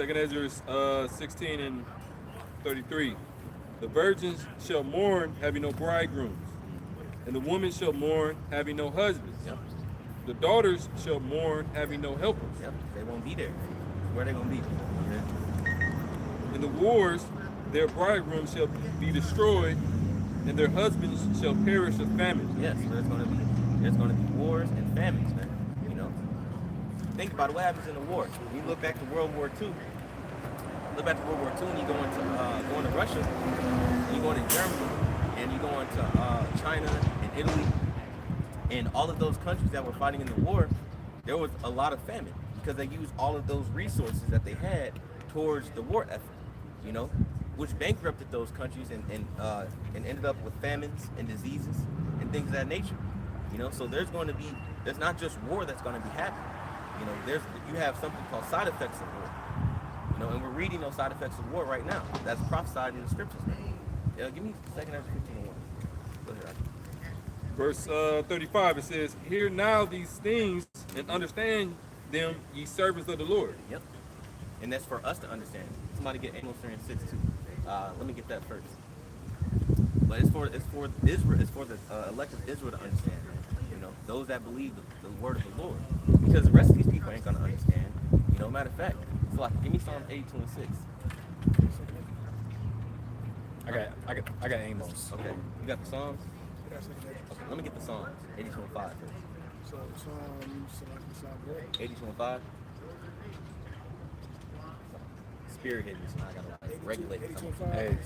Second Ezra 16 and 33. The virgins shall mourn, having no bridegrooms, and the woman shall mourn, having no husbands. Yep. The daughters shall mourn, having no helpers. Yep. They won't be there. Where they gonna be? In the wars, their bridegrooms shall be destroyed, and their husbands shall perish of famine. Yes. So there's gonna be wars and famines, man. You know. Think about it, what happens in the war. When you look back to World War II. Look back to World War II, and you go into Russia, and you go into Germany, and you go into China and Italy, and all of those countries that were fighting in the war, there was a lot of famine because they used all of those resources that they had towards the war effort, you know, which bankrupted those countries and ended up with famines and diseases and things of that nature, you know. So there's not just war that's going to be happening, you know. You have something called side effects of war. You know, and we're reading those side effects of war right now. That's prophesied in the scriptures. Give me 2 Ezra 15:1. Go ahead. Verse 35, it says, "Hear now these things and understand them, ye servants of the Lord." Yep. And that's for us to understand. Somebody get Amos 3 and 6 too. Let me get that first. But it's for Israel. It's for the elect of Israel to understand. You know, those that believe the word of the Lord. Because the rest of these people ain't gonna understand. You know, matter of fact. So like, give me Psalm 82 and 6. I got Amos. Okay. You got the Psalms? Okay, let me get the Psalms. 82 and 5 first. So Psalm 82 and 5. Spirit hit me, so I gotta like regulate it. 82 and 5. Hey,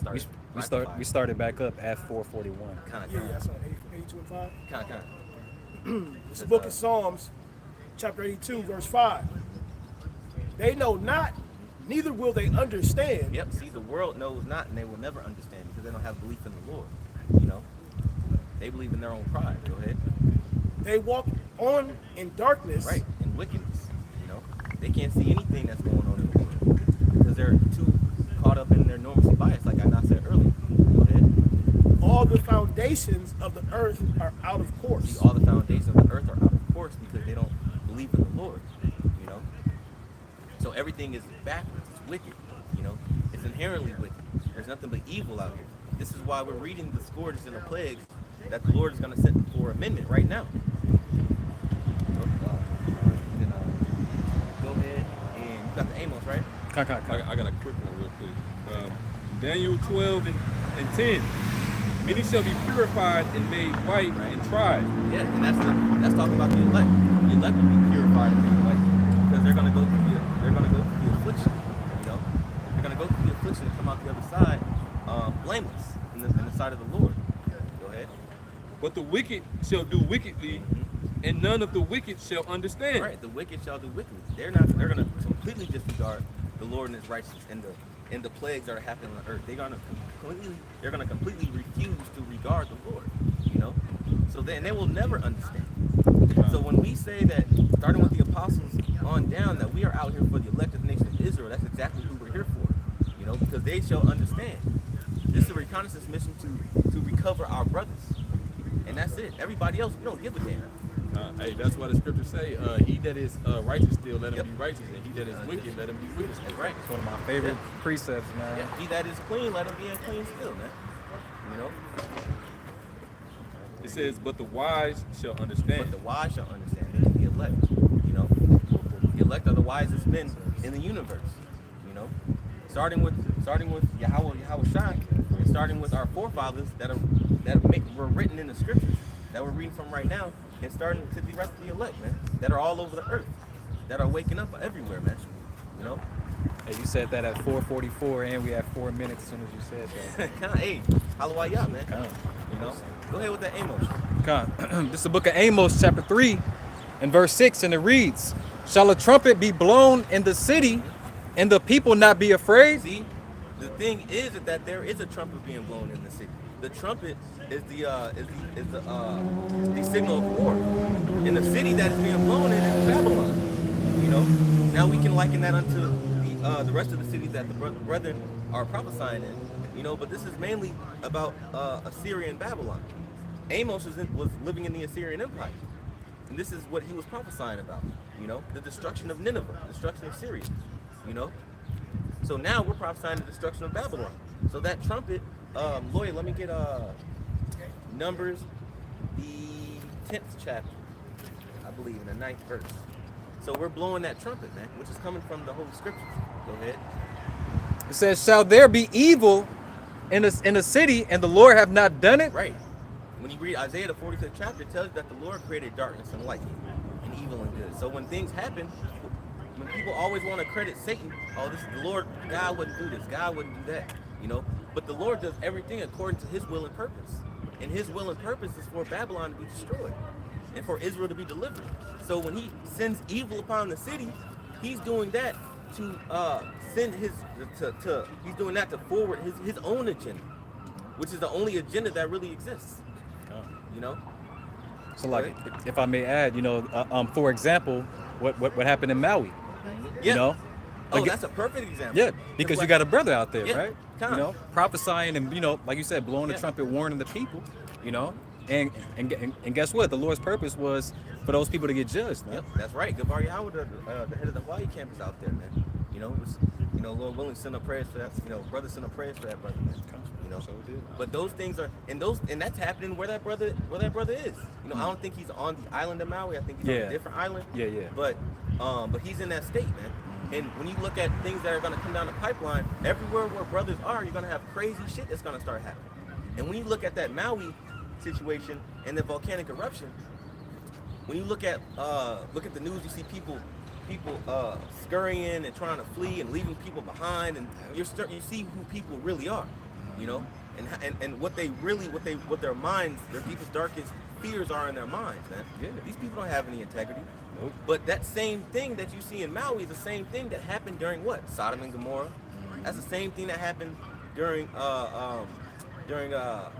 we started back up at 441. Kind Yeah, of. that's on 82 and 5. Kind. It's the book of Psalms, chapter 82, verse 5. They know not, neither will they understand. Yep. See, the world knows not, and they will never understand because they don't have belief in the Lord. You know, they believe in their own pride. Go ahead. They walk on in darkness. Right. In wickedness. You know, they can't see anything that's going on in the world because they're too caught up in their normalcy bias, like I not said earlier. Go ahead. All the foundations of the earth are out of course. See, all the foundations of the earth are out of course because they don't believe in the Lord. You know. So everything is backwards, it's wicked, you know, it's inherently wicked. There's nothing but evil out here. This is why we're reading the scourges and the plagues that the Lord is going to send for amendment right now. Go ahead, and you got the Amos, right? I got a quick one real quick. Daniel 12 and 10. Many shall be purified and made white and tried. Yeah, and that's talking about the elect. The elect will be purified and made white because they're going to go through the affliction, you know. They're going to go through the affliction and come out the other side blameless in the sight of the Lord. Go ahead. But the wicked shall do wickedly, and none of the wicked shall understand. Right, the wicked shall do wickedly. They're going to completely disregard the Lord and His righteousness and the plagues that are happening on earth. They're going to completely refuse to regard the Lord, you know. So then they will never understand. So when we say that, starting with the apostles on down, that we are out here for the elected nation of Israel, that's exactly who we're here for, you know, because they shall understand. This is a reconnaissance mission to recover our brothers, and that's it. Everybody else, we don't give a damn. Hey, that's why the scriptures say, he that is righteous still, let him be righteous, and he that is wicked, let him be wicked. That's right. It's one of my favorite precepts, man. Yeah, he that is clean, let him be unclean still, man. You know. It says, but the wise shall understand. But the wise shall understand. The elect, you know. The elect are the wisest men in the universe, you know. Starting with Yahweh Shai, and starting with our forefathers that were written in the scriptures that we're reading from right now, and starting to the rest of the elect, man, that are all over the earth, that are waking up everywhere, man. You know. Hey, you said that at 4:44, and we had 4 minutes as soon as you said that. Hey, hallelujah, man. You know. Go ahead with that Amos. This is the book of Amos, chapter 3, and verse 6, and it reads, "Shall a trumpet be blown in the city, and the people not be afraid?" See, the thing is that there is a trumpet being blown in the city. The trumpet is the signal of war. And the city that is being blown in is Babylon. You know. Now we can liken that unto the rest of the cities that the brethren are prophesying in. You know, but this is mainly about Assyria and Babylon. Amos was living in the Assyrian Empire. And this is what he was prophesying about, you know, the destruction of Nineveh, the destruction of Syria, you know. So now we're prophesying the destruction of Babylon. So that trumpet, Lawyer, let me get Numbers, the 10th chapter, I believe, in the 9th verse. So we're blowing that trumpet, man, which is coming from the Holy Scriptures. Go ahead. It says, shall there be evil in a city, and the Lord have not done it? Right. When you read Isaiah, the 45th chapter, it tells you that the Lord created darkness and light, and evil and good. So when things happen, when people always want to credit Satan, oh, this is the Lord, God wouldn't do this, God wouldn't do that, you know. But the Lord does everything according to his will and purpose. And his will and purpose is for Babylon to be destroyed and for Israel to be delivered. So when he sends evil upon the city, he's doing that to send his, he's doing that to forward his own agenda, which is the only agenda that really exists, you know. So like, if I may add, you know, for example, what happened in Maui, Yeah. you know? Oh, Like, that's a perfect example. yeah, because you got a brother out there, Yeah, right? come You on. know, prophesying and, you know, like you said, blowing the Yeah. trumpet, warning the people, you know? And guess what? The Lord's purpose was for those people to get judged, man. Yep, that's right. Gabar Yahweh, the head of the Hawaii campus out there, man. You know, was, you know, Lord willing, send up prayers for that. You know, brother, send up prayers for that brother, man. You know, So it did. but those things are, and that's happening where that brother is. You know, I don't think he's on the island of Maui. I think he's on Yeah. a different island. Yeah, yeah. But he's in that state, man. And when you look at things that are going to come down the pipeline, everywhere where brothers are, you're going to have crazy shit that's going to start happening. And when you look at that Maui situation and the volcanic eruption, when you look at the news, you see people scurrying and trying to flee and leaving people behind, and you see who people really are, you know, and what their minds, their deepest, darkest fears are in their minds, man. Yeah. These people don't have any integrity. Nope. But that same thing that you see in Maui is the same thing that happened during what? Sodom and Gomorrah. That's the same thing that happened during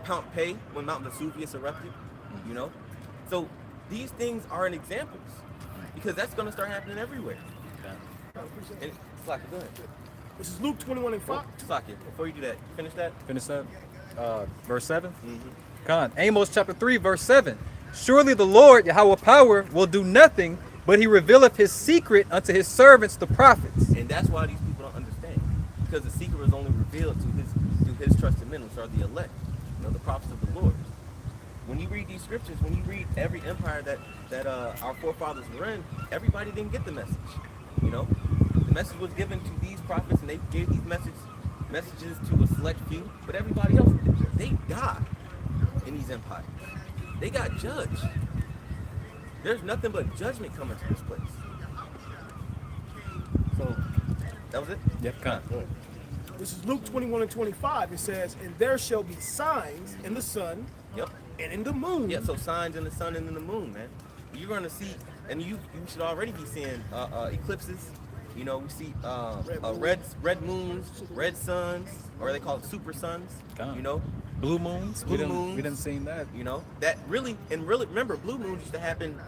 Pompeii when Mount Vesuvius erupted. You know, so these things are an examples because that's going to start happening everywhere. And Slaka, go ahead. This is Luke 21 and 5. Slaka, before you do that, finish that. Finish that. Verse 7. Mm-hmm. Con. Amos chapter 3, verse 7. Surely the Lord, Yahweh power, will do nothing, but he revealeth his secret unto his servants, the prophets. And that's why these people don't understand, because the secret was only revealed to his trusted men, which are the elect, you know, the prophets of the Lord. When you read these scriptures, when you read every empire that our forefathers were in, everybody didn't get the message. You know, the message was given to these prophets, and they gave these messages to a select few, but everybody else, they died in these empires. They got judged. There's nothing but judgment coming to this place. So that was it. Yep, con. Go ahead. This is Luke 21 and 25. It says, and there shall be signs in the sun Yep. and in the moon. Yeah, so signs in the sun and in the moon, man. You're gonna see, and you should already be seeing eclipses. You know, we see red moons, red suns, or they call it super suns. God. You know, Blue moons? Blue We moons. didn't see that. you know that really remember blue moons used to happen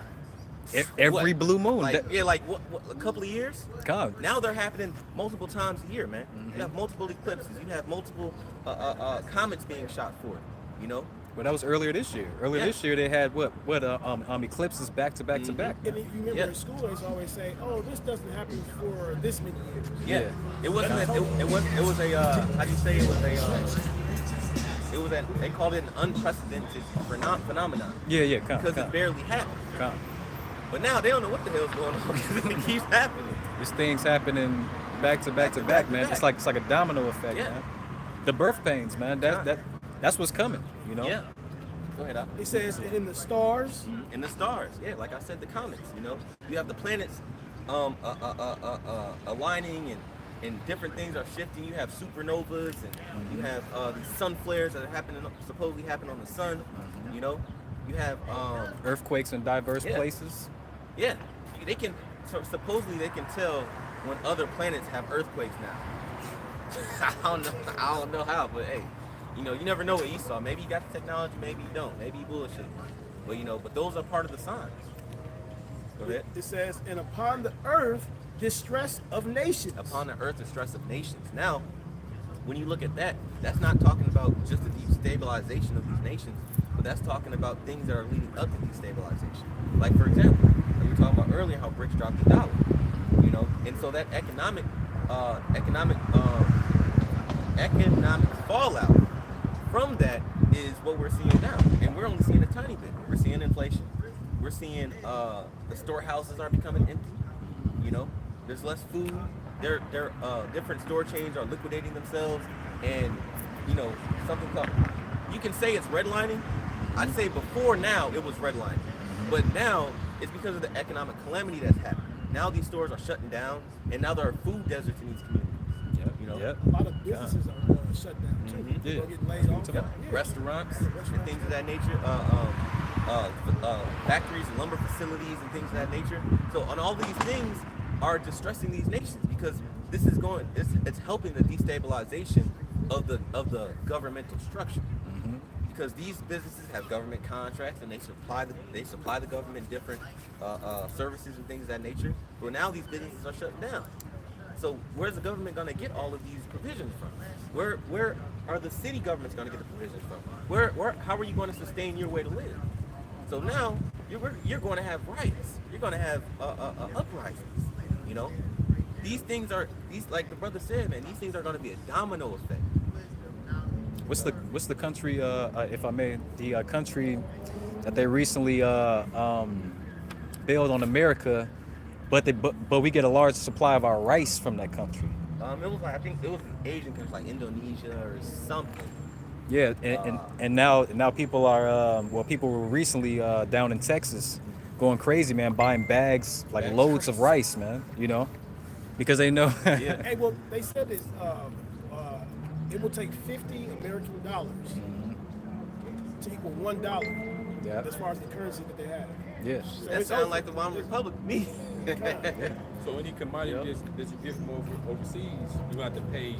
Every what? blue moon. Like, yeah, like what, a couple of years. God. Now they're happening multiple times a year, man. You have multiple eclipses. You have multiple comets being shot for. You know. Well, that was earlier this year. Earlier Yeah. this year, they had eclipses back to back to back. And if you remember Yeah. in school, they used to always say, oh, this doesn't happen for this many years. Yeah. Yeah. It wasn't. It was a. How do you say it was a? It was a. They called it an unprecedented phenomenon Yeah, come, because it come, barely happened. come. But now they don't know what the hell's going on because it keeps happening. This thing's happening back to back to back, man. It's like a domino effect, Yeah. man. The birth pains, man. That's what's coming. You know. Yeah. Go ahead, Al. It says, and in the stars, And the stars, yeah, like I said, the comets. You know, you have the planets aligning and different things are shifting. You have supernovas and you have these sun flares that are supposedly happen on the sun. You know, you have Earthquakes in diverse Yeah. places. yeah, they can supposedly they can tell when other planets have earthquakes now. I don't know how, but hey, you know, you never know what Esau. Maybe you got the technology, maybe you don't. Maybe you bullshit. But you know, but those are part of the signs. Go ahead. it says, and upon the earth, distress of nations. Upon the earth, the stress of nations. Now, when you look at that, that's not talking about just the destabilization of these nations, but that's talking about things that are leading up to destabilization. Like, for example, like we were talking about earlier, how BRICS dropped the dollar, you know, and so that economic economic fallout from that is what we're seeing now, and we're only seeing a tiny bit. We're seeing inflation. We're seeing the storehouses are becoming empty. You know, there's less food. Different store chains are liquidating themselves, and you know, something called, you can say it's redlining. I'd say before now it was redlining, but now it's because of the economic calamity that's happened. Now these stores are shutting down, and now there are food deserts in these communities. Yep. You know, Yep. A lot of businesses are shut down too. People Yeah. are getting laid off. Yep. Yeah. Restaurants and things of that nature, factories, lumber facilities, and things of that nature. So, on all these things are distressing these nations because this is going. It's helping the destabilization of the governmental structure. Because these businesses have government contracts and they supply the government different services and things of that nature. But now these businesses are shutting down. So where's the government going to get all of these provisions from? Where are the city governments going to get the provisions from? How are you going to sustain your way to live? So now you're going to have riots. You're going to have uprisings. You know, these things are like the brother said, man. These things are going to be a domino effect. What's the country, if I may, the country that they recently bailed on America, but we get a large supply of our rice from that country. It was like, I think it was an Asian country like Indonesia or something. Yeah, and now people are people were recently down in Texas going crazy, man, buying bags like Bags. loads of rice, man. You know, because they know. Yeah. Hey, well, they said this. It will take $50 American dollars to equal $1 Yeah. as far as the currency that they have. Yeah. So That it's sounds over. like the Wyoming Republic to me. So any commodity that you get from overseas, you have to pay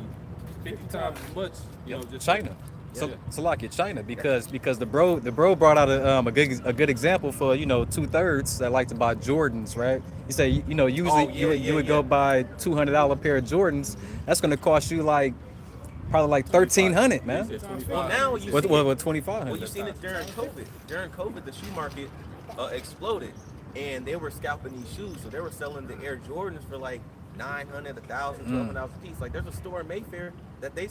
50 times as much. You know, just China. Yeah. So like it, China, because the bro brought out a good example for 2/3 that like to buy Jordans, right? He said usually you would go buy $200 pair of Jordans. That's gonna cost you probably like $1,300, man. It's 25. Well, now you What see what it, $2,500? well, you seen it during COVID. During COVID, the shoe market exploded, and they were scalping these shoes. So they were selling the Air Jordans for like $900, $1,000, $1,200 a piece. Like there's a store in Mayfair that they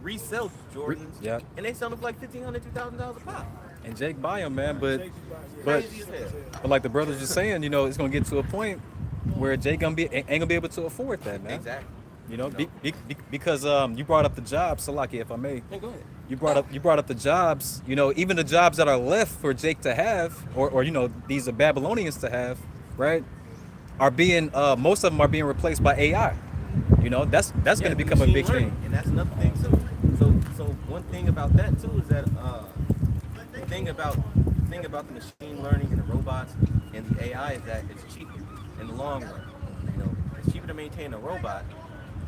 resell Jordans, Yeah. and they sell them for like $1,500, $2,000 a pop. And Jake buy them, man, but Crazy as hell. like the brothers just saying, it's gonna get to a point where Jake ain't gonna be able to afford that, man. Exactly. Because you brought up the jobs, Salaki, if I may. Yeah, go ahead. You brought up the jobs. Even the jobs that are left for Jake to have, or these are Babylonians to have, right? Are being most of them are being replaced by AI. That's going to become a machine big learning, thing. and that's another thing. So one thing about that too is that the thing about the machine learning and the robots and the AI is that it's cheaper in the long run. It's cheaper to maintain a robot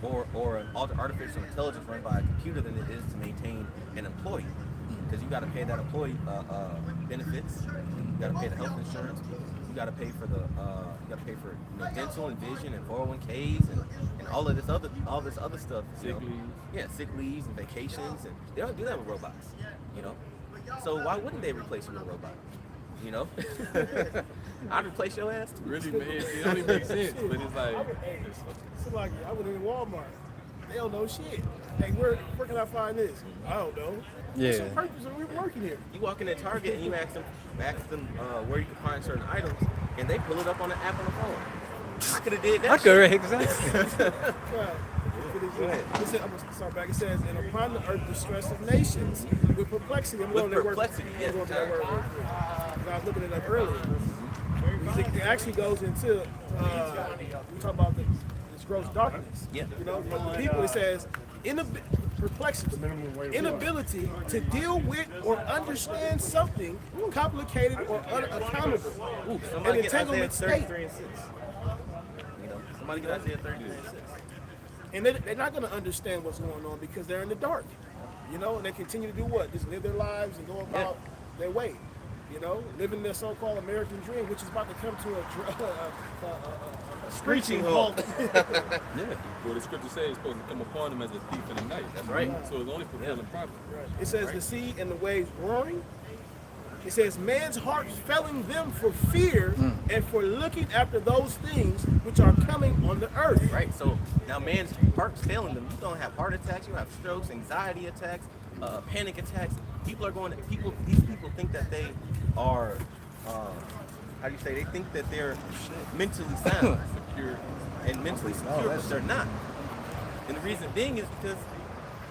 or an artificial intelligence run by a computer than it is to maintain an employee, because you got to pay that employee benefits, you got to pay the health insurance, you got to pay for dental and vision and 401ks and all this other stuff. Sick leave. Yeah, sick leaves and vacations, and they don't do that with robots. So why wouldn't they replace you with a robot? I'd replace your ass too. Really, man, it don't even make sense. But it's like, So like, I went in Walmart. They don't know shit. Hey, where can I find this? I don't know. Yeah. What's the purpose of we working here? You walk into Target and you ask them where you can find certain items, and they pull it up on the app on the phone. I could have did that. I could exactly. Well, it said, I'm gonna start back. It says, and upon the earth distress of nations with perplexity. I'm going to that word. perplexity, I'm yeah. going to that word real quick. I was looking it up earlier. It actually goes into we talk about this gross darkness. Yeah. But the people, it says perplexity, inability to deal with or understand something complicated or unaccountable. Ooh, An somebody get Isaiah entanglement state. 33 and 6. Somebody get Isaiah 33 and 6. And they're not going to understand what's going on because they're in the dark, and they continue to do what? Just live their lives and go about their way, living their so-called American dream, which is about to come to a screeching halt. Yeah. well, the scripture says it's supposed to come upon them as a thief in the night. That's right. So it's only fulfilling prophecy. It says the sea and the waves roaring, It says, man's heart failing them for fear and for looking after those things which are coming on the earth. Right. So now man's heart's failing them. You don't have heart attacks. You have strokes, anxiety attacks, panic attacks. People are going. These people think that they are. How do you say? They think that they're mentally sound, secure, and mentally secure, but they're not. And the reason being is because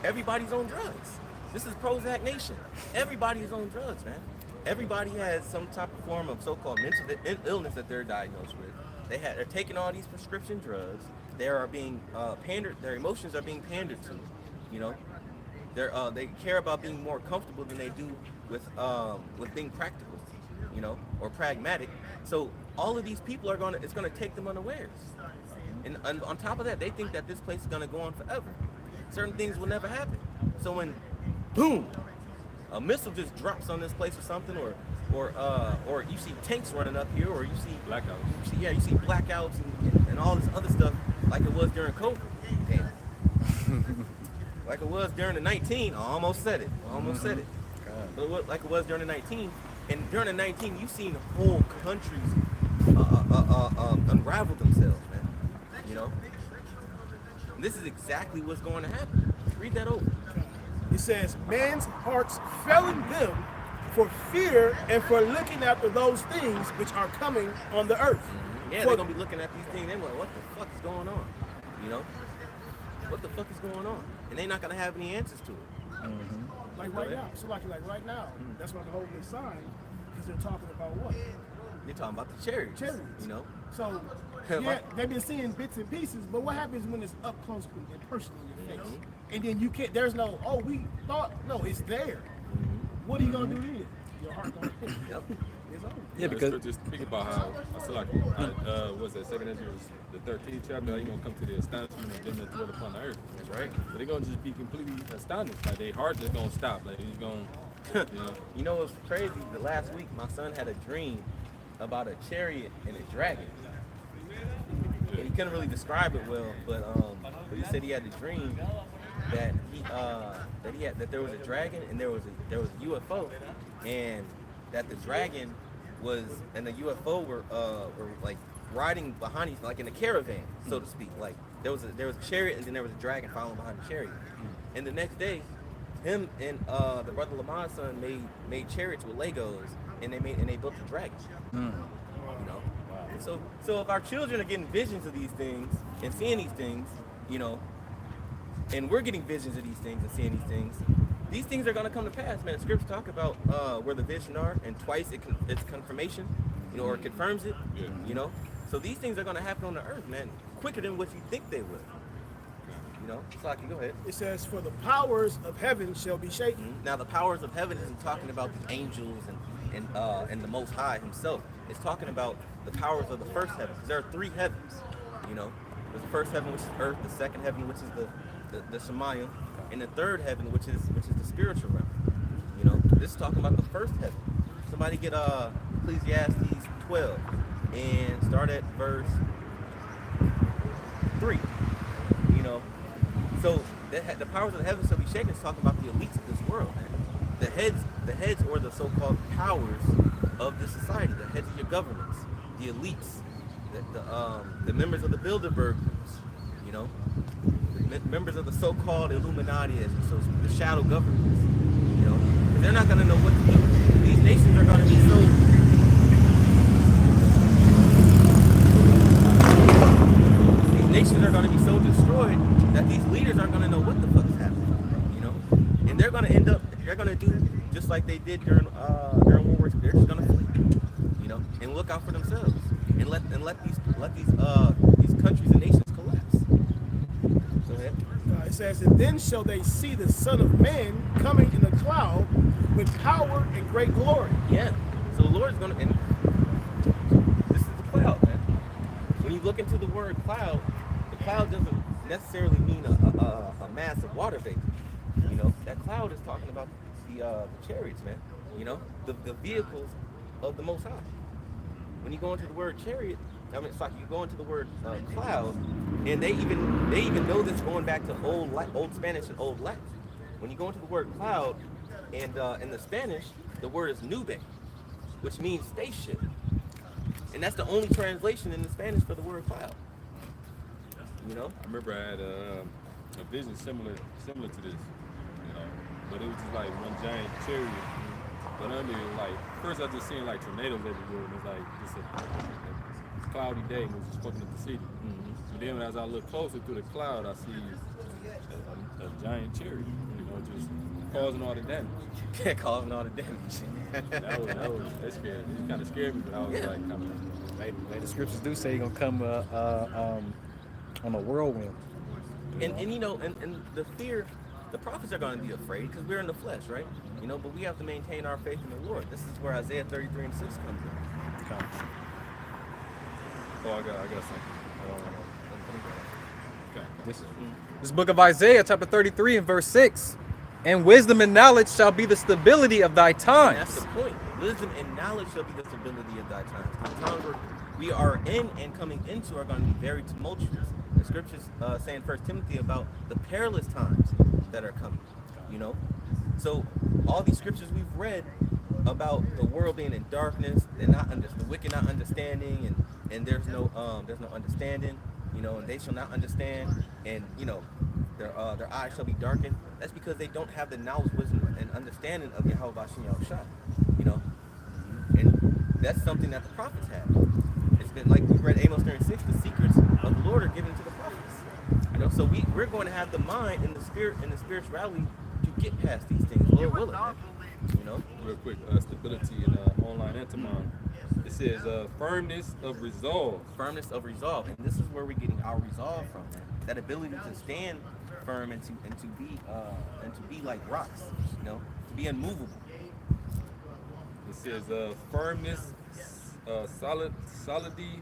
everybody's on drugs. This is Prozac Nation. Everybody's on drugs, man. Everybody has some type of form of so-called mental illness that they're diagnosed with. They're taking all these prescription drugs. They are being pandered. Their emotions are being pandered to. You know, they care about being more comfortable than they do with being practical. You know, or pragmatic. So all of these people it's gonna take them unawares. And on top of that, they think that this place is gonna go on forever. Certain things will never happen. So when, boom, a missile just drops on this place or something, or you see tanks running up here, or you see Blackouts. You see blackouts and all this other stuff, like it was during COVID. Damn. Like it was during the 19. I almost said it. But like it was during the 19. And during the 19, you've seen whole countries unravel themselves, man. You know? And this is exactly what's going to happen. Read that over. It says, man's hearts failing them for fear and for looking after those things which are coming on the earth. Yeah, they're going to be looking at these things. They're like, what the fuck is going on? You know? What the fuck is going on? And they're not going to have any answers to it. Like right now. So like right now, that's why the whole big sign, because they're talking about what? They're talking about the chariots. You know? So, yeah, they've been seeing bits and pieces, but what happens when it's up close and personal in your face? And then you can't, there's no, oh, we thought, no, it's there. What are you going to do then? Your heart going to Yep. It's over. Yeah, because just think about how I feel like what's that? 2 Ezra, the 13th chapter. How you gonna come to the astonishment of them that dwell upon the earth? That's right. So they're gonna just be completely astonished. Like their heart just gonna stop. Like he's gonna, you know. You know what's crazy? The last week, my son had a dream about a chariot and a dragon. And he couldn't really describe it well, but he said he had a dream that that there was a dragon and there was a UFO, and that the dragon was and the UFO were like riding behind each, like in a caravan, so to speak. Like there was a chariot and then there was a dragon following behind the chariot. And the next day, him and the brother Lamon's son made chariots with Legos, and they built a dragon. You know. So if our children are getting visions of these things and seeing these things, you know, and we're getting visions of these things and seeing these things are going to come to pass, man. The scriptures talk about where the vision are, and twice it's confirmation, you know, or it confirms it, you know. So these things are going to happen on the earth, man, quicker than what you think they will. You know, so I can go ahead. It says, for the powers of heaven shall be shaken. Now the powers of heaven isn't talking about the angels and the Most High Himself. It's talking about the powers of the first heaven. There are 3 heavens, you know. There's the first heaven, which is earth. The second heaven, which is the Shemayim, and the third heaven, which is the spiritual realm. You know, this is talking about the first heaven. Somebody get Ecclesiastes 12 and start at verse 3. You know, so the powers of the heavens shall be shaken. It's talking about the elites of this world, man. The heads, or the so-called powers of the society, the heads of your governments, the elites, the members of the Bilderberg groups, you know, the members of the so-called Illuminati, so the shadow governments, you know, because they're not going to know what to do. These nations are going to be so destroyed that these leaders aren't going to know what the fuck is happening, you know, and they're going to do just like they did during World War II. They're just going to flee, you know, and look out for themselves, and let these countries and nations collapse. Go ahead. It says, and then shall they see the Son of Man coming in a cloud with power and great glory. Yeah. So the Lord is going to, and this is the cloud, man. When you look into the word cloud, the cloud doesn't necessarily mean a mass of water vapor. You know, that cloud is talking about the chariots, man. You know, the vehicles of the Most High. When you go into the word chariot, I mean, it's like you go into the word cloud, and they even know this going back to old Spanish and old Latin. When you go into the word cloud, and in the Spanish, the word is nube. which means spaceship. And that's the only translation in the Spanish for the word cloud. You know? I remember I had a vision similar to this, you know, but it was just like one giant chariot. But under it, like first I just seen like tornadoes everywhere, and it was like just a cloudy day, and it was just fucking up the city. But then as I look closer through the cloud, I see a giant chariot, you know, just causing all the damage. Causing all the damage. That scared me. It kind of scared me, but I was like, kind of. Like the scriptures do say you're gonna come on a whirlwind. And you know, and the fear, the prophets are going to be afraid because we're in the flesh, right? You know, but we have to maintain our faith in the Lord. This is where Isaiah 33 and 6 comes in. Oh, I got something. Okay. This book of Isaiah, chapter 33 and verse 6. And wisdom and knowledge shall be the stability of thy And times. that's the point. Wisdom and knowledge shall be the stability of thy times. The times we are in and coming into are going to be very tumultuous. The scriptures say in 1 Timothy about the perilous times that are coming. You know, so all these scriptures we've read about the world being in darkness and the wicked not understanding, and there's no understanding. You know, and they shall not understand, and you know, their eyes shall be darkened. That's because they don't have the knowledge, wisdom, and understanding of Yahweh Bashim Yahushua. You know, and that's something that the prophets had. It's been like we read Amos 36, the secrets of the Lord are given to the prophets. You know, so we're going to have the mind and the spirit and the spirituality to get past these things, Lord willing. You know, Real quick, stability in online entomology. It says firmness of resolve. firmness of resolve, and this is where we're getting our resolve from. That ability to stand firm and to be like rocks. You know, to be unmovable. It says firmness, solidity,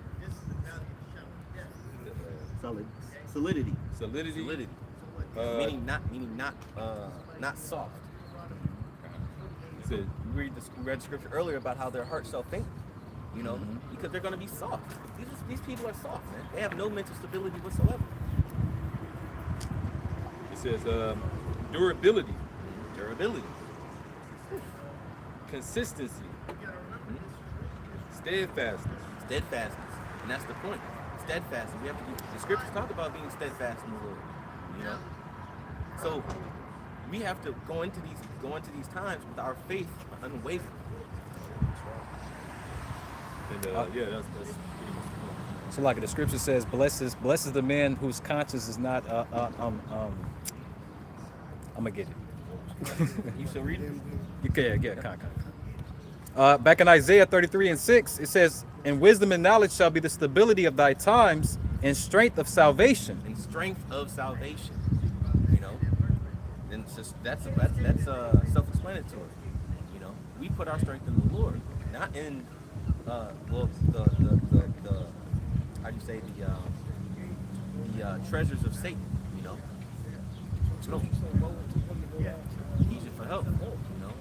Solidity. solidity. Meaning not soft. It says We read the scripture earlier about how their hearts shall faint. You know, because they're going to be soft. These people are soft, man. They have no mental stability whatsoever. it says durability, Durability. consistency, steadfastness. Steadfastness. And that's the point. Steadfastness. We have to be, the scriptures talk about being steadfast in the Lord. You know? So we have to go into these times with our faith unwavering. And that's pretty much the point. So like the scripture says, blessed is the man whose conscience is not I'm gonna get it. You should read it. You can, yeah, back in Isaiah 33 and 6, it says, and wisdom and knowledge shall be the stability of thy times, and strength of salvation. And strength of salvation. You know? And it's just that's self-explanatory. You know, we put our strength in the Lord, not in the how do you say the treasures of Satan. You know, no, Egypt for help. You know,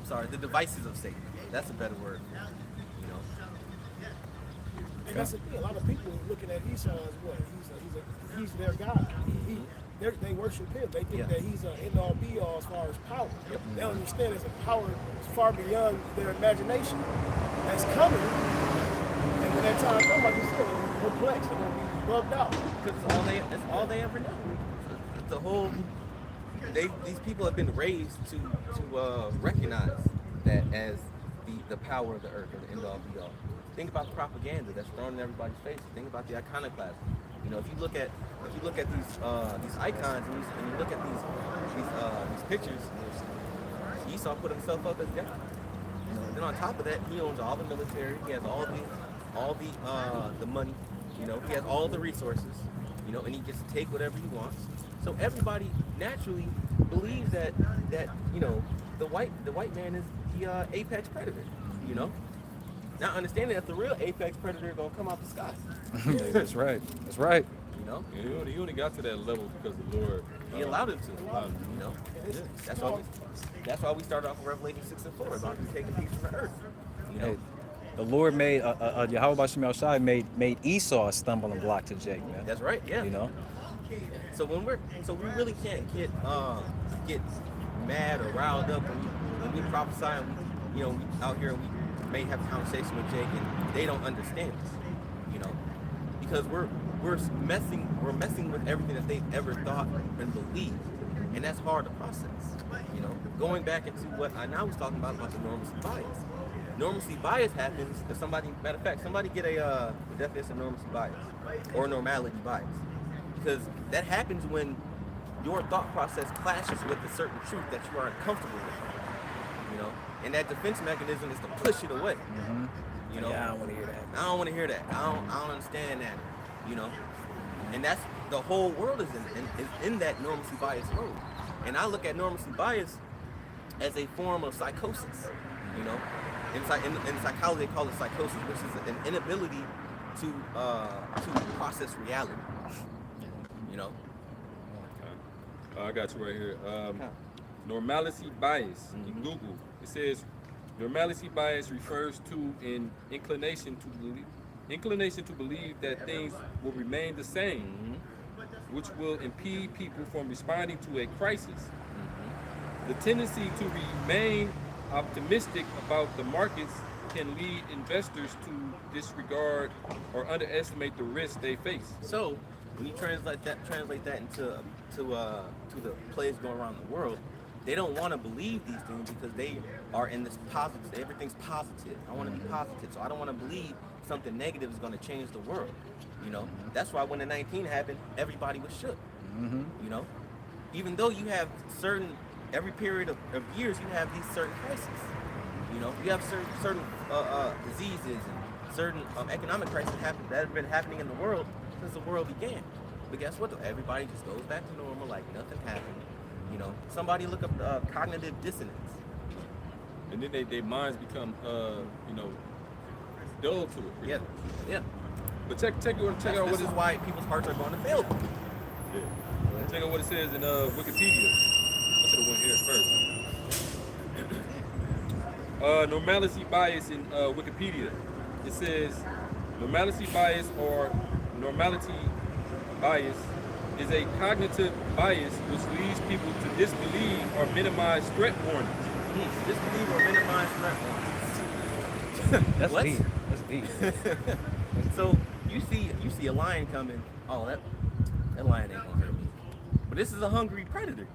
sorry, the devices of Satan. That's a better word. You know, And that's the thing. A lot of people looking at Esau as what? He's their God. They worship him. They think that he's an end all be all as far as power. They don't understand there's a power that's far beyond their imagination that's coming. And when that time comes, like you said, they're gonna be perplexed. They're gonna be bugged out. because it's all they ever know. The whole these people have been raised to recognize that as the power of the earth, or the end all be all. Think about the propaganda that's thrown in everybody's face. Think about the iconoclasm. You know, if you look at these icons and you look at these pictures, Esau put himself up as God. You know, and then on top of that, he owns all the military. He has all the money. You know, he has all the resources. You know, and he gets to take whatever he wants. So everybody naturally believes that you know the white man is the apex predator. You know, not understanding that the real apex predator is gonna come out the sky. That's right. That's right. You know, Yeah, he only got to that level because the Lord he allowed him to. You know, that's why we started off with Revelation 6:4 about him taking peace from the earth. You know, Hey, the Lord made Yahweh Bashim Yahushua made Esau a stumbling block to Jake, man. that's right. Yeah. You know. So we really can't get mad or riled up when we prophesy and we out here and may have a conversation with Jake and they don't understand us, you know, because we're messing with everything that they've ever thought and believed, and that's hard to process. You know, going back into what I now was talking about the normalcy bias. Normalcy bias happens if somebody, matter of fact, somebody get a the definition of normalcy bias or normality bias, because that happens when your thought process clashes with a certain truth that you aren't comfortable with. You know, and that defense mechanism is to push it away. You know, Yeah, I don't want to hear that. I don't want to hear that. I don't understand that. You know, and that's the whole world is in that normalcy bias mode. And I look at normalcy bias as a form of psychosis. You know, in psychology they call it psychosis, which is an inability to process reality. You know. I got you right here. Normalcy bias in Google. It says normalcy bias refers to an inclination to believe that things will remain the same, which will impede people from responding to a crisis. The tendency to remain optimistic about the markets can lead investors to disregard or underestimate the risks they face. So when you translate that into the plays going around the world, they don't want to believe these things because they are in this positive. Everything's positive. I want to be positive, so I don't want to believe something negative is going to change the world. You know, that's why when the 19 happened, everybody was shook. You know, even though you have every period of years, you have these certain crises. You know, you have certain diseases and certain economic crises that have been happening in the world since the world began. But guess what? Everybody just goes back to normal like nothing happened. You know, somebody look up cognitive dissonance. And then their minds become, you know, dull to it. Yeah. But check out what This it is why people's hearts are going to fail. Yeah. Check out what it says in Wikipedia. I should have went here first. Normalcy bias in Wikipedia. It says normalcy bias or normality bias is a cognitive bias which leads people to disbelieve or minimize threat warnings. Disbelieve or minimize threat warnings. That's What? deep. That's deep. So you see a lion coming. Oh, that lion ain't gonna hurt me. But this is a hungry predator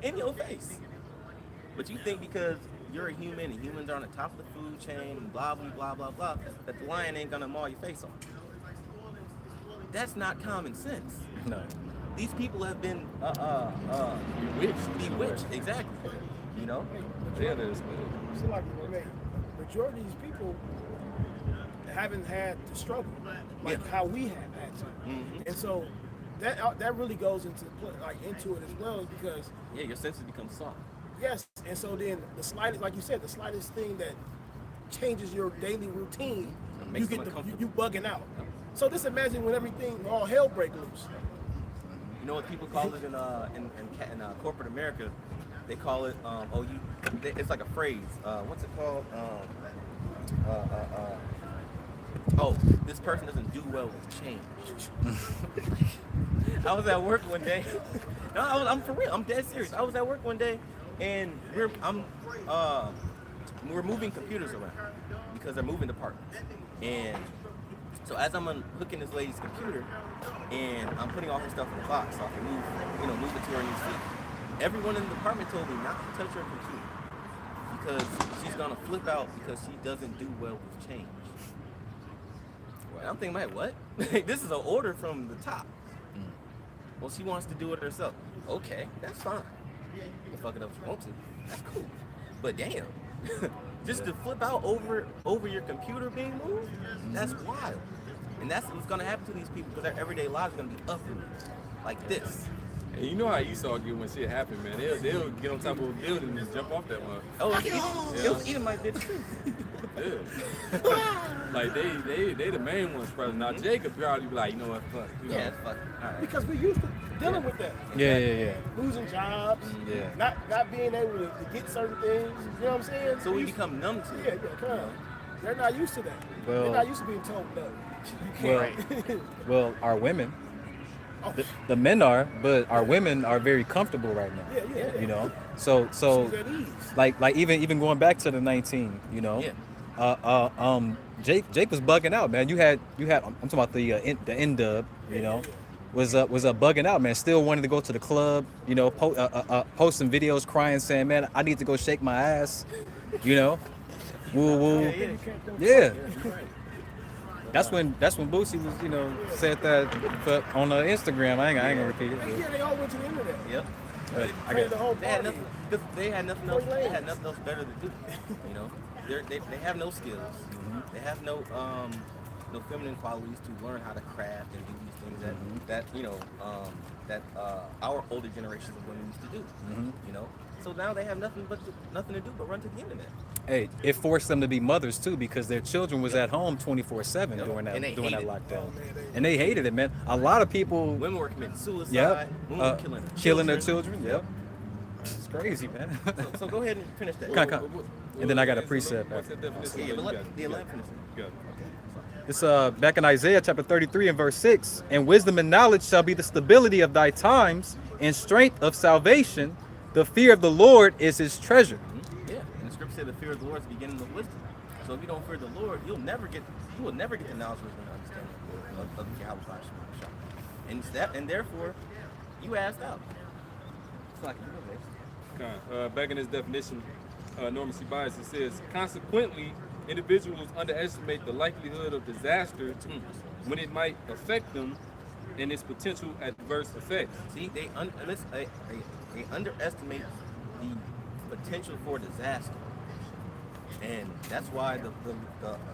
in your face. But you think because you're a human and humans are on the top of the food chain and blah blah blah blah blah that the lion ain't gonna maul your face off. That's not common sense. No. These people have been bewitched, exactly. You know? Yeah, it is, man. So like, majority of these people haven't had to struggle like how we have had to, and so that really goes into it as well because your senses become soft. yes, and so then the slightest, like you said, the slightest thing that changes your daily routine, Makes you them get uncomfortable. you bugging out. So just imagine when everything all hell break loose. You know what people call it in corporate America? They call it it's like a phrase. What's it called? This person doesn't do well with change. I was at work one day. No, I'm for real. I'm dead serious. I was at work one day, and we're moving computers around because they're moving departments. And so as I'm unhooking this lady's computer, and I'm putting all her stuff in the box so I can move it to her new seat. Everyone in the department told me not to touch her computer because she's gonna flip out because she doesn't do well with change. And I'm thinking, like, what? This is an order from the top. Well, she wants to do it herself. Okay, that's fine. You can fuck it up if you want to. That's cool. But damn, just to flip out over your computer being moved, that's wild. And that's what's gonna happen to these people because their everyday lives are gonna be uprooted like this. And you know how Esau get when shit happen, man. They'll get on top of a building and just jump off that one. Oh, it was Edomite did too. Yeah. Like they the main ones, brother. Now Jacob probably be like, you know what, fuck. You know. Yeah, it's fucking all right. Because we used to dealing with that. Yeah. Losing jobs, Yeah. not being able to get certain things. You know what I'm saying? So we become numb to it. Yeah, come on. They're not used to that. Well- They're not used to being told no. You Well, can't. well, our women, Oh, the men are, but our women are very comfortable right now. yeah. You know, so She's at ease. like even going back to the 19, you know, Yeah. Jake was bugging out, man. I'm talking about the N Dub, you know, was bugging out, man. Still wanted to go to the club, you know, posting videos, crying, saying, man, I need to go shake my ass, you know, woo woo, yeah. That's when Boosie was, you know, said that on Instagram. I ain't gonna repeat it. Yeah, they all went to the internet. Yep. I got The whole They had party. nothing. They had nothing else. They had nothing else better to do. You know, they have no skills. They have no feminine qualities to learn how to craft and do these things that you know that our older generations of women used to do. You know, so now they have nothing to do but run to the internet. Hey, it forced them to be mothers too because their children was at home 24/7 Yep. during that And they during that hated lockdown, it. and they hated it, man. A lot of people, Women were committing suicide. yep, Women were killing their children. Yep, it's crazy, man. So go ahead and finish that. Come. And then I got a precept What's after. that definition? Yeah, but You let got it. the You got Atlanta it. finish it. You got it. It's back in Isaiah chapter 33 and verse 6. And wisdom and knowledge shall be the stability of thy times, and strength of salvation. The fear of the Lord is his treasure. Yeah, and the scripture said the fear of the Lord is the beginning of wisdom. So if you don't fear the Lord, you will never get the knowledge, wisdom, and understanding of Yahweh Shah. And therefore, you asked out. It's like Back in this definition, normacy bias, it says, consequently, individuals underestimate the likelihood of disaster when it might affect them and its potential adverse effects. see, they underestimate the potential for disaster. And that's why the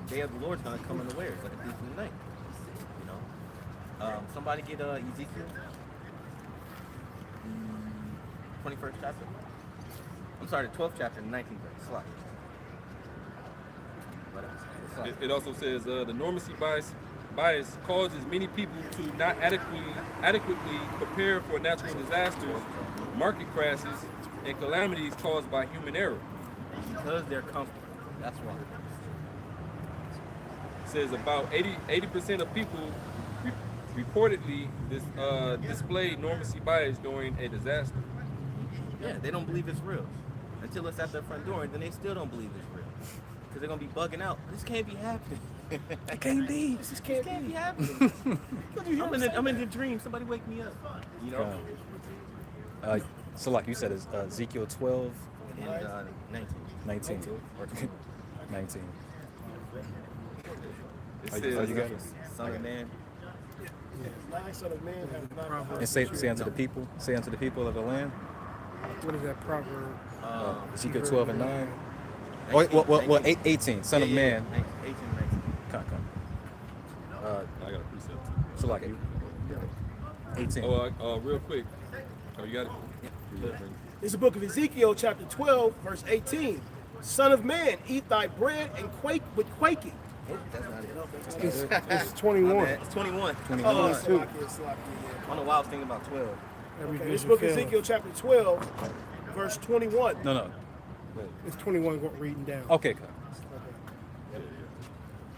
day of the Lord's gonna come unawares, like a thief in the night. You know, somebody get Ezekiel, 21st chapter. I'm sorry, the 12th chapter, the 19th verse. Slide. It also says the normacy bias causes many people to not adequately prepare for natural disasters, market crashes, and calamities caused by human error. Because they're comfortable. That's why. It says about 80% of people reportedly display normacy bias during a disaster. Yeah, they don't believe it's real until it's at their front door, and then they still don't believe it's real because they're gonna be bugging out. This can't be happening. It can't be. This can't be happening. I'm in a dream. Somebody wake me up. You know. So like you said, it's Ezekiel 12, And 19. 19. Or 19. It Are says, you got it? Son of man. Last son of man have not heard. And say unto the people of the land, What is that proverb? Ezekiel 12 and 9. Well, 18, son of man. 18, 19. Come. I got a precept too. So like you. 18. Real quick. Oh, you got it? Yeah. It's the book of Ezekiel, chapter 12, verse 18. Son of man, eat thy bread and quake with quaking. That's not it. No, that's not it. It's 21. It's 21. Oh, I Slovakia, don't know why I was thinking about 12. Every Okay, this vision book of fails. Ezekiel, chapter 12, verse 21. No. It's 21 reading down. Okay, come.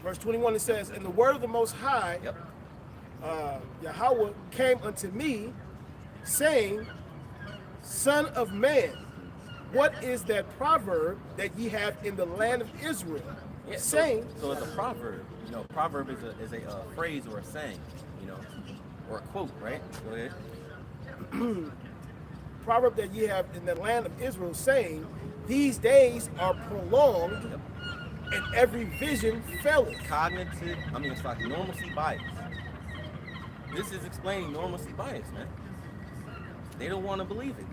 Verse 21, it says, and the word of the Most High, Yep. Yahweh, came unto me, saying, Son of man, what is that proverb that ye have in the land of Israel? Yeah, Saying, so it's a proverb. You know, proverb is a phrase or a saying, you know, or a quote, right? Go ahead. proverb that ye have in the land of Israel, saying, these days are prolonged, Yep. and every vision faileth. It's like normalcy bias. This is explaining normalcy bias, man. They don't want to believe it.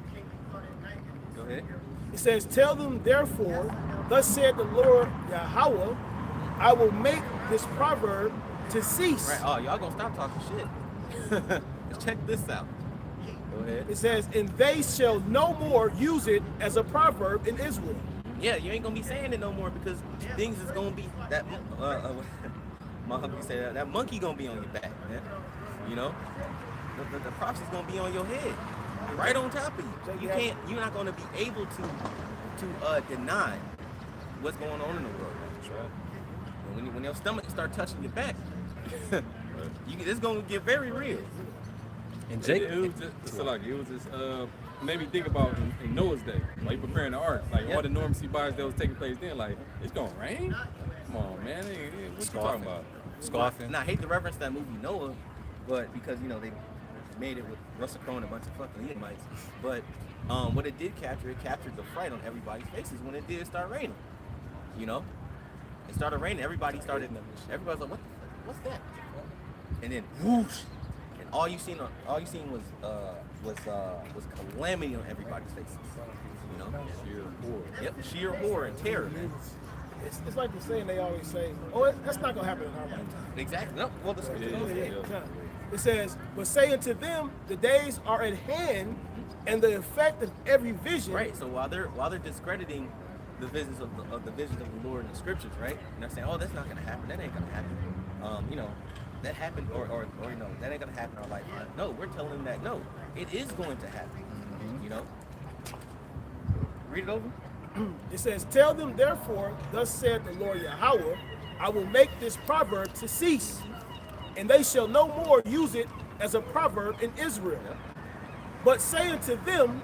Go ahead. It says, tell them therefore, thus said the Lord Yahweh, I will make this proverb to cease. Right. Oh, y'all gonna stop talking shit. Let's check this out. Go ahead. It says, and they shall no more use it as a proverb in Israel. Yeah, you ain't gonna be saying it no more because things is gonna be that. My hubby said that monkey gonna be on your back, man. You know, the prophecy's gonna be on your head, right on top of you. You're not gonna be able to deny what's going on in the world. And when your stomach start touching your back, it's gonna get very real. And Jake, It was just made me think about in Noah's day, like preparing the ark, like all the normacy bias that was taking place then, like it's gonna rain. Come on, man. What you Scoffing. talking about? Scoffing. Now, I hate to reference that movie Noah, but because they made it with Russell Crowe and a bunch of fucking Edomites. But what it did capture, it captured the fright on everybody's faces when it did start raining. It started raining. Everybody's like, what's that? And then whoosh, and all you seen was calamity on everybody's faces. Sheer horror. Yep, sheer horror and terror, man. It's like the saying they always say, oh, that's not going to happen in our lifetime. Exactly. No, well, the scripture knows Yeah, that. yeah. It says, but say unto them, the days are at hand, and the effect of every vision. Right. So while they're discrediting the visions of the Lord in the scriptures, right? And they're saying, oh, that's not going to happen. That ain't going to happen. That happened, or that ain't going to happen in our lifetime. No, we're telling them that no, it is going to happen. Read it over. It says, tell them therefore, thus saith the Lord Yahweh, I will make this proverb to cease, and they shall no more use it as a proverb in Israel. But say unto them,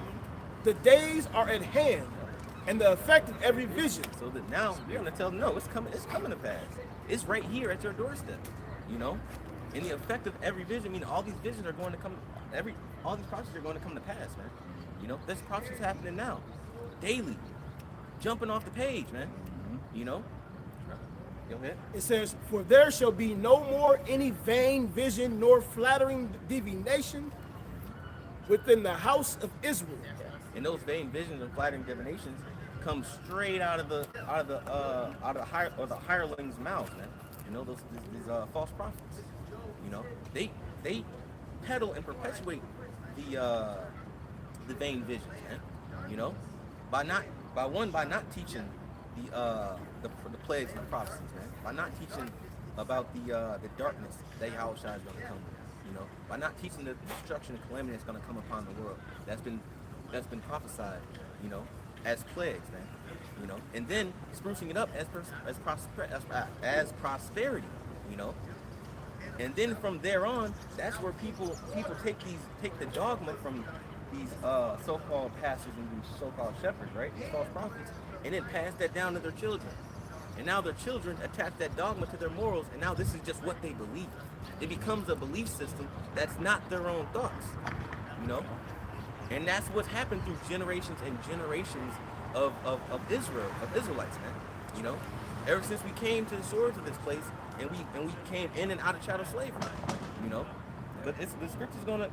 the days are at hand, and the effect of every vision. So that now you're going to tell them, no, it's coming to pass. It's right here at your doorstep. And the effect of every vision, all these visions are going to come, all these prophecies are going to come to pass, man. This prophecy's happening now, daily, jumping off the page, man. Go ahead. It says, for there shall be no more any vain vision nor flattering divination within the house of Israel. And those vain visions and flattering divinations come straight out of the hirelings' mouths, man. These false prophets. They peddle and perpetuate the vain visions, man. By not teaching the plagues and the prophecies, man. By not teaching about the darkness that Yahweh is going to come. By not teaching the destruction and calamity that's going to come upon the world. That's been prophesied, as plagues, man. And then sprucing it up as prosperity, And then from there on, that's where people take the dogma from these so-called pastors and these so-called shepherds, right? These false prophets, and then pass that down to their children. And now their children attach that dogma to their morals, and now this is just what they believe. It becomes a belief system that's not their own thoughts, And that's what's happened through generations and generations of Israelites, man. Ever since we came to the shores of this place, and we came in and out of chattel slavery, But the scripture's gonna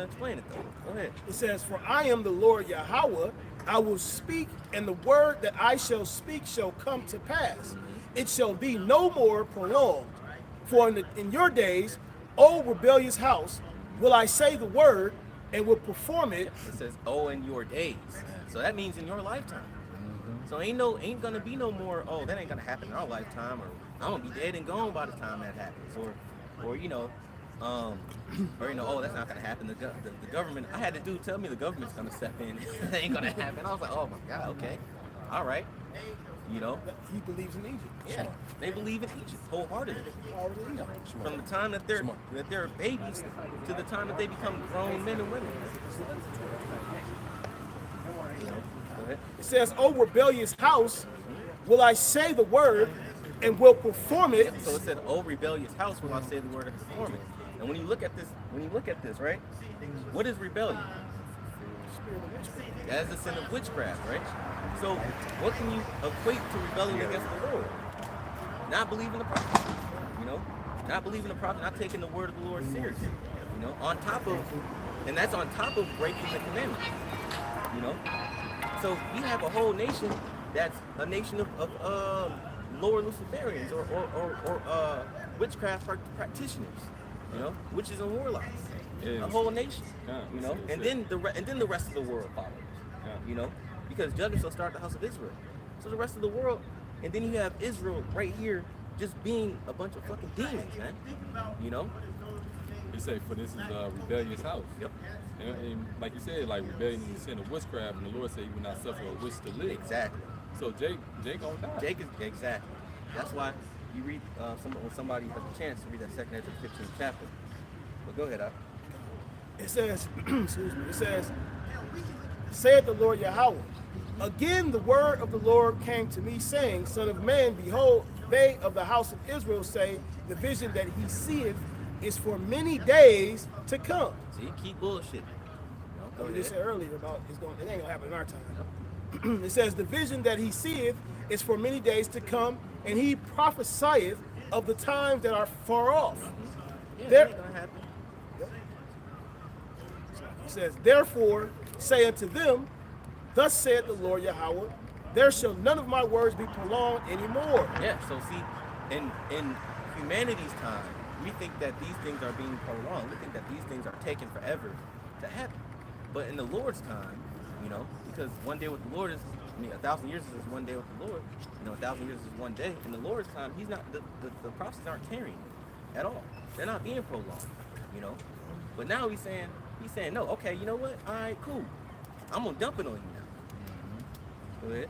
explain it though. Go ahead. It says, for I am the Lord Yahweh, I will speak, and the word that I shall speak shall come to pass. It shall be no more prolonged. For in your days, O rebellious house, will I say the word, and will perform it. It says, oh, in your days. So that means in your lifetime. So ain't gonna be no more, oh, that ain't gonna happen in our lifetime, or I'm gonna be dead and gone by the time that happens. Or oh, that's not gonna happen. The government, I had the dude tell me the government's gonna step in. That ain't gonna happen. I was like, oh my God, okay, all right. He believes in Egypt. Yeah, they believe in Egypt wholeheartedly. From the time that they're babies to the time that they become grown men and women. Go ahead. It says, O rebellious house, will I say the word, and will perform it. So it said, oh rebellious house, will I say the word and perform it. And when you look at this, right? What is rebellion? That is the sin of witchcraft, right? So what can you equate to rebelling against the Lord? Not believing the prophet, not believing the prophet, not taking the word of the Lord seriously, and that's on top of breaking the commandments, So we have a whole nation that's a nation of lower Luciferians or witchcraft practitioners, witches and warlocks. A whole nation, and then the rest of the world follows, because judgment shall start the house of Israel. So the rest of the world, and then you have Israel right here just being a bunch of fucking demons, man. He said, for this is a rebellious house. Yep. And like you said, like rebellion is the sin of witchcraft, and the Lord said he will not suffer a witch to live. Exactly. So Jake gonna die. Jake is exactly. That's why you read when somebody has a chance to read that second Ezra 15th chapter. But go ahead, Al. It says, excuse me, it says, saith the Lord Yahweh, Again, the word of the Lord came to me, saying, Son of man, behold, they of the house of Israel say, the vision that he seeth is for many days to come. See, keep bullshit. Go We ahead. just said earlier about it ain't gonna happen in our time. It says, the vision that he seeth is for many days to come, and he prophesieth of the times that are far off. Yeah, There- that ain't gonna happen. He says, therefore say unto them, thus saith the Lord Yahweh, there shall none of my words be prolonged anymore. Yeah, so see, in humanity's time, we think that these things are being prolonged. We think that these things are taking forever to happen. But in the Lord's time, you know, because one day with the Lord is, 1,000 years is one day with the Lord. 1,000 years is one day. In the Lord's time, he's not, the prophecies aren't carrying at all. They're not being prolonged, you know. But now he's saying, no, okay, you know what? All right, cool. I'm gonna dump it on you now. Go ahead.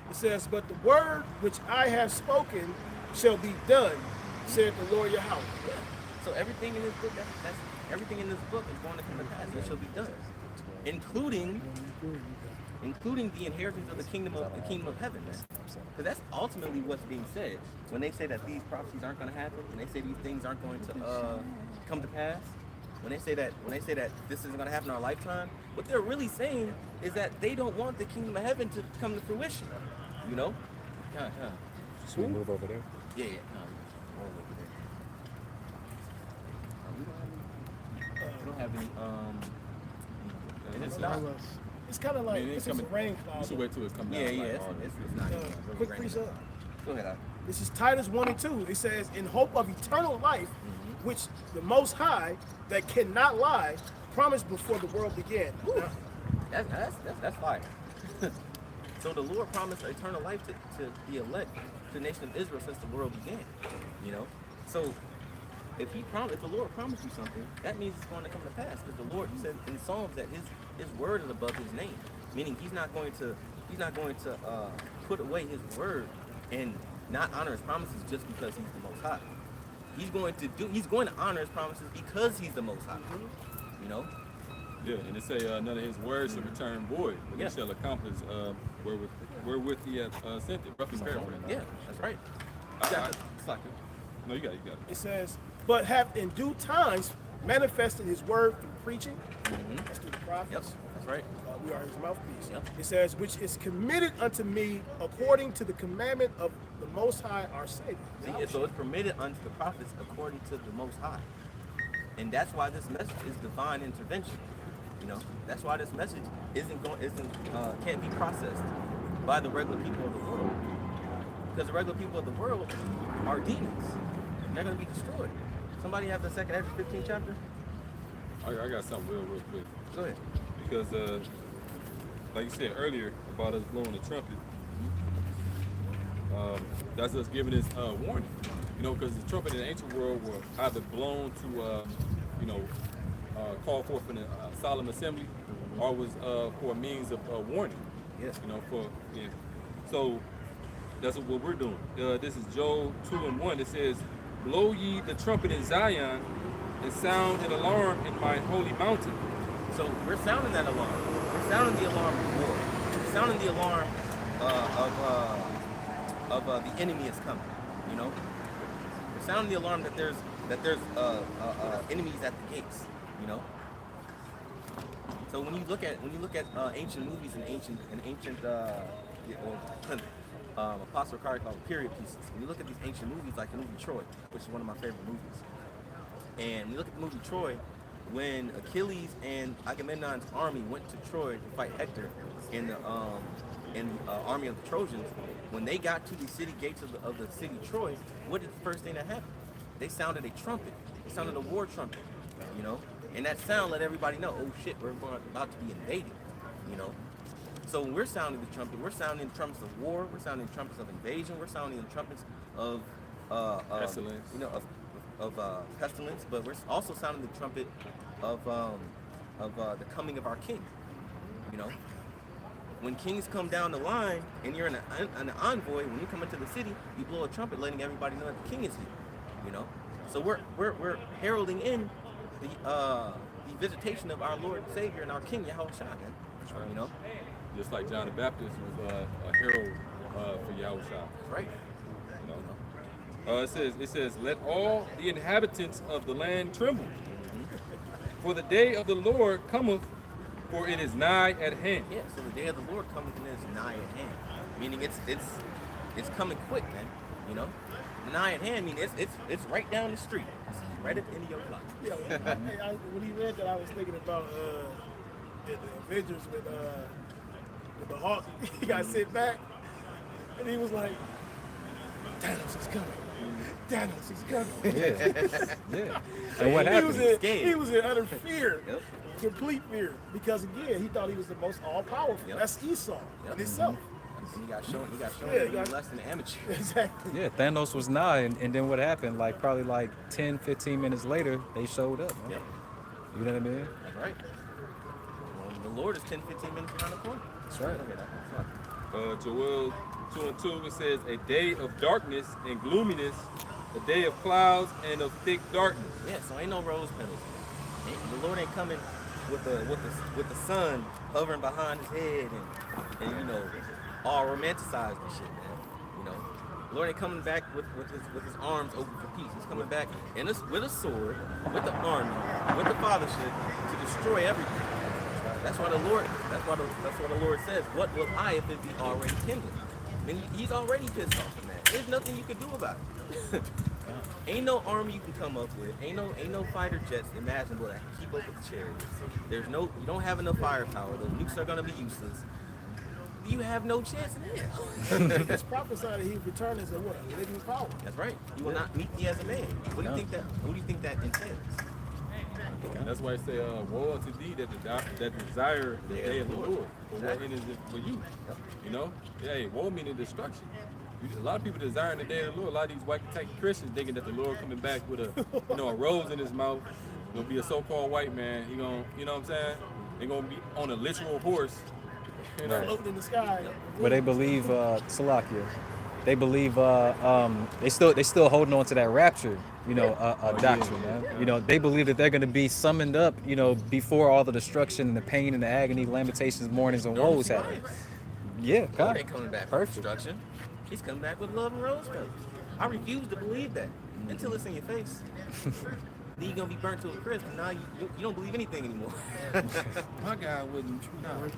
It says, but the word which I have spoken shall be done, saith the Lord Yahweh. Yeah. So everything in this book, that's everything in this book is going to come to pass. It shall be done, including the inheritance of the kingdom of heaven, man. Because that's ultimately what's being said when they say that these prophecies aren't going to happen, when they say these things aren't going to come to pass. When they say that this isn't going to happen in our lifetime, what they're really saying is that they don't want the kingdom of heaven to come to fruition. You know? Should we move over there? Yeah. We don't have any. And it's not. It's kind of like, it ain't this is a coming. rain You cloud. should wait till it comes down. Yeah, like, yeah. all It's that. not. Uh, really quick raining. precept. Go ahead. Al. This is Titus 1 and 2. It says, in hope of eternal life, which the Most High, that cannot lie, promised before the world began. Now, That's fire. So the Lord promised eternal life to the elect, to the nation of Israel since the world began. You know, so if the Lord promised you something, that means it's going to come to pass. Because the Lord said in Psalms that His word is above His name, meaning He's not going to put away His word and not honor His promises just because He's the Most High. He's going to honor His promises because He's the Most High. You know. Yeah, and it say none of his words shall return void, but Yeah. he shall accomplish wherewith he hath sent it. Roughly paraphrasing. Yeah, that's right. It's like No, you got it. it says, but hath in due times manifested his word through preaching, that's through the prophets. Yep, that's right. We are his mouthpiece. Yep. It says, which is committed unto me according to the commandment of the Most High our Savior. See, so it's permitted unto the prophets according to the Most High. And that's why this message is divine intervention. You know, that's why this message can't be processed by the regular people of the world. Because the regular people of the world are demons. And they're going to be destroyed. Somebody have the second Ezra 15 chapter? I got something real quick. Go ahead. Because, like you said earlier about us blowing the trumpet, that's us giving this warning. You know, because the trumpet in the ancient world were either blown to, call forth in a solemn assembly, or was for a means of warning. Yes. You know, so that's what we're doing. This is Joel 2:1. It says, "Blow ye the trumpet in Zion, and sound an alarm in my holy mountain." So we're sounding that alarm. We're sounding the alarm of war. We're sounding the alarm of the enemy is coming. You know, we're sounding the alarm that there's enemies at the gates. You know. So when you look at ancient movies and ancient Apostle Curry called period pieces. When you look at these ancient movies, like the movie Troy, which is one of my favorite movies, and when you look at the movie Troy, when Achilles and Agamemnon's army went to Troy to fight Hector in the army of the Trojans, when they got to the city gates of the city Troy, what is the first thing that happened? They sounded a trumpet. They sounded a war trumpet, you know? And that sound let everybody know, oh shit, we're about to be invaded, you know? So when we're sounding the trumpet, we're sounding trumpets of war, we're sounding trumpets of invasion, we're sounding the trumpets of Pestilence. You know, of pestilence, but we're also sounding the trumpet of the coming of our king. You know, when kings come down the line and you're an envoy, when you come into the city, you blow a trumpet, letting everybody know that the king is here. You know, so we're heralding in the visitation of our Lord and Savior and our King Yahushua, man. You know, Just like John the Baptist was a herald for Yahushua. right? You know? It says, let all the inhabitants of the land tremble, for the day of the Lord cometh, for it is nigh at hand. Yeah. So the day of the Lord coming and is nigh at hand, meaning it's coming quick, man. You know, nigh at hand means it's right down the street, it's right at the end of your block. Yeah, when he read that, I was thinking about the Avengers with the Hulk. He got sit back, and he was like, Thanos is coming. Thanos is coming. Yeah. And what happened? He was in utter fear, Yep. complete fear, because again, he thought he was the most all-powerful. Yep. That's Esau Yep. in itself. And he got shown Yeah, that he he got- was less than an amateur. Exactly. Yeah, Thanos was nigh, and then what happened? Like probably like 10, 15 minutes later, they showed up. Man. Yep. You know what I mean? That's right. Well, the Lord is 10, 15 minutes around the corner. That's right. Look at that. That's right. Joel 2:2, it says, a day of darkness and gloominess, a day of clouds and of thick darkness. Yeah, so ain't no rose petals. The Lord ain't coming with the sun hovering behind his head and you know all romanticized and shit, man. You know, the Lord ain't coming back with his arms open for peace. He's coming back with a sword, with the army, with the fathership to destroy everything. That's why the Lord says, "What will I if it be already kindled?" I mean, he's already pissed off in that. There's nothing you can do about it. Ain't no army you can come up with. Ain't no fighter jets imaginable that can keep up with the chariots. You don't have enough firepower. Those nukes are gonna be useless. You have no chance in hell. It's prophesied that he returned as a what? A living power. That's right. You will not meet me as a man. What do you think that entails? And that's why I say, woe unto thee that desire the day of the Lord. For what Exactly. it is for you. You know? Yeah, woe meaning destruction. A lot of people desiring the day of the Lord. A lot of these white Kentucky Christians thinking that the Lord coming back with a rose in his mouth. Gonna be a so-called white man. He gonna, you know what I'm saying? They gonna be on a literal horse. You know? Floating in the sky. But they believe Salakia. They believe they still holding on to that rapture, doctrine, man. You know, they believe that they're gonna be summoned up, before all the destruction and the pain and the agony, lamentations, mournings, and woes happen. Yeah, Lord God. ain't coming back with Perfect. destruction. He's coming back with love and rose petals. I refuse to believe that until it's in your face. Then you're gonna be burnt to a crisp, and now you don't believe anything anymore. My guy wouldn't. No.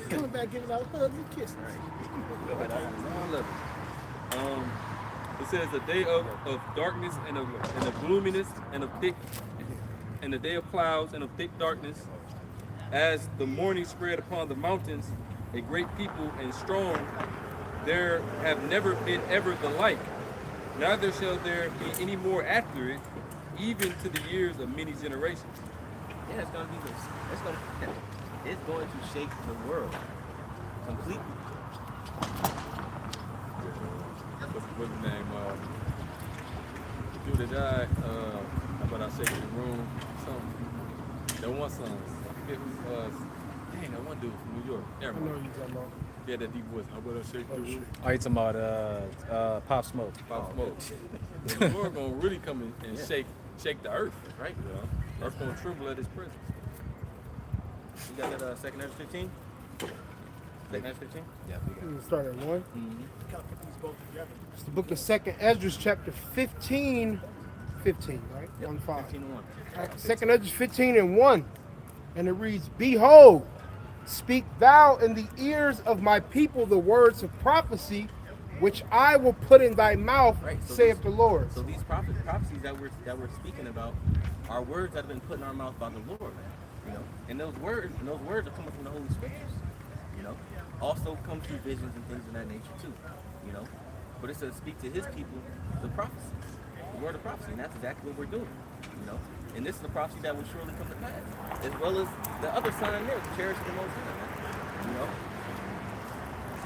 Coming back, giving out hugs and kisses. All of it. It says a day of darkness and of gloominess and of thick, and a day of clouds and of thick darkness, as the morning spread upon the mountains, a great people and strong. There have never been ever the like, neither shall there be any more after it, even to the years of many generations. Yeah, it's going to shake the world completely. What's his name? The dude that died, how about I say in the room? That one son. I forget who, that one dude from New York. I know Never mind. you're talking about. He had that deep voice. How about I shake the room? Are you talking about Pop Smoke? Pop Smoke. The Lord gonna really come and shake the earth. Right. You know? Earth gonna tremble at his presence. You got that 2nd Ezra 15? 2nd Ezra 15? Yeah, we got it. We can start at 1. Gotta put these both together. It's the book of 2nd Ezra, chapter 15, right? Yep, 1 5. 15 and 1. All right, 2nd Ezra 15 and 1. And it reads, Behold, speak thou in the ears of my people the words of prophecy, which I will put in thy mouth, Right, so saith the Lord. So these prophecies that we're speaking about are words that have been put in our mouth by the Lord, man. You know, and those words are coming from the Holy Scriptures. You know, also come through visions and things of that nature too. You know, but it says speak to His people the prophecy, the word of prophecy, and that's exactly what we're doing. You know, and this is the prophecy that will surely come to pass, as well as the other sign there, the cherish of the Most High. You know,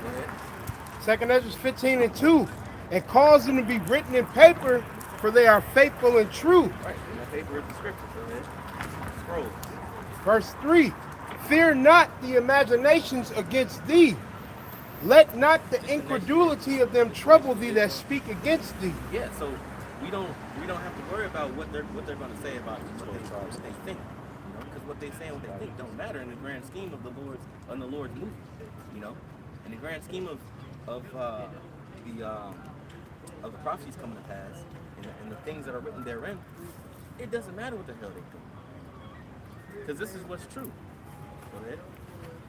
go ahead. 2nd Ezra 15 and 2. And cause them to be written in paper, for they are faithful and true. Right, and that paper is the scripture. Go ahead. Scroll. Verse 3. Fear not the imaginations against thee. Let not the incredulity of them trouble thee that speak against thee. Yeah, so we don't have to worry about what they're going to say about what they think, you know, because what they say and what they think don't matter in the grand scheme of the Lord's movie. You know, in the grand scheme of the prophecies coming to pass and the things that are written therein, it doesn't matter what the hell they think, because this is what's true. Go ahead.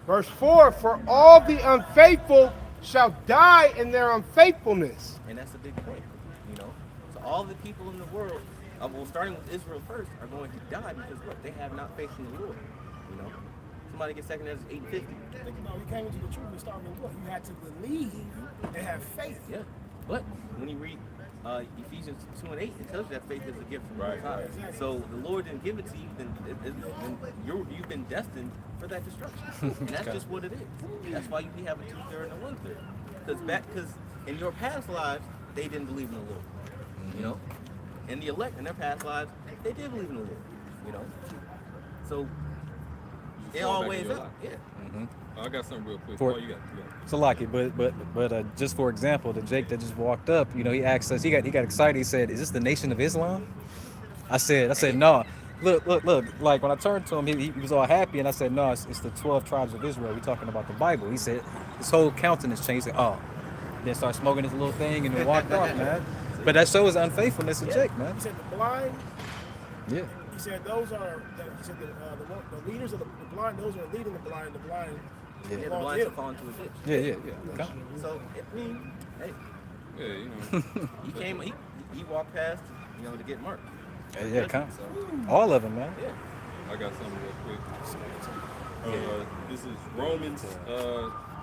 Verse 4, for all the unfaithful shall die in their unfaithfulness. And that's a big point, you know. So all the people in the world, well, starting with Israel first, are going to die because what? They have not faith in the Lord, you know. Somebody gets second as 850. Think about it, you came into the truth and started with what? You had to believe and have faith. Yeah, but when you read Ephesians 2 and 8, it tells you that faith is a gift from Right. God. So the Lord didn't give it to you, then you've been destined for that destruction. And that's just what it is. That's why you have a 2/3 and a 1/3. Because in your past lives, they didn't believe in the Lord. You know? And the elect in their past lives, they did believe in the Lord. You know? So it always your is. life. Yeah. Oh, I got something real quick. For- Oh, you got. So Lockie, but just for example, the Jake that just walked up, you know, he asked us, he got excited. He said, "Is this the Nation of Islam?" I said, no. Look. Like when I turned to him, he was all happy, and I said, no, it's the 12 tribes of Israel. We're talking about the Bible. He said, his whole countenance changed. He said, oh, then started smoking his little thing and then walked off, man. But that shows unfaithfulness of Jake, man. He said the blind. Yeah. He said those are. He said the leaders of the blind. Those are leading the blind. The blind. Yeah, the belong to blind him. shall fall into a ditch. Yeah. So, I mean, hey, Yeah, you know. he walked past, you know, to get marked. Yeah, So, all of them, man. yeah. I got something real quick. This is Romans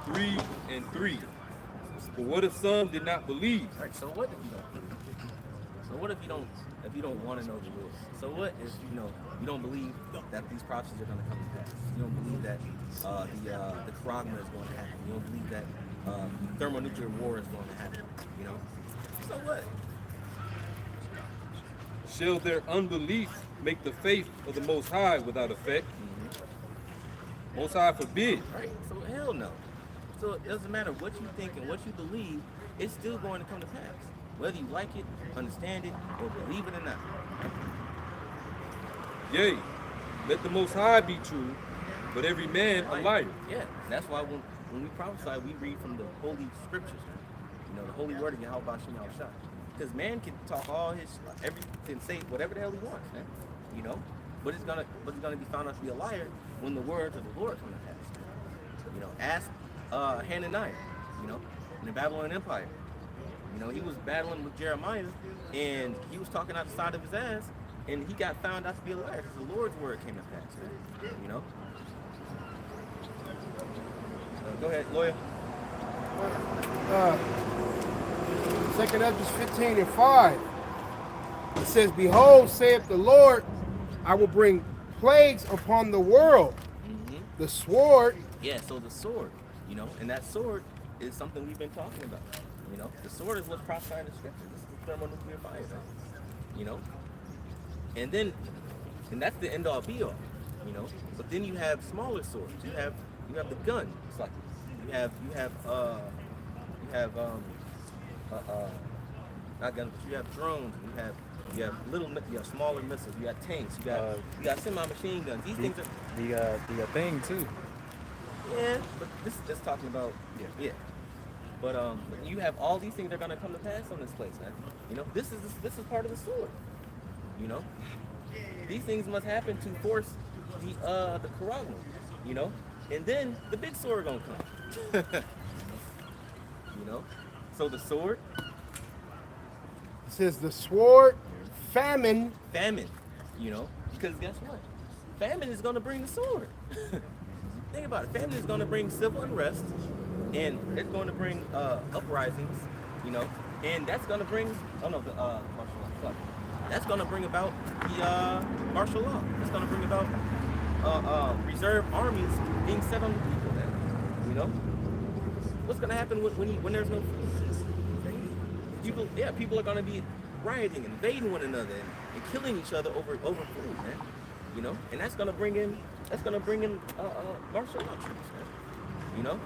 3:3. But what if some did not believe? All right. So what if you don't? So what if you don't want to know the Lord? So what if you don't believe that these prophecies are going to come to pass? You don't believe that the Kragma is going to happen. You don't believe that thermonuclear war is going to happen. You know. So what? Shall their unbelief make the faith of the Most High without effect? Most High forbid. Right. So hell no. So it doesn't matter what you think and what you believe, it's still going to come to pass. Whether you like it, understand it, or believe it or not. Yea, let the Most High be true, but every man a liar. Yeah. And that's why when we prophesy, we read from the Holy Scriptures. You know, the Holy Word of Yahweh Bashem Yahushua. Because man can talk all his everything, say whatever the hell he wants, man. You know, but it's gonna be found out to be a liar when the words of the Lord come to pass. You know, ask Hananiah, you know, in the Babylonian Empire. You know, he was battling with Jeremiah, and he was talking out the side of his ass, and he got found out to be a liar because the Lord's word came to pass, man. You know. Go ahead, lawyer. 2nd Esdras 15:5. It says, behold, saith the Lord, I will bring plagues upon the world. The sword. Yeah, so the sword, you know, and that sword is something we've been talking about. You know, the sword is what's prophesied in the scripture. This is the thermonuclear fire, man. You know, and that's the end all be all. You know, but then you have smaller swords. You have the gun. It's like not guns, but you have drones. You have smaller missiles. You got tanks. You got semi-machine guns. These things are The thing too. yeah, but this is just talking about yeah. But you have all these things that are gonna come to pass on this place, man. You know, this is part of the sword. You know, these things must happen to force the Qur'an. You know, and then the big sword gonna come. You know, so the sword. It says the sword, famine. You know, because guess what? Famine is gonna bring the sword. Think about it. Famine is gonna bring civil unrest, and it's going to bring uprisings, you know, and that's going to bring martial law. Fuck. That's going to bring about the martial law. It's going to bring about reserve armies being set on the people. Man. You know, what's going to happen when there's no food? People are going to be rioting, invading one another, and killing each other over food, man. You know, and that's going to bring in martial law troops, man. You know.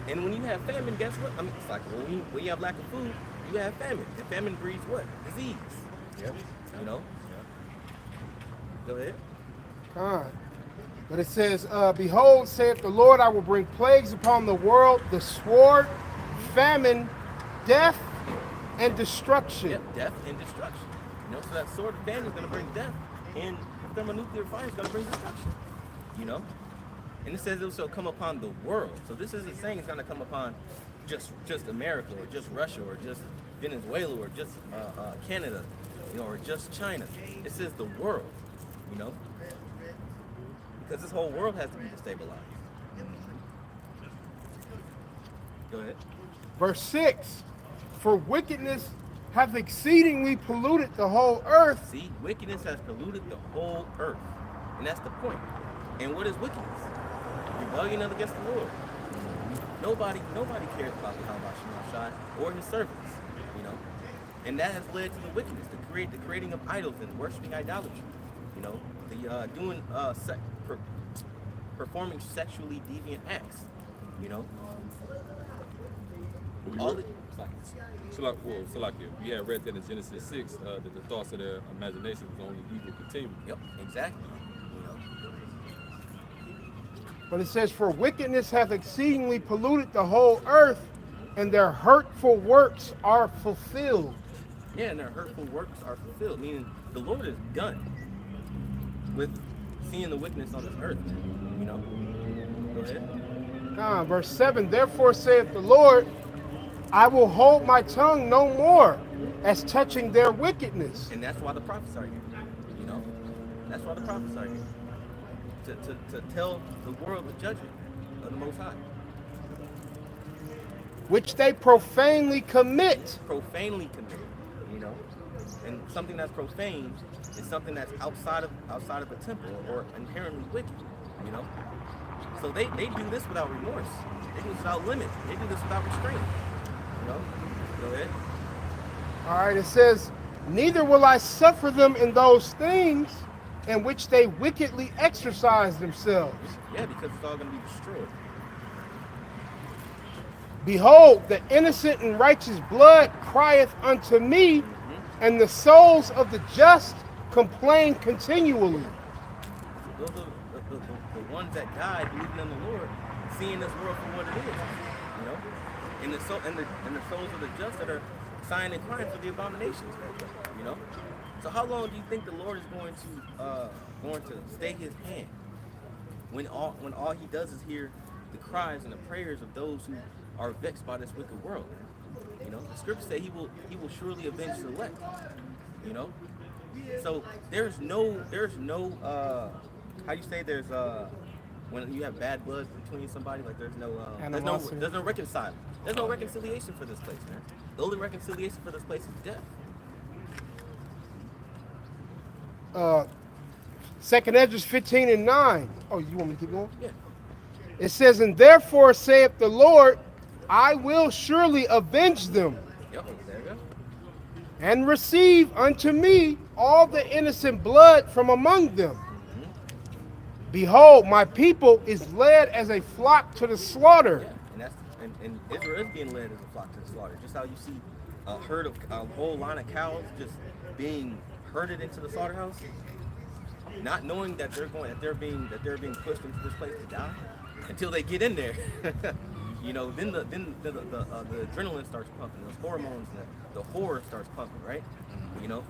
And when you have famine, guess what? I mean, it's like when you have lack of food, you have famine. And famine breeds what? Disease. Yep. You know? Go ahead. But it says, behold, saith the Lord, I will bring plagues upon the world, the sword, famine, death, and destruction. Yep, death and destruction. You know, so that sword of famine is going to bring death, and thermonuclear fire is going to bring destruction. You know, and it says it shall come upon the world. So this isn't saying it's going to come upon just America or just Russia or just Venezuela or just Canada, you know, or just China. It says the world. You know, because this whole world has to be destabilized. Go ahead. Verse 6, for wickedness hath exceedingly polluted the whole earth. See, wickedness has polluted the whole earth. And that's the point. And what is wickedness? Rebellion against the Lord. Nobody cares about the Shai or his servants, you know. And that has led to the wickedness, the creating of idols and worshiping idolatry. You know, the performing sexually deviant acts. You know, all the So like you had read that in Genesis 6, that the thoughts of their imagination was only evil continuing. Yep, exactly. You know, But it says, for wickedness hath exceedingly polluted the whole earth, and their hurtful works are fulfilled. yeah, and their hurtful works are fulfilled, meaning the Lord is done with seeing the wickedness on this earth. You know, go ahead. Verse 7, therefore saith the Lord, I will hold my tongue no more as touching their wickedness. And that's why the prophets are here. You know, that's why the prophets are here. To tell the world the judgment of the Most High. Which they profanely commit. Profanely committed, you know, and something that's profane is something that's outside of the temple or inherently wicked, you know. So they do this without remorse. They do this without limit. They do this without restraint. You know. Go ahead. All right, it says, neither will I suffer them in those things in which they wickedly exercise themselves. Yeah, because it's all going to be destroyed. Behold, the innocent and righteous blood crieth unto me, and the souls of the just complain continually. Those are the ones that died believing in the Lord, seeing this world for what it is, you know, and the souls of the just that are sighing and crying for the abominations, you know. So how long do you think the Lord is going to stay His hand when all He does is hear the cries and the prayers of those who are vexed by this wicked world? You know, the scriptures say He will surely avenge the elect. You know, so there's no how you say there's when you have bad blood between somebody, like there's no reconciling. There's no reconciliation for this place, man. The only reconciliation for this place is death. 2nd Esdras 15 and 9. Oh, you want me to keep going? Yeah. It says, and therefore saith the Lord, I will surely avenge them, Yep. There you go. and receive unto me all the innocent blood from among them. Behold, my people is led as a flock to the slaughter. Yeah, and Israel is being led as a flock to the slaughter. Just how you see a whole line of cows just being herded into the slaughterhouse, not knowing that they're being pushed into this place to die until they get in there. You know, then the adrenaline starts pumping, the hormones, the horror starts pumping, right? You know,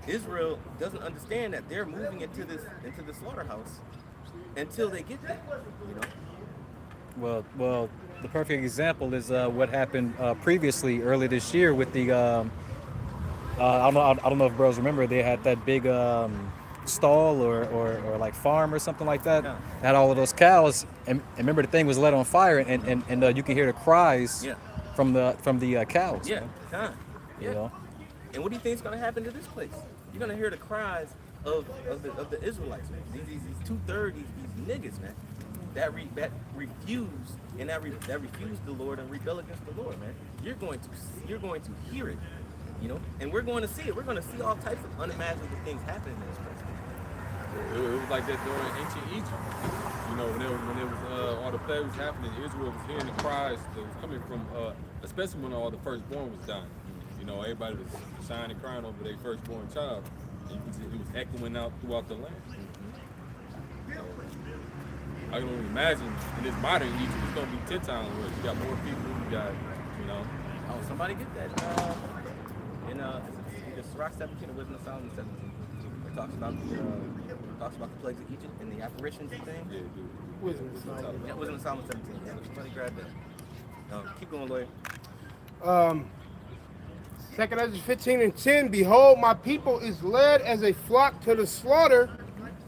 Israel doesn't understand that they're moving into the slaughterhouse until they get there. You know. Well, the perfect example is what happened previously early this year with the I don't know if bros remember, they had that big stall or like farm or something like that. Yeah. Had all of those cows, and remember the thing was lit on fire, and you can hear the cries from the cows. Yeah. Man, Yeah. You know? And what do you think is going to happen to this place? You're going to hear the cries of the Israelites, man. These 2/3 these niggas, man, that refuse the Lord and rebel against the Lord, man. You're going to hear it, you know, and we're going to see it. We're going to see all types of unimaginable things happening in this place. It was like that during ancient Egypt. You know, when it was all the plagues was happening, Israel was hearing the cries that was coming from, especially when all the firstborn was dying. You know, everybody was sighing and crying over their firstborn child. And it was echoing out throughout the land. So, I can only imagine in this modern Egypt, it's gonna be 10 times worse. You got more people. You got, you know. Oh, somebody get that in either Sirach 17 or Wisdom of Solomon 17. It talks about the plagues of Egypt and the apparitions and things. Yeah, dude. Wisdom of Solomon. Yeah, Wisdom of Solomon 17. Yeah, somebody grab that. Keep going, lawyer. 2nd Ezra 15:10. Behold, my people is led as a flock to the slaughter.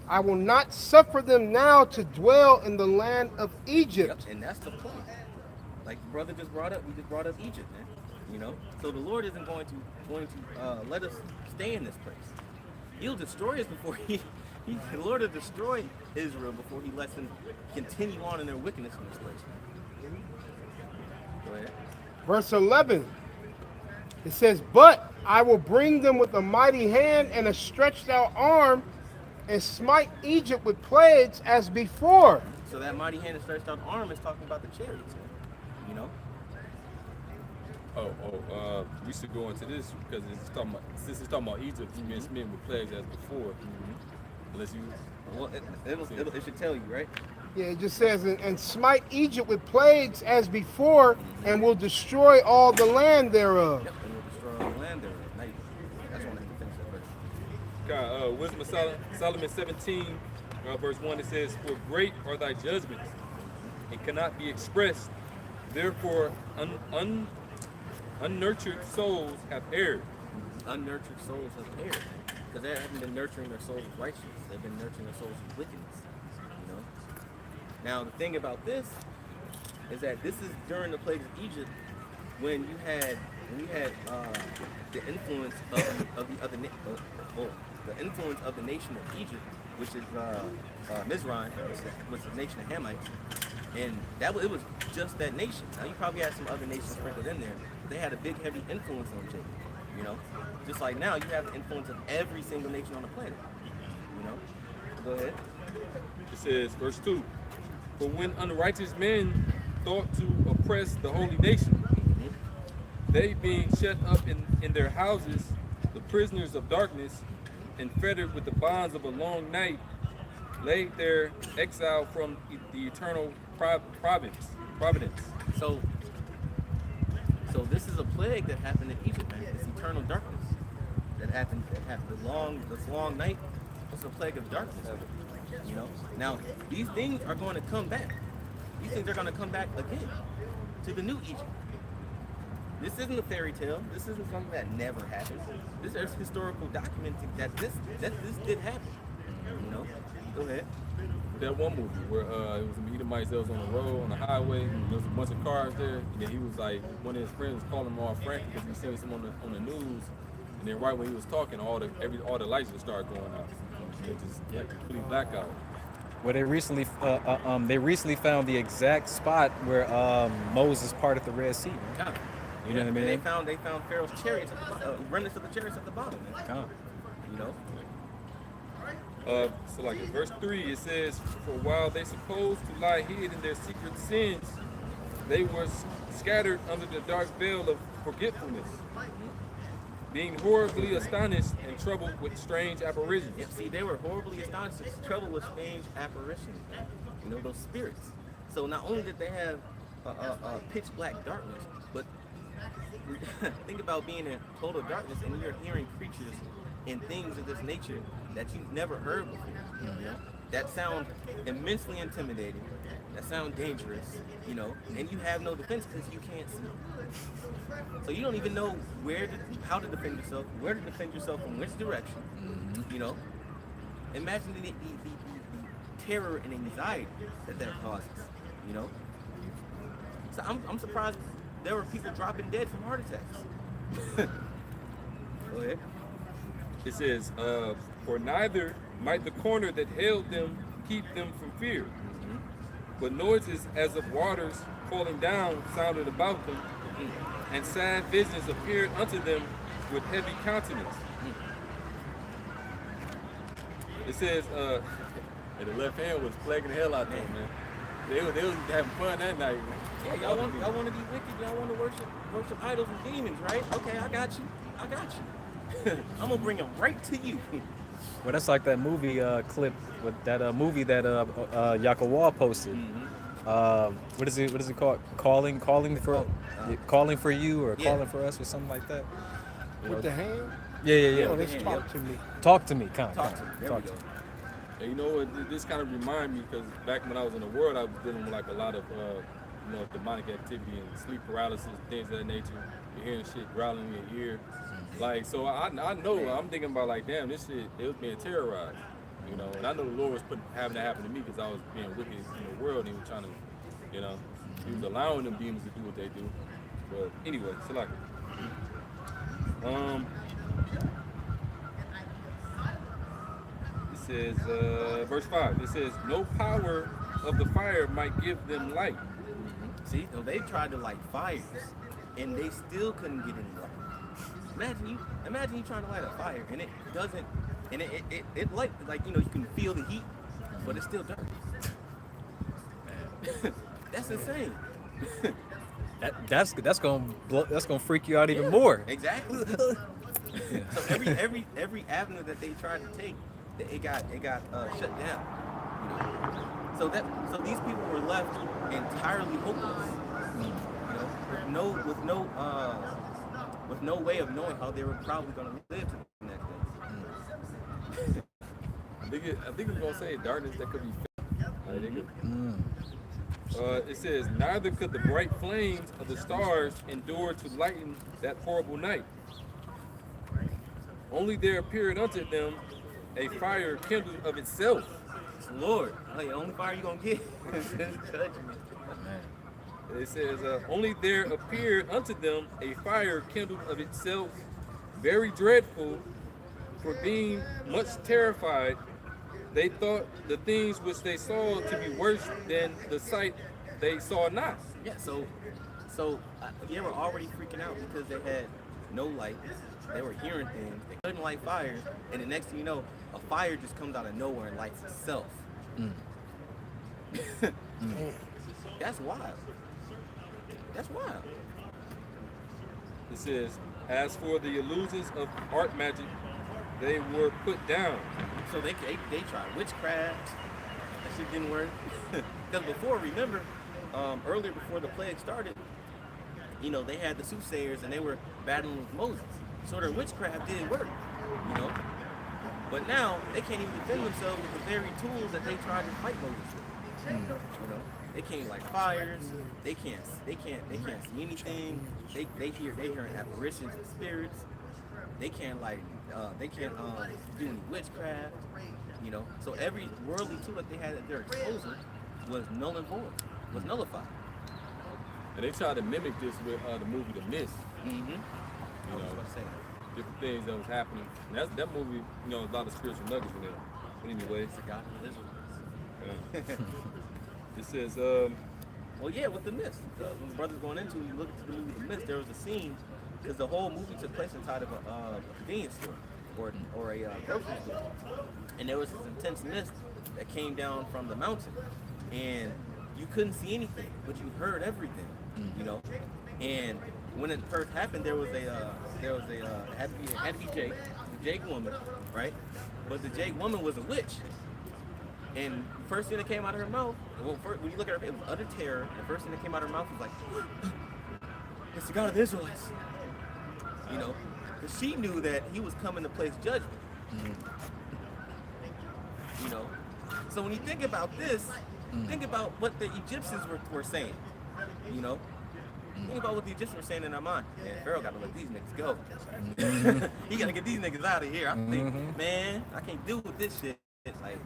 I will not suffer them now to dwell in the land of Egypt. Yep, and that's the point. Like the brother just brought up, we just brought up Egypt, man. You know, so the Lord isn't going to let us stay in this place. He'll destroy us before the Lord will destroy Israel before He lets them continue on in their wickedness in this place. Go ahead. Verse 11. It says, but I will bring them with a mighty hand and a stretched out arm, and smite Egypt with plagues as before. So that mighty hand and stretched out arm is talking about the chariots, man. You know. We should go into this because since it's talking about Egypt, it's being smitten with plagues as before. Unless you, Well, it should tell you, right? Yeah, it just says, and smite Egypt with plagues as before, and will destroy all the land thereof. Yep, and will destroy all the land thereof. Now, that's one of the things that verse. God, Wisdom of Solomon 17, verse 1, it says, for great are thy judgments, and cannot be expressed. Therefore, unnurtured souls have erred. Unnurtured souls have erred. Because they haven't been nurturing their souls with righteousness. They've been nurturing their souls with wickedness. You know? Now, the thing about this is that this is during the plagues of Egypt when you had the influence of the influence of the nation of Egypt, which is Mizraim, which is the nation of Hamites, and it was just that nation. Now you probably had some other nations sprinkled in there, but they had a big, heavy influence on Jacob. You know, just like now you have the influence of every single nation on the planet. You know, go ahead. It says, verse 2, for when unrighteous men thought to oppress the holy nation, they being shut up in their houses, the prisoners of darkness, and fettered with the bonds of a long night, laid their exile from the eternal providence. So this is a plague that happened in Egypt, man. It's eternal darkness that happened. This long night. It's a plague of darkness. You know. Now these things are going to come back. These things are going to come back again to the new Egypt. This isn't a fairy tale. This isn't something that never happened. This is historical documenting that this did happen. You know. Go ahead. That one movie where it was some Edomites that was on the road, on the highway, and there was a bunch of cars there, and then he was like, one of his friends was calling him all frantic because he seen some on the news, and then right when he was talking, all the lights just started going out. It just completely blackout. Well, they recently found the exact spot where Moses parted the Red Sea. Man. You know what I mean? They found Pharaoh's chariots, remnants of the chariots at the bottom. Man. You know. So like in verse 3, it says, for while they supposed to lie hid in their secret sins, they were scattered under the dark veil of forgetfulness, being horribly astonished and troubled with strange apparitions. Yeah, see, they were horribly astonished and troubled with strange apparitions. You know, those spirits. So not only did they have pitch black darkness, but think about being in total darkness and you're hearing creatures and things of this nature that you've never heard before. You know? That sound immensely intimidating. That sound dangerous, you know, and you have no defense because you can't see. So you don't even know how to defend yourself, where to defend yourself from which direction. You know, imagine the terror and anxiety that causes. You know, so I'm surprised there were people dropping dead from heart attacks. Go ahead. It says, for neither might the corner that held them keep them from fear, but noises as of waters falling down sounded about them, and sad visions appeared unto them with heavy countenance. It says, and the left hand was plaguing the hell out of them, man. They was having fun that night, man. Yeah, y'all want to be wicked, y'all want to worship idols and demons, right? Okay, I got you. I'm gonna bring them right to you. Well, that's like that movie clip with that movie that Yaka Wall posted. What is it? What is it called? Calling for you or Yeah. calling for us or something like that. You know? With the hand? Yeah. Oh, the let's hand, talk yep. to me. Talk to me, kind Talk to me. There we talk go. to me. And you know what? This kind of remind me because back when I was in the world, I was dealing with like a lot of demonic activity and sleep paralysis, things of that nature. You're hearing shit growling in your ear. Like, so I know, I'm thinking about like, damn, this shit, it was being terrorized, you know. And I know the Lord was having that happen to me because I was being wicked in the world and he was trying to, you know, he was allowing them demons to do what they do. But anyway, so like, it says, verse 5, it says, no power of the fire might give them light. See, so they tried to light fires, and they still couldn't get any light. Imagine you trying to light a fire, and it doesn't, and it like you know, you can feel the heat, but it's still dark. That's insane. That's gonna freak you out even more. Exactly. So every avenue that they tried to take, it got shut down. You know? So these people were left entirely hopeless. You know, with no way of knowing how they were probably going to live to the next day. I think it's gonna say darkness that could be it says, neither could the bright flames of the stars endure to lighten that horrible night. Only there appeared unto them a fire kindled of itself. Lord, like, the only fire you gonna get is judgment. It says, only there appeared unto them a fire kindled of itself, very dreadful, for being much terrified, they thought the things which they saw to be worse than the sight they saw not. Yeah, so they were already freaking out because they had no light. They were hearing things. They couldn't light fires, and the next thing you know, a fire just comes out of nowhere and lights itself. That's wild. That's wild. It says, as for the illusions of art magic, they were put down. So they tried witchcraft. That shit didn't work. Because before, remember, earlier before the plague started, you know, they had the soothsayers and they were battling with Moses. So their witchcraft didn't work, you know. But now they can't even defend themselves with the very tools that they tried to fight Moses with. You know, they can't light fires. They can't see anything. They hear apparitions and spirits. They can't do any witchcraft. You know, so every worldly tool that they had at their disposal was null and void, was nullified. And they tried to mimic this with the movie The Mist. Mm-hmm. You know, different things that was happening. And that movie, you know, a lot of spiritual nuggets in there. But anyway, It's a God of Israel. it says, Well, yeah, with The Mist. When the brother's going into, you look into the movie The Mist, there was a scene, because the whole movie took place inside of a convenience store or a grocery store. And there was this intense mist that came down from the mountain. And you couldn't see anything, but you heard everything, you know? And when it first happened, it had to be Jake, the Jake woman, right? But the Jake woman was a witch. And first thing that came out of her mouth, when you look at her, it was utter terror. And the first thing that came out of her mouth was like, it's the God of the Israelites. You know, because she knew that he was coming to place judgment. You know, so when you think about this, think about what the Egyptians were saying. You know, think about what the Egyptians were saying in their mind. Man, Pharaoh got to let these niggas go. He got to get these niggas out of here. I think, man, I can't deal with this shit. Like,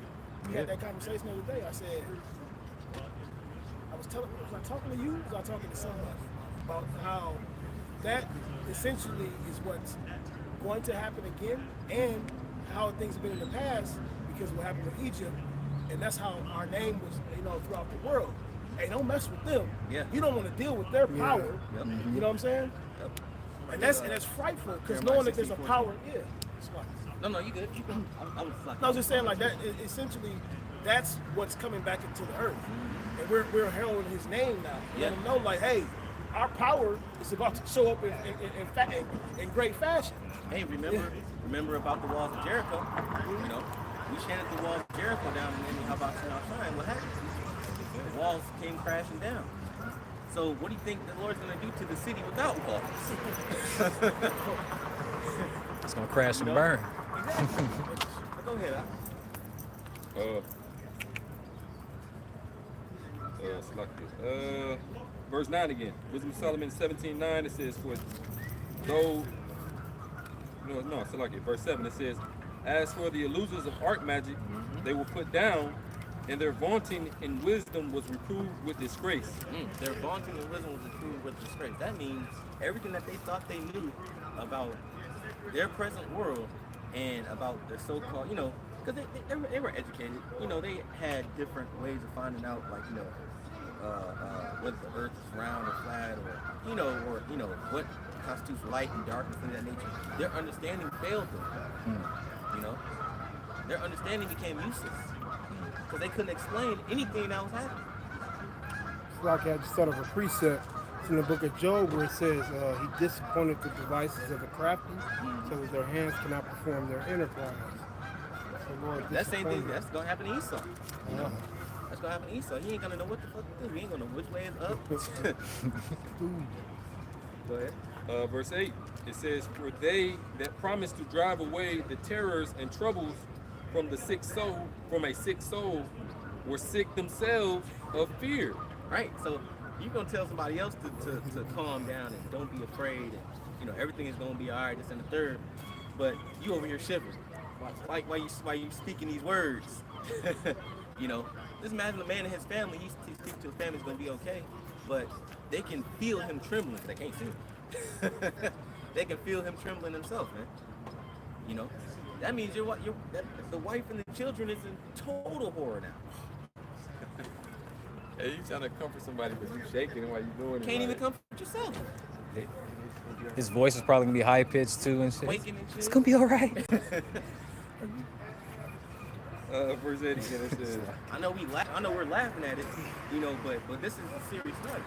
We had that conversation the other day. I said, was I talking to you? Was I talking to somebody about how that essentially is what's going to happen again, and how things have been in the past because of what happened with Egypt, and that's how our name was, you know, throughout the world. Hey, don't mess with them. Yeah. You don't want to deal with their power. Yep. You know what I'm saying? Yep. And that's frightful because Jeremiah knowing that there's a 16:14. power. Yeah. It's fine. No, you good. Keep going. I No, I was just saying like that. Essentially, that's what's coming back into the earth, and we're heralding his name now. Yeah. Let him know, like, hey, our power is about to show up in great fashion. Hey, remember about the walls of Jericho? You know, we shattered the walls of Jericho down, and then how about you now shine? What happened? The walls came crashing down. So what do you think the Lord's going to do to the city without walls? It's gonna crash and burn. Exactly. Go ahead. Verse 9 again. Wisdom of Solomon 17:9. It says, "For though." No, it's like it. Verse 7. It says, "As for the illusions of art magic, they were put down, and their vaunting in wisdom was reproved with disgrace." Their vaunting in wisdom was reproved with disgrace. That means everything that they thought they knew about their present world and about their so-called, because they were educated. They had different ways of finding out, like, whether the earth is round or flat, or what constitutes light and darkness and that nature. Their understanding failed them. Their understanding became useless because they couldn't explain anything that was happening. It's like I just thought of a precept. It's in the book of Job where it says he disappointed the devices of the crafty so that their hands cannot perform their enterprise. So Lord, That same thing, disappointed. that's going to happen to Esau. Yeah. That's going to happen to Esau. He ain't going to know what the fuck to do. He ain't going to know which way is up. Go ahead. Verse 8. It says, "For they that promise to drive away the terrors and troubles from a sick soul, were sick themselves of fear." Right? So you're going to tell somebody else to calm down and don't be afraid and, everything is going to be all right, this and the third. But you over here shivering. Why you speaking these words? Just imagine a man and his family, he's speaking to his family, is going to be okay. But they can feel him trembling. They can't see him. They can feel him trembling himself, man. That means the wife and the children is in total horror now. Hey, you trying to comfort somebody, but you shaking while you doing it. Can't even comfort yourself. His voice is probably gonna be high pitched too and shit. Waking and shit. It's gonna be all right. Verse 8 again. It says, I know we're laughing at it, but this is a serious matter.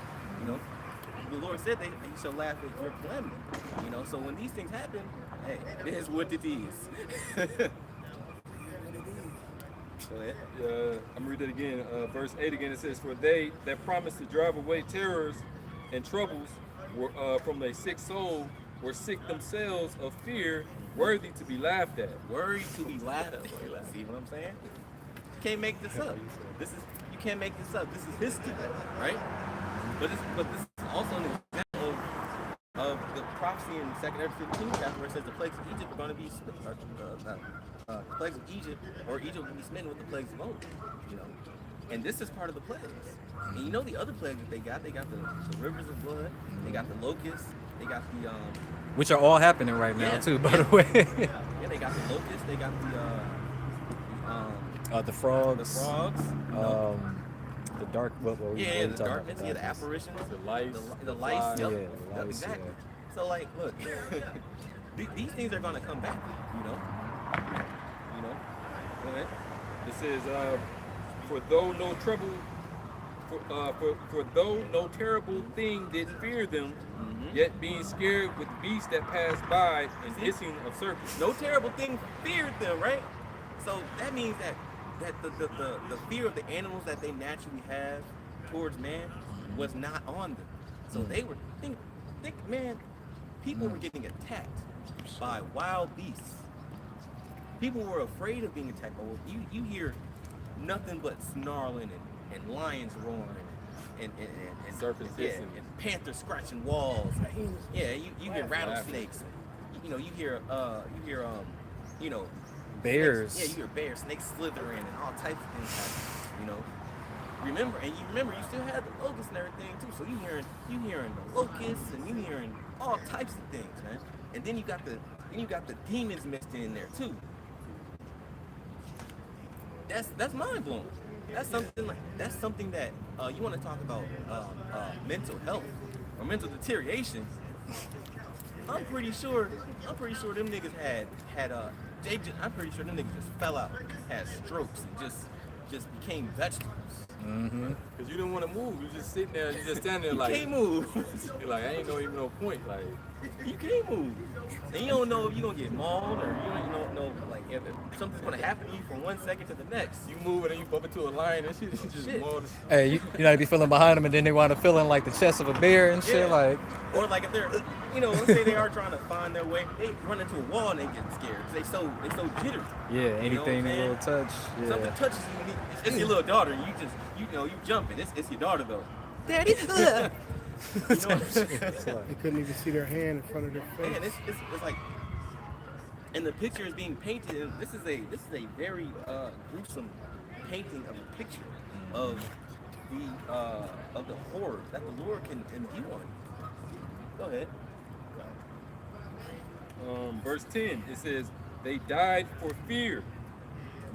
The Lord said that you shall laugh at your calamity. So when these things happen, hey, it is what it is. Go ahead. I'm gonna read it again. Verse 8 again. It says, "For they that promise to drive away terrors and troubles were from a sick soul were sick themselves of fear, worthy to be laughed at." Worried to be laughed at. See what I'm saying? You can't make this up. You can't make this up. This is history, right? But this is also an example of the prophecy in 2 Ezra 15 chapter where it says the plagues of Egypt are going to be the plagues of Egypt, or Egypt will be smitten with the plagues of old. And this is part of the plagues. And the other plagues that they got the rivers of blood, they got the locusts, they got the Which are all happening right now too, by the way. yeah, they got the locusts, they got The frogs. the frogs, The dark. What were we the talking about? darkness, the apparitions, The lice, the lice, Yeah, yep. the lice, Exactly. yeah. So look, these things are gonna come back, Go ahead. It says, "For though no trouble, for though no terrible thing did fear them, yet being scared with beasts that passed by and hissing of serpents." No terrible thing feared them, right? So that means that the fear of the animals that they naturally have towards man was not on them. So they were think man, people were getting attacked by wild beasts. People were afraid of being attacked. You hear nothing but snarling and lions roaring and Serpents hissing. and panthers scratching walls. Yeah, you hear rattlesnakes. You hear Bears. snakes, you hear bears, snakes slithering, and all types of things happen. Remember, you still had the locusts and everything too. So you hearing the locusts, and you hearing all types of things, man. And then you got the demons mixed in there too. That's mind blowing. That's something that you want to talk about mental health or mental deterioration. I'm pretty sure them niggas had I'm pretty sure them niggas just fell out, had strokes, and just became vegetables. Mm-hmm. Cause you didn't want to move. You just sitting there. You just standing there You like. can't move. You're like, I ain't even no point. Like, You can't move. And you don't know if you're going to get mauled or you don't know like if something's going to happen to you from 1 second to the next. you move and then you bump into a lion and shit. Just Shit. more. Hey, you know, they be feeling behind them, and then they want to feeling like the chest of a bear and shit. Yeah. Like, Or like if they're, let's say they are trying to find their way, they run into a wall and they get scared. 'Cause they so jittery. yeah, You know what anything I'm they saying? will touch. Something Yeah. touches you, it's your little daughter, and you jumping. It's your daughter though. Daddy, you know what I'm saying? It's like- They couldn't even see their hand in front of their face. Man, it's like, and the picture is being painted. And this is a very gruesome painting of a picture of the horror that the Lord can imbue on you. Go ahead. Verse 10, it says, they died for fear,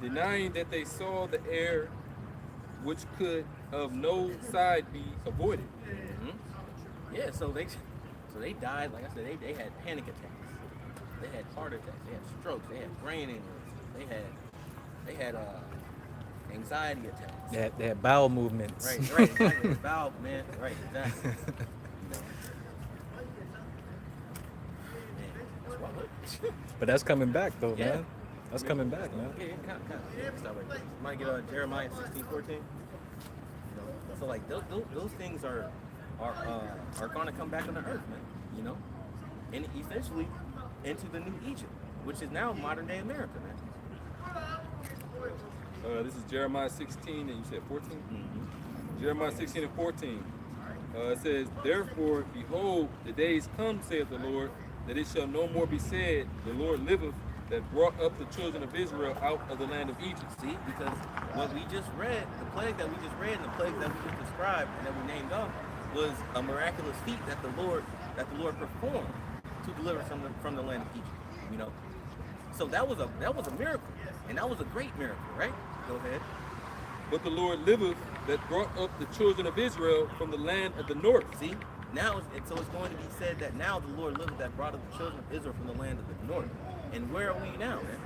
denying that they saw the air which could of no side be avoided. Yeah, so they died. Like I said, they had panic attacks. They had heart attacks. They had strokes. They had brain aneurysms. They had anxiety attacks. They had bowel movements. Right, exactly. Valve, man. Right, exactly. Man, that's wild. But that's coming back though, Yeah. man. That's coming back, man. Yeah, kind of. Yeah, stop right there. Might get Jeremiah 16:14. So like those things are going to come back on the earth, man. And essentially into the new Egypt, which is now modern day America, man. This is Jeremiah 16 and you said 14? Jeremiah 16 and 14. It says, therefore, behold, the days come, saith the Lord, that it shall no more be said, the Lord liveth, that brought up the children of Israel out of the land of Egypt. See, because what we just read, the plague that we just read, and the plague that we just described and that we named off, was a miraculous feat that the Lord performed to deliver us from the land of Egypt. So that was a miracle, and that was a great miracle, right? Go ahead. But the Lord liveth, that brought up the children of Israel from the land of the north. See, now it's going to be said that now the Lord liveth that brought up the children of Israel from the land of the north. And where are we now, man?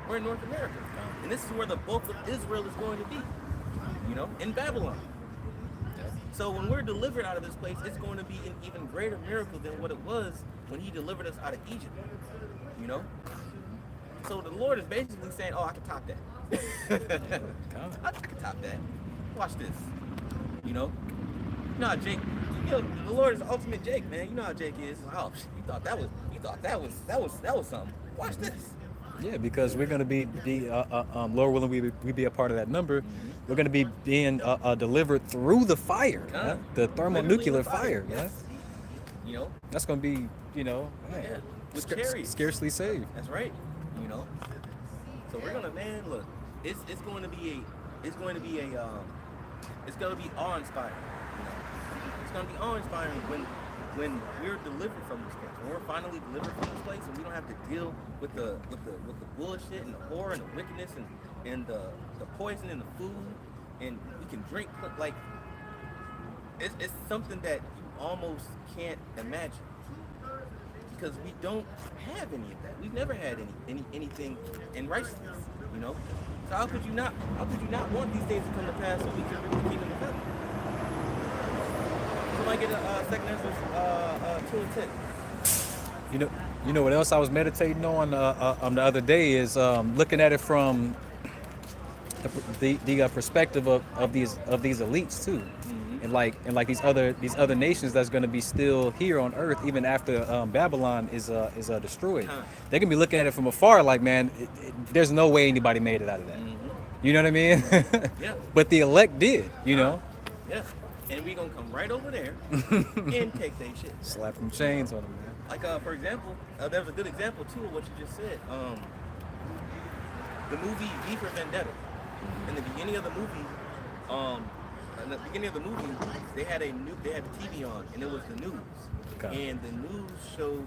We're in North America, and this is where the bulk of Israel is going to be. In Babylon. So when we're delivered out of this place, it's going to be an even greater miracle than what it was when He delivered us out of Egypt. So the Lord is basically saying, "Oh, I can top that. I can top that. Watch this." You know how Jake. The Lord is the ultimate Jake, man. You know how Jake is. Oh, you thought that was something. Watch this. Yeah, because we're gonna be Lord willing, we be a part of that number. We're gonna be being delivered through the fire, the thermonuclear fire. Yes. That's gonna be, man, Yeah, with chariots. scarcely saved. That's right. So we're gonna, man, look. It's going to be awe-inspiring. It's gonna be awe-inspiring when we're delivered from this place. When we're finally delivered from this place, and we don't have to deal with the bullshit and the horror and the wickedness and the poison in the food, and we can drink like it's something that you almost can't imagine. Because we don't have any of that. We've never had anything in righteousness, So how could you not want these things to come to pass so we can bring the kingdom of heaven? So I get a second Ezra 2 and 10. You know what else I was meditating on the other day is looking at it from the perspective of these elites too. And like these other nations that's going to be still here on earth even after Babylon is destroyed. They can be looking at it from afar like, man, there's no way anybody made it out of that. You know what I mean? Yeah. But the elect did, Yeah. And we gonna come right over there and take their shit. Slap them chains on them, man. Like for example, there's a good example too of what you just said. The movie V for Vendetta. In the beginning of the movie, they had the TV on, and it was the news. Okay. And the news showed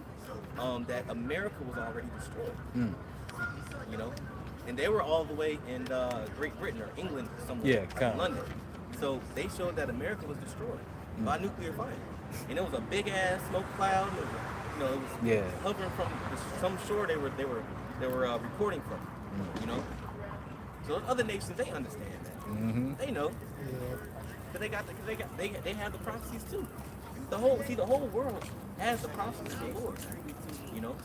that America was already destroyed. And they were all the way in Great Britain or England somewhere, in London. So they showed that America was destroyed by nuclear fire, and it was a big ass smoke cloud. It was hovering from some shore they were reporting from. So other nations, they understand that. They know. Because they have the prophecies too. The whole world has the prophecies of the Lord. You know,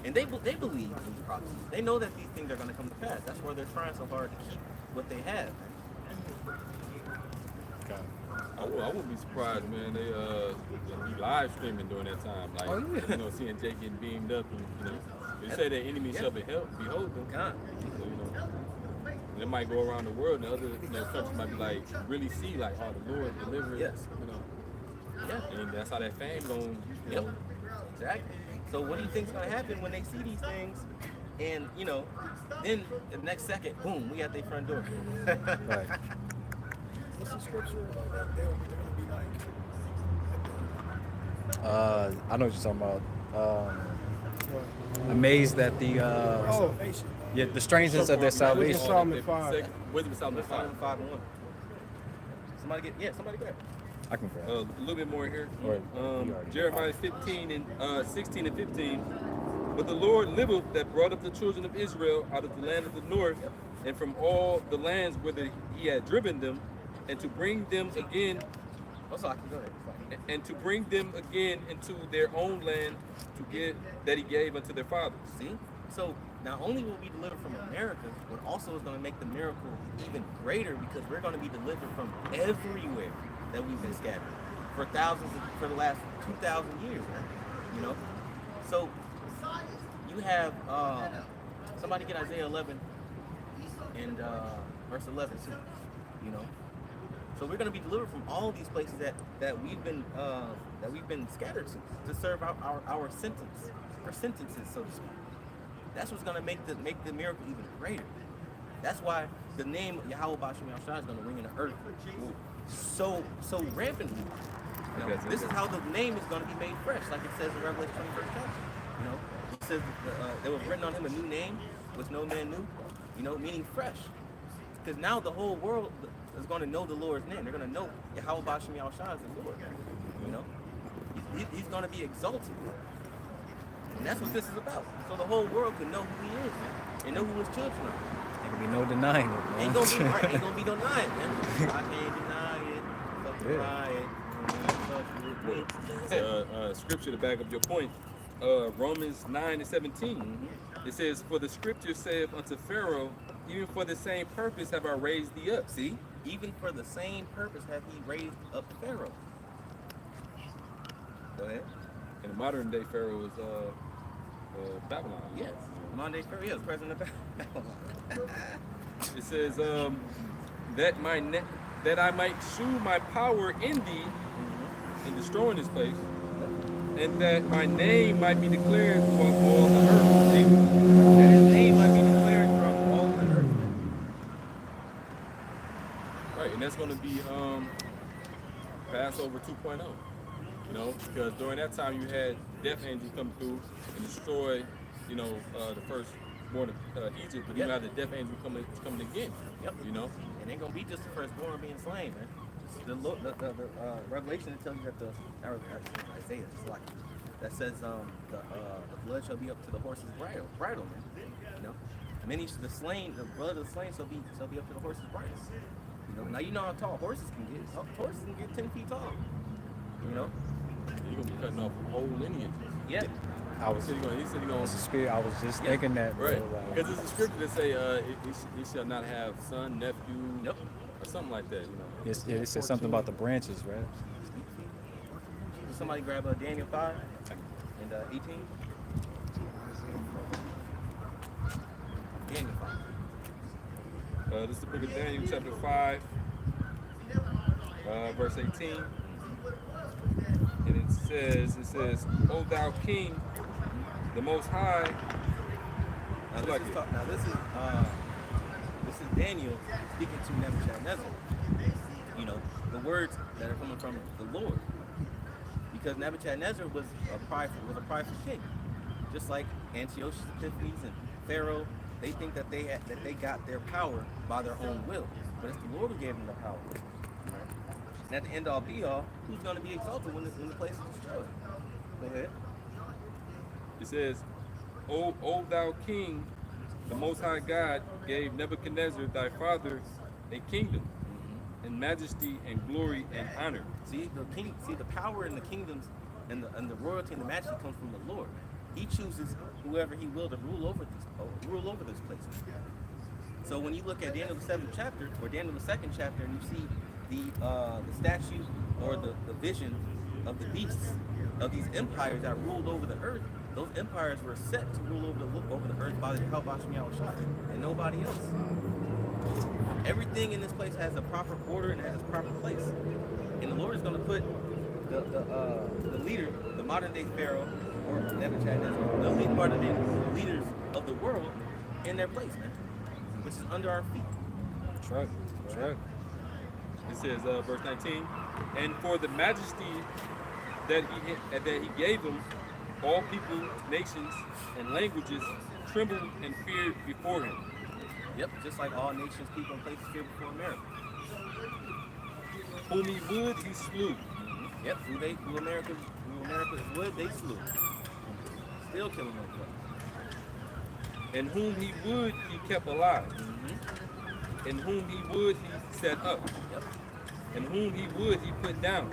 and they believe in these prophecies. They know that these things are going to come to pass. That's why they're trying so hard to keep what they have. I wouldn't be surprised, man. They be live streaming during that time, like Oh, yeah. you know, seeing Jake getting beamed up, and you know, they say that enemy shall behold them. God. So, you know, they might go around the world, and other countries might be like really see like, oh, the Lord delivered, Yes. you know, Yeah. and that's how that fame going. You Yep. know, Exactly. So what do you think's gonna happen when they see these things, and you know, then the next second, boom, we at their front door. Right. What's the scripture that they're going to be like? I know what you're talking about. Amazed at the Oh, Salvation. yeah, the strangeness of their salvation. Solomon 5. Wisdom of Solomon 5. 5:1. Somebody grab. I can grab. A little bit more here. Or you already- Jeremiah 15 and 16 and 15. But the Lord liveth that brought up the children of Israel out of the land of the north, and from all the lands whither he had driven them, and to bring them again, Also, I can go ahead. and to bring them again into their own land to give that he gave unto their fathers. See? So not only will we deliver from America, but also is going to make the miracle even greater because we're going to be delivered from everywhere that we've been scattered for for the last 2,000 years, man. You know? So you have somebody get Isaiah 11 and verse 11 too. You know? So we're going to be delivered from all these places that we've been scattered to serve our sentences, so to speak. That's what's going to make the miracle even greater. That's why the name Yahweh Bashim Yahshua is going to ring in the earth so rampantly. You know, this is how the name is going to be made fresh, like it says in Revelation 21st chapter. You know, it says there was written on him a new name, which no man knew. You know, meaning fresh. Because now the whole world is going to know the Lord's name.Ey're going to know Yahweh Bashim Yahshua is the Lord. You know, he's going to be exalted. And that's what this is about. So the whole world can know who he is, man, and know who his children are. There can be no denying it, man. Ain't gonna be right. Ain't gonna be no denying, man. I can't deny it. Fuck the riot. Scripture to back up your point. Romans 9 and 17. It says, for the scripture saith unto Pharaoh, even for the same purpose have I raised thee up. See, even for the same purpose have he raised up Pharaoh. Go ahead. And the modern day Pharaoh is Babylon. Yes, Monday Pharaoh, yes, president of Babylon. It says that I might shew my power in thee in destroying this place, and that my name might be declared throughout all the earth. See? That his name might be declared throughout all the earth. Right, and that's going to be Passover 2.0. You know, because during that time you had death angels come through and destroy, you know, the first born of Egypt, but you have the death angel coming again. Yep. You know, And ain't gonna be just the firstborn being slain, man. The Revelation that tells you that Isaiah, it's like that says the blood shall be up to the horse's bridle, man. You know, the blood of the slain shall be up to the horse's bridle. You know, now you know how tall horses can get. Horses can get 10 feet tall. You know. you're gonna be cutting off whole lineages. Yeah. I was, He said he gonna it's a spirit. I was just thinking that, bro. right, like- because it's a scripture that say he shall not have son, nephew, Yep. or something like that. You know. it said something about the branches, right? Can somebody grab Daniel 5 and 18? Daniel 5. This is the book of Daniel, chapter 5, verse 18. And it says, O thou king, the most high. Now this is Daniel speaking to Nebuchadnezzar. You know, the words that are coming from the Lord. Because Nebuchadnezzar was a prideful king. Just like Antiochus Epiphanes and Pharaoh, they think that they got their power by their own will. But it's the Lord who gave them the power. Right? And at the end all be all, who's going to be exalted when the place is destroyed? Go ahead. It says, O thou king, the most high God gave Nebuchadnezzar thy father a kingdom and majesty and glory and honor. See the power and the kingdoms and the royalty and the majesty comes from the Lord. He chooses whoever He will to rule over those places. So when you look at Daniel the 7th chapter or Daniel the 2nd chapter, and you see the statue or the vision of the beasts of these empires that ruled over the earth, those empires were set to rule over the earth by the help of Hashem Yahushua and nobody else. Everything in this place has a proper order and it has a proper place. And the Lord is going to put the leader, the modern day Pharaoh, or Nebuchadnezzar, the leaders of the world in their place, man, which is under our feet. Truck. It says, verse 19, and for the majesty that he gave him, all people, nations, and languages trembled and feared before him. Yep, just like all nations, people, and places fear before America. Whom he would, he slew. Yep, who America is would, they slew. Still killing them. And whom he would, he kept alive. And whom he would, he set up. Yep. And whom he would, he put down.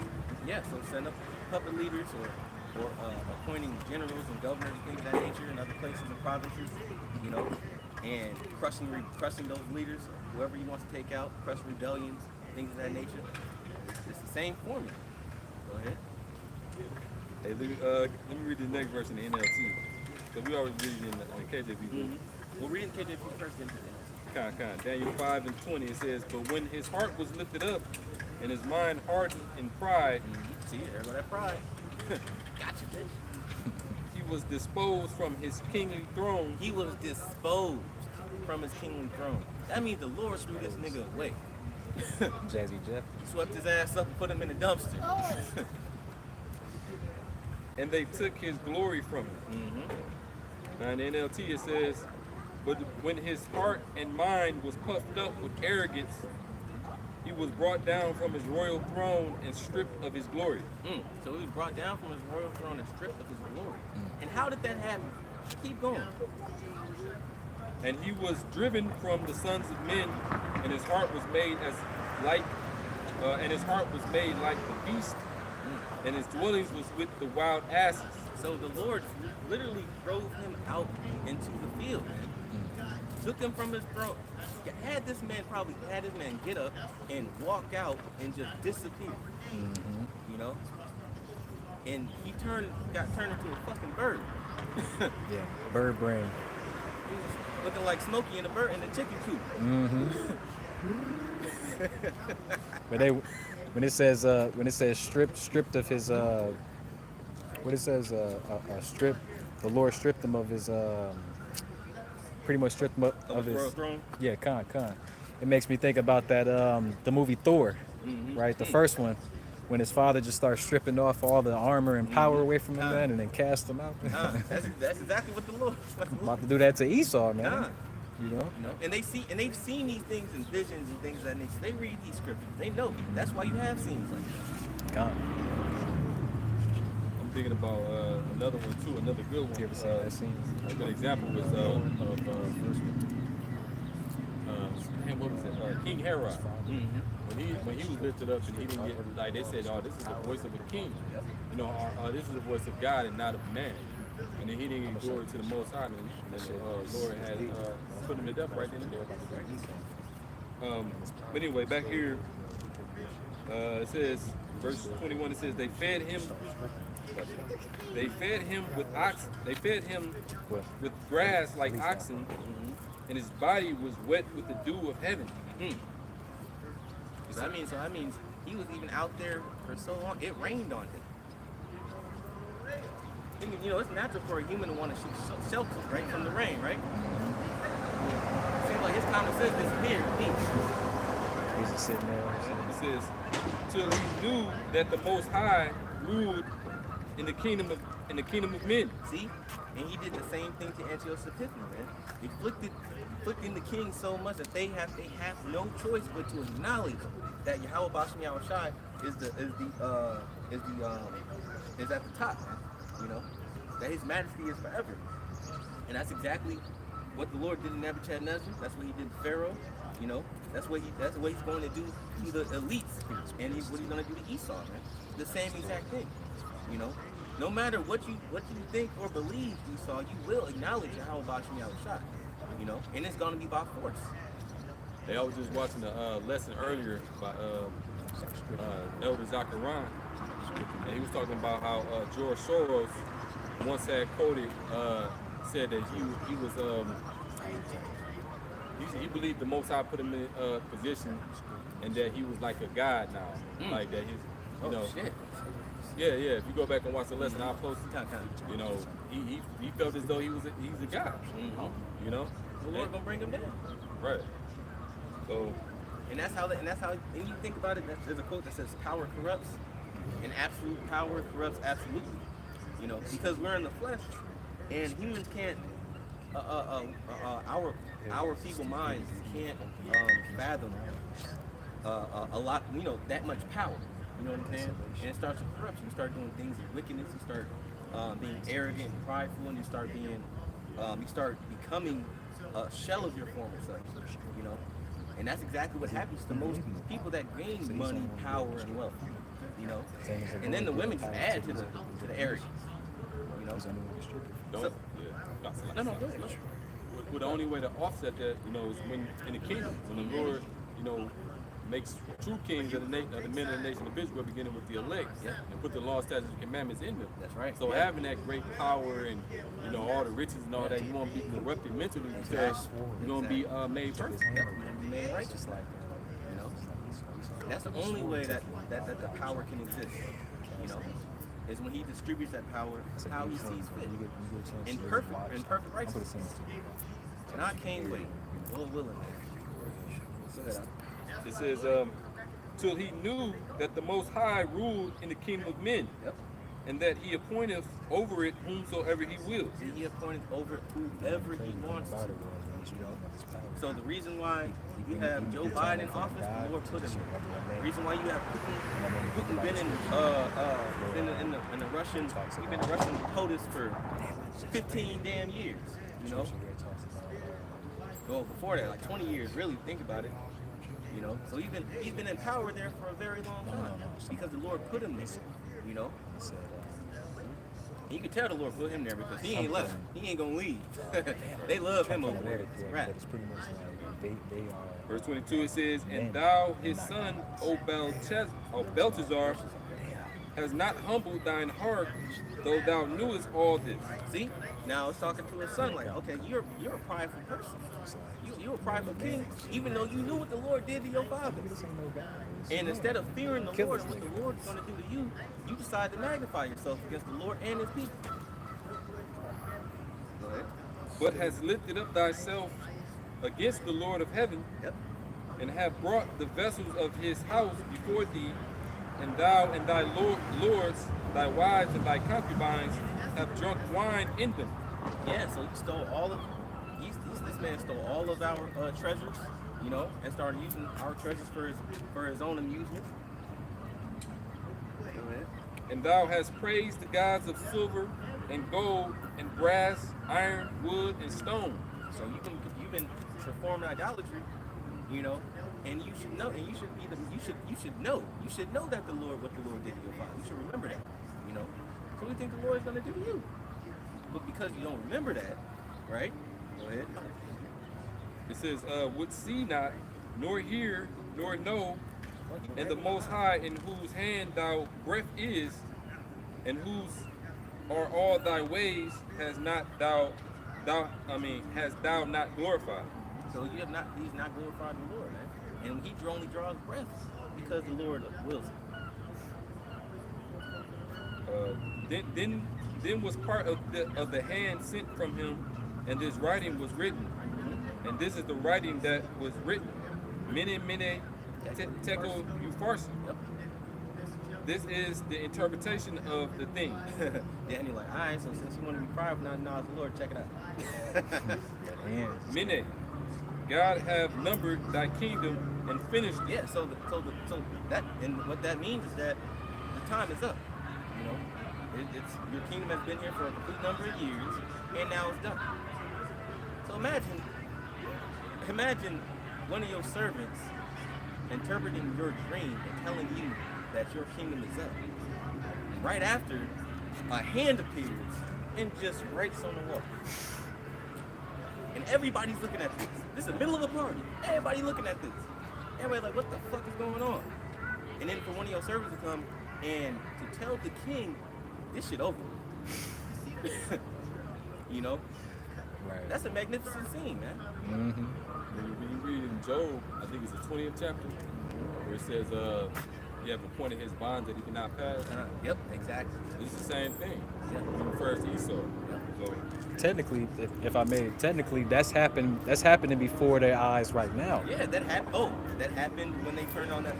Yeah, so setting up puppet leaders or appointing generals and governors and things of that nature in other places and provinces, you know, and crushing those leaders, whoever he wants to take out, crush rebellions, things of that nature. It's the same formula. Go ahead. Hey, let me read the next verse in the NLT. Because we always read it in the KJV. We'll read in KJV first, then the NLT. Kind. Daniel 5:20, it says, but when his heart was lifted up and his mind hardened in pride, See, there go that pride. Gotcha, bitch. he was disposed from his kingly throne. He was disposed from his kingly throne. That means the Lord threw this nigga away. Jazzy Jeff. Swept his ass up and put him in a dumpster. And they took his glory from him. Now in the NLT it says, but when his heart and mind was puffed up with arrogance, he was brought down from his royal throne and stripped of his glory. So he was brought down from his royal throne and stripped of his glory. And how did that happen? Keep going. And he was driven from the sons of men, and his heart was made like the beast, and his dwellings was with the wild asses. So the Lord literally drove him out into the field, man. Took him from his throne. Had this man get up and walk out and just disappear. You know? And he got turned into a fucking bird. Yeah, bird brain. He was looking like Smokey in the chicken coop. When it says stripped of his what it says strip, the Lord stripped him of his pretty much stripped him of his royal throne. Yeah, con. It makes me think about that the movie Thor, right? The first one, when his father just starts stripping off all the armor and power away from him, man, and then cast him out. That's exactly what the Lord. About to do that to Esau, man. Nah. You know? And they've seen these things in visions and things of that nature. They read these scriptures. They know. That's why you have scenes like that. Con. I'm thinking about another one too, another good one. You ever seen that scene? A good example was what was it? King Herod. When he was lifted up and he didn't get, like they said, oh, this is the voice of a king. You know, this is the voice of God and not of man. And then he didn't give glory to the Most High, and then the Lord had put him to death right then and there. But anyway, back here, it says, verse 21, it says, they fed him with oxen. They fed him with grass like oxen, and his body was wet with the dew of heaven. So that means he was even out there for so long. It rained on him. You know, it's natural for a human to want to seek shelter, right, from the rain, right? Seems like his common sense disappeared. He's just sitting there. It says, till he knew that the Most High ruled in the kingdom of men. See? And he did the same thing to Antiochus Epiphanes, man. Inflicting the king so much that they have no choice but to acknowledge that Yahweh Bashem Yahushai is at the top, man. You know, that his majesty is forever. And that's exactly what the Lord did in Nebuchadnezzar, that's what he did to Pharaoh. You know, that's what he's going to do to the elites, and what he's going to do to Esau, man. The same exact thing. You know, no matter what you think or believe, Esau, you will acknowledge Yahweh Bashim Yahushua. You know, and it's going to be by force. Hey, I was just watching a lesson earlier by Elder Zachariah, and he was talking about how George Soros once had quoted, said that he was he believed the Most High put him in a position, and that he was like a god now, like that he's, you know. Shit. Yeah. If you go back and watch the lesson, I'll post it. You know, he felt as though he's a god. You know, The Lord gonna bring him down. right. So, And that's how when you think about it, there's a quote that says power corrupts, and absolute power corrupts absolutely. You know, because we're in the flesh, and humans can't, our feeble minds can't fathom a lot, you know, that much power. You know what I'm saying? And it starts to corrupt you. You start doing things of wickedness. You start being arrogant and prideful, and you start becoming a shell of your former self. You know. And that's exactly what happens to most people that gain money, power, and wealth. You know, and then the women just add to the arrogance. You know, don't, no, go ahead. Well, the only way to offset that, you know, is when in the kingdom, when the Lord, you know, makes true kings of the men of the nation of Israel, beginning with the elect, and put the law, statutes, and commandments in them. That's right. So having that great power and, you know, all the riches and all that, you won't be corrupted mentally because you're gonna be made perfect. Made righteous like that. You know, that's the only way that the power can exist. You know, is when he distributes that power how he sees fit, in perfect righteousness. And I can't wait. Lord willing, man. Go ahead. It says, till he knew that the Most High ruled in the kingdom of men, and that he appointeth over it whomsoever he wills. See, he appointed over whoever he wants to. You know? So the reason why you have Joe Biden in office, the Lord put him there. The reason why you have Putin been in the Russian, he's been in Russian POTUS for 15 damn years. You know. Well, before that, like 20 years, really. Think about it. You know, so he's been in power there for a very long time because the Lord put him there. You know, you can tell the Lord put him there because he ain't left. He ain't gonna leave. They love him over there. Right. Verse 22 it says, and thou his son, O Belteshazzar, has not humbled thine heart, though thou knewest all this. See, now it's talking to his son like, okay, you're a prideful person. You're a prideful king, even though you knew what the Lord did to your father. And instead of fearing the Lord and what the Lord's going to do to you, you decide to magnify yourself against the Lord and his people. Go ahead. But has lifted up thyself against the Lord of heaven, and have brought the vessels of his house before thee, and thou and thy lords, thy wives and thy concubines, have drunk wine in them. Yeah, so he stole all of this man stole all of our treasures, you know, and started using our treasures for his own amusement. And thou hast praised the gods of silver and gold and brass, iron, wood, and stone. So you've been performing idolatry, you know, and you should know, and you should know that what the Lord did to your father. You should remember that, you know. So what do you think the Lord is going to do to you? But because you don't remember that, right? Go ahead. It says, would see not, nor hear, nor know, and the Most High, in whose hand thy breath is, and whose are all thy ways, has thou not glorified. So he's not glorified the Lord, man. And he only draws breath because the Lord wills it. Then was part of the hand sent from him, and this writing was written. And this is the writing that was written. Mene tekel upharsin. This is the interpretation of the thing. Yeah, and you're like, all right, so since you want to be private, now acknowledge the Lord, check it out. Mene, God have numbered thy kingdom and finished it. Yeah, so that, and what that means is that the time is up. You know, it's your kingdom has been here for a complete number of years, and now it's done. So imagine one of your servants interpreting your dream and telling you that your kingdom is up. Right after, a hand appears and just writes on the wall. And everybody's looking at this. This is the middle of a party. Everybody looking at this. Everybody like, what the fuck is going on? And then for one of your servants to come and to tell the king, this shit over. You know? Right. That's a magnificent scene, man. Mm-hmm. When you read in Job, I think it's the 20th chapter, where it says, you have appointed his bonds that he cannot pass. Yep, exactly. It's the same thing. Yep. It refers to Esau. So, Technically, if I may, technically that's happening before their eyes right now. Yeah, that happened. Oh, that happened when they turned on that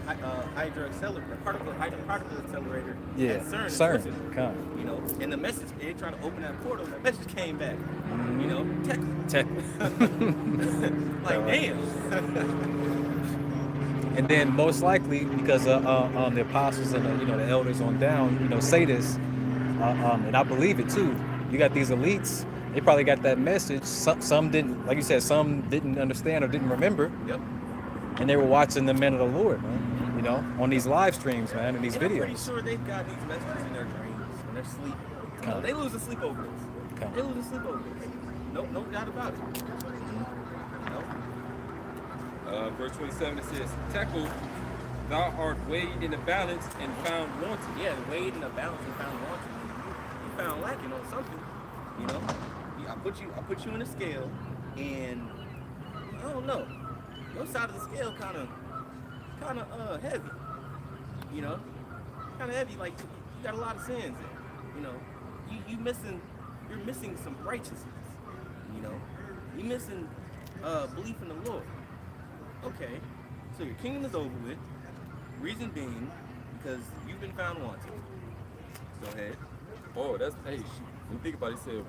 hydro accelerator, particle accelerator. Yeah, at CERN. in CERN. Switzerland. Come. You know, and the message, they tried to open that portal, the message came back. Mm-hmm. You know, Tech. like damn. And then most likely because the apostles and the elders on down, say this, and I believe it too. You got these elites. They probably got that message. Some didn't, like you said, some didn't understand or didn't remember. Yep. And they were watching the men of the Lord, man. On these live streams, man, and these And I'm videos. pretty sure they've got these messages in their dreams, in their sleep. You know, they lose the sleep over this. Come. They lose the sleep over this. No doubt about it. You know? verse 27, it says, Tekel, thou art weighed in the balance and found wanting. Yeah, weighed in the balance and found wanting. You found lacking on something. You know, I put you in a scale, and I don't know, your side of the scale kind of heavy. You know, kind of heavy. Like you got a lot of sins there. You know, you're missing some righteousness. You know, you're missing belief in the Lord. Okay, so your kingdom is over with. Reason being, because you've been found wanting. Go ahead. Oh, that's, hey, when you think about it, it said,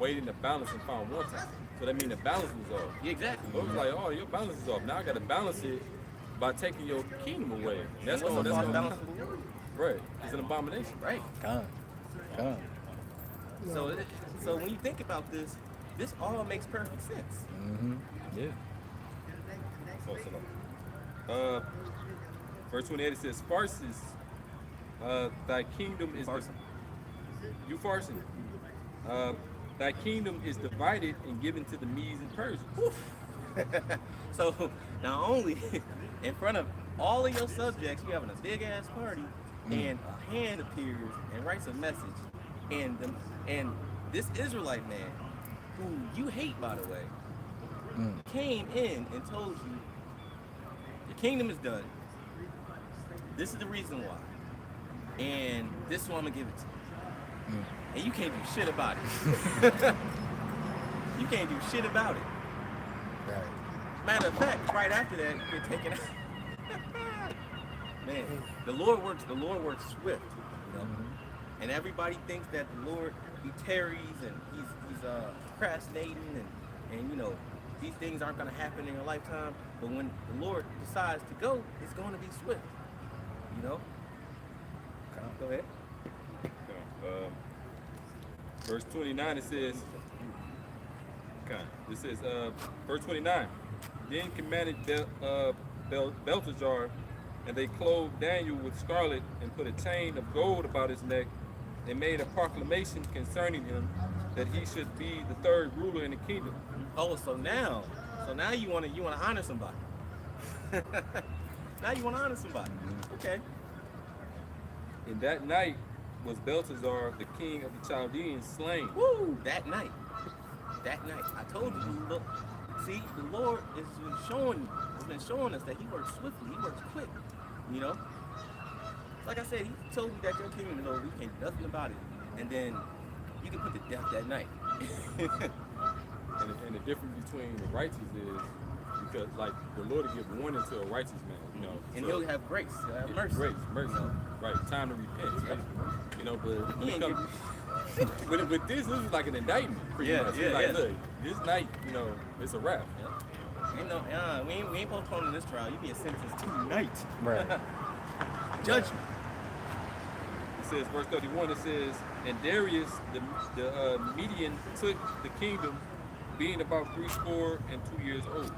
weighed in the balance and found wanting. So that means the balance was off. Yeah, exactly. So it was like, oh, your balance is off. Now I got to balance it by taking your kingdom away. That's What's going the to balance of the Lord? right. It's an abomination. Right. Come. So when you think about this all makes perfect sense. Mm-hmm. Yeah. Verse 28, it says, Farces, thy kingdom is... Farson. You Farson. Thy kingdom is divided and given to the Medes and Persians. So not only in front of all of your subjects, you're having a big ass party, and a hand appears and writes a message, and this Israelite man, who you hate by the way, came in and told you, your kingdom is done. This is the reason why, and this is what I'm gonna give it to you. And you can't do shit about it. You can't do shit about it. Right. Matter of fact, right after that, you're taken out. Man, the Lord works swift, you know. And everybody thinks that the Lord, he tarries and he's procrastinating and you know, these things aren't gonna happen in your lifetime. But when the Lord decides to go, it's gonna be swift. You know? Go ahead. Verse 29, it says, verse 29, then commanded Belteshazzar, and they clothed Daniel with scarlet and put a chain of gold about his neck and made a proclamation concerning him that he should be the third ruler in the kingdom. Oh, so now you wanna honor somebody. Now you wanna honor somebody. Okay. And that night was Belteshazzar, the king of the Chaldeans, slain. Woo! That night. I told you, look, see, the Lord has been showing us that he works swiftly, he works quick. You know? Like I said, he told you that your kingdom is over, you can't do nothing about it. And then you can put to death that night. And the difference between the righteous is because, like, the Lord will give warning to a righteous man, you know. And so, he'll have grace, he'll have mercy. Mercy. Right, time to repent. Right? You know, but when He it ain't comes, with this is like an indictment. Pretty Yeah, much. yeah, It's like, yeah. look, this night, you know, it's a wrap. You know, we ain't postponing this trial. You being sentenced tonight. Right. Judgment. It says, verse 31, it says, and Darius, the Median, took the kingdom being about 3 and 2 years old.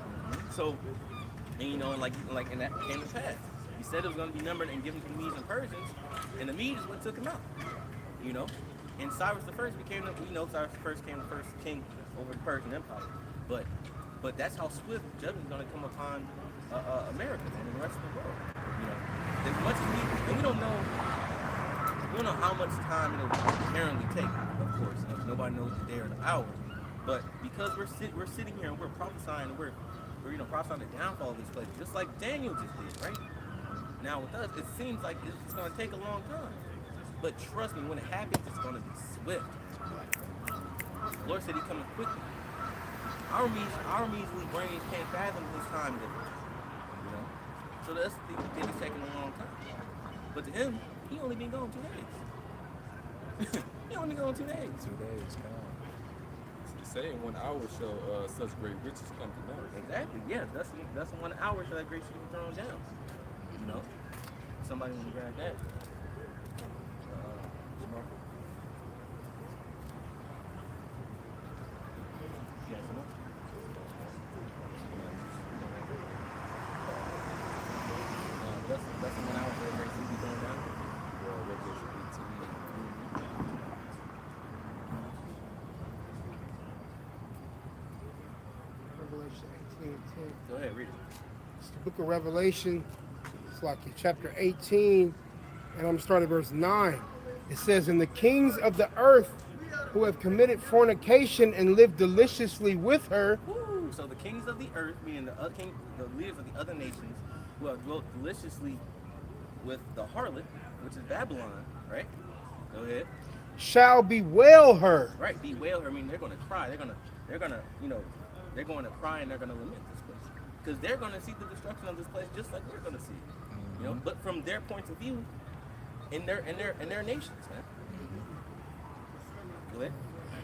So, and you know, and like and that came to pass. He said it was going to be numbered and given to the Medes and Persians, and the Medes is what took him out. You know, and Cyrus the First became the, you know, Cyrus the First became the first king over the Persian Empire. But that's how swift judgment is going to come upon America and the rest of the world. You know, as much as we don't know how much time it'll apparently take. Of course, nobody knows the day or the hour. But because we're sitting here and we're prophesying, and we're you know prophesying the downfall of these places, just like Daniel just did, right? Now with us, it seems like it's going to take a long time. But trust me, when it happens, it's going to be swift. The Lord said He's coming quickly. Our measly brains can't fathom His time difference. You know, so that's the thing it's taking a long time. But to Him, He only been gone 2 days. He only gone 2 days. 2 days, come on. It's saying 1 hour shall such great riches come to know. Exactly. Yeah, that's 1 hour till that great shit be thrown down. You know, somebody want to grab that. Yeah, come on. That's 1 hour till that great shit be thrown down. Revelation 18:10. Go ahead, read it. It's the book of Revelation. It's like chapter 18, and I'm starting at verse 9. It says, "And the kings of the earth who have committed fornication and lived deliciously with her." Woo! So the kings of the earth, meaning the leaders of the other nations, who have dwelt deliciously with the harlot, which is Babylon, right? Go ahead. "Shall bewail her." Right, bewail her. I mean, they're going to cry. They're gonna, you know, they're going to cry and they're going to lament this place because they're going to see the destruction of this place just like we're going to see it. You know, but from their point of view, in their nations, man. Go ahead.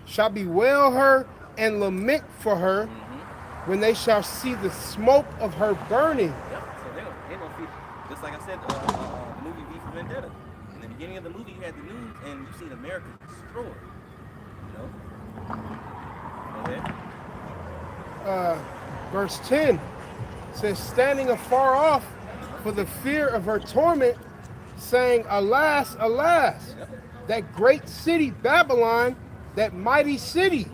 "Shall bewail her and lament for her when they shall see the smoke of her burning." Yep. So they're gonna see, just like I said, the movie V for Vendetta. In the beginning of the movie, you had the news and you seen America destroyed. You know. Go ahead. Verse 10 says, "Standing afar off for the fear of her torment, saying, Alas, alas, that great city Babylon, that mighty city,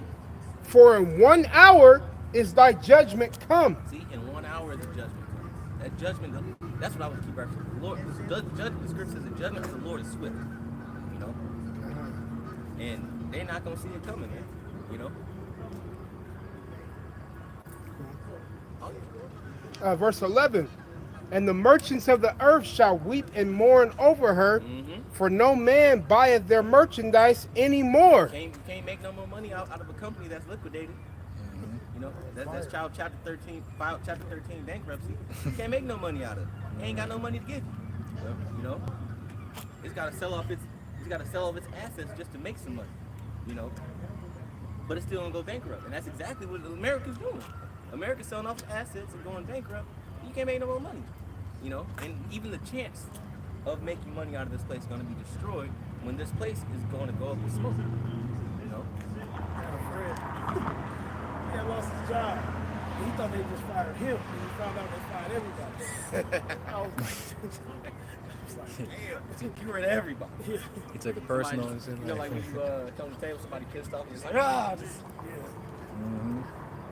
for in 1 hour is thy judgment come." See, in 1 hour the judgment comes. That judgment, that's what I was keep referencing. The Lord, the scripture says the judgment of the Lord is swift. You know? And they're not gonna see it coming, man. You know? Verse 11, "And the merchants of the earth shall weep and mourn over her, for no man buyeth their merchandise anymore." You can't make no more money out of a company that's liquidated. You know, that's chapter 13 bankruptcy. You can't make no money out of it. It ain't got no money to give you. You know, it's got to sell off its assets just to make some money. You know, but it's still gonna go bankrupt, and that's exactly what America's doing. America's selling off its assets and going bankrupt. You can't make no more money. You know, and even the chance of making money out of this place is gonna be destroyed when this place is going to go up in smoke. You know. He had lost his job. He thought they just fired him, and he found out they fired everybody. I was like, Damn, you were to everybody. yeah. He took it personal and Somebody, shit. you know, like when you come to the table, somebody pissed off, just like, just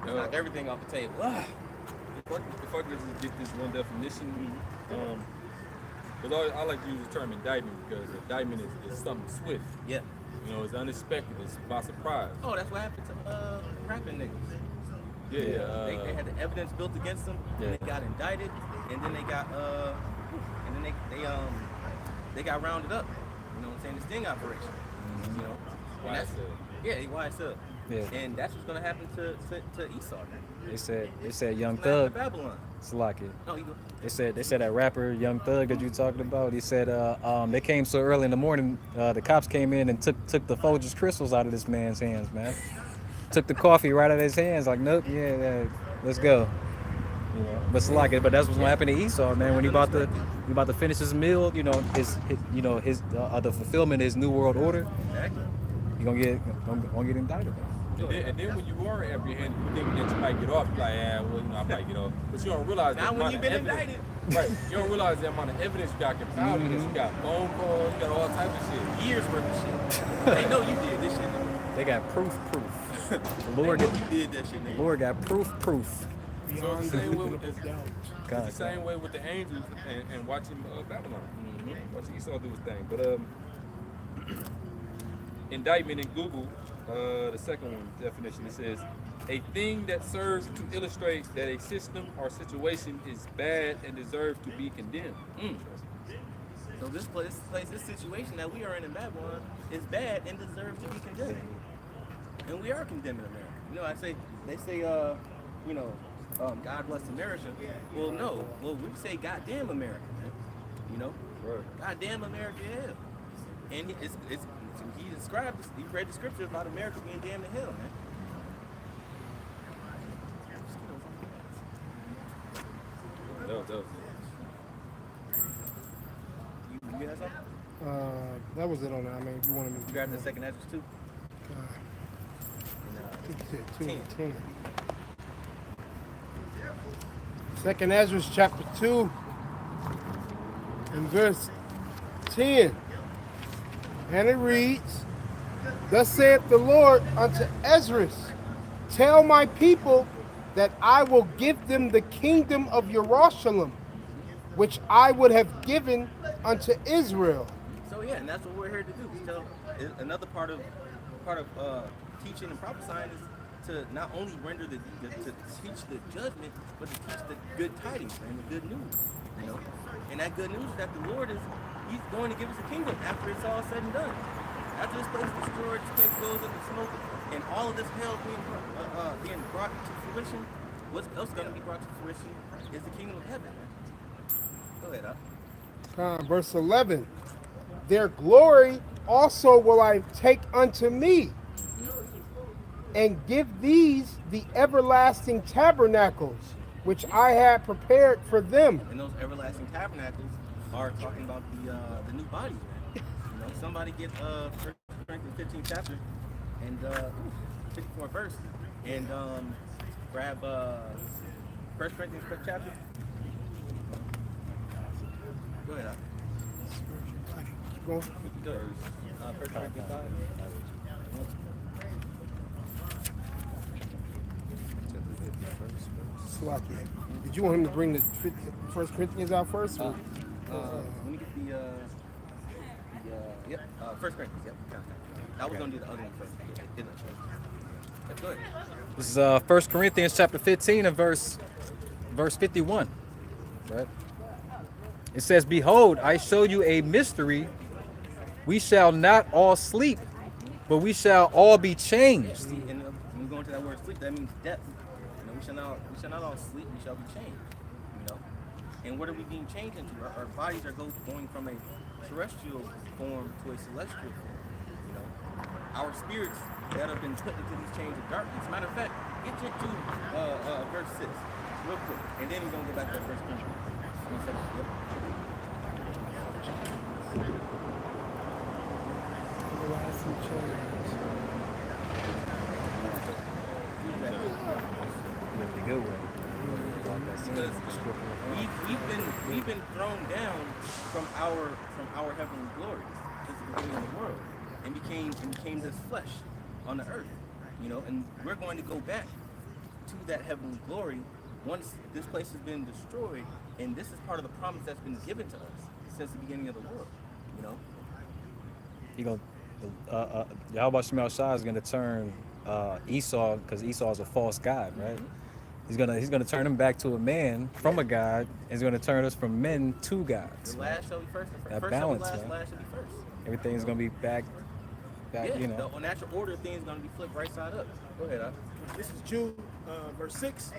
knock everything off the table. If I could just get this one definition, because I like to use the term indictment because indictment is something swift. Yeah. You know, it's unexpected. It's by surprise. Oh, that's what happened to rapping niggas. Yeah. They had the evidence built against them, and they got indicted, and then they got they got rounded up. You know what I'm saying? The sting operation. You know. And that's why it's up. Yeah. And that's what's gonna happen to Esau. They said Young What's gonna happen Thug. to Babylon. It's like it. No, you go. They said that rapper Young Thug that you talking about. He said they came so early in the morning. The cops came in and took the Folgers crystals out of this man's hands, man. Took the coffee right out of his hands. Like, nope, yeah, let's go. You know, but it's like it. But that's what's gonna happen to Esau, man. When he about to finish his meal, you know, his the fulfillment of his new world order. Exactly. He gonna get indicted. Man. And then when you are apprehended, you think that you might get off. You're like, yeah, well, you know, I might get off. But you don't realize that. Not when you've been evidence, indicted. Right. You don't realize the amount of evidence you got compiled against. You got phone calls, you got all types of shit. Years worth of shit. They know you did this shit. They got proof. The Lord, They know you did that shit, nigga. Lord got proof. So Beyond it's the the same way limit with of doubt. God, It's the same way with the angels and watching Babylon. Watching Esau do his thing. But indictment in Google, the second one definition, it says a thing that serves to illustrate that a system or situation is bad and deserves to be condemned. So this situation that we are in Babylon is bad and deserves to be condemned. And we are condemning America. You know, they say, you know, God bless America. Well, no. Well, we say goddamn America, man. You know? Right. Goddamn America, yeah. And he described this, he read the scripture about America being damned to hell, man. That was You had something? That was it on that. I mean, if you wanted me You to grabbed the second Ezra too? I think you said 2 and 10. 10. Second Ezra chapter 2 and verse 10. And it reads, Thus saith the Lord unto Ezra, Tell my people that I will give them the kingdom of Jerusalem, which I would have given unto Israel. So yeah, and that's what we're here to do. So another part of teaching and prophesying is to not only render to teach the judgment, but to teach the good tidings and the good news. You know, and that good news is that the Lord He's going to give us a kingdom after it's all said and done. After this place is destroyed, this place goes up in smoke, and all of this hell being brought to fruition. What's else going to be brought to fruition is the kingdom of heaven. Go ahead, Verse 11. Their glory also will I take unto me, and give these the everlasting tabernacles, which I have prepared for them. And those everlasting tabernacles are talking about the new bodies, man. You know, somebody get 1 Corinthians 15 chapter and 54 verse, and grab 1 Corinthians chapter. Go ahead. Keep going. Go ahead. 1 Corinthians 5. Slovakia. Did you want him to bring the 1 Corinthians out first? Or? Let me get the 1 Corinthians. Yep. I was gonna do the other one first. That's good. This is 1 Corinthians chapter 15 and verse 51. Right? It says, Behold, I show you a mystery. We shall not all sleep, but we shall all be changed. See, and when we go into that word sleep, that means death. You know, we shall not all sleep. We shall be changed. You know, and what are we being changed into? Our bodies are going from a terrestrial form to a celestial form. You know, our spirits that have been put into these chains of darkness. Matter of fact, get into verse 6 real quick, and then we're gonna go back to that first Corinthians. 1 second. Yep. Everlasting change. The good way. Because we've been thrown down from our heavenly glories since the beginning of the world, and became this flesh on the earth, you know, and we're going to go back to that heavenly glory once this place has been destroyed, and this is part of the promise that's been given to us since the beginning of the world, you know. Yahweh Shemel Shah is going to turn Esau, because Esau is a false god, right? He's gonna turn him back to a man from a god. And he's gonna turn us from men to gods. The last shall be first. That First balance, shall be last. man. Last shall be first. Everything's gonna be back. Yeah, You know. the natural order of things is gonna be flipped right side up. Go ahead, Al. This is Jude, verse 6.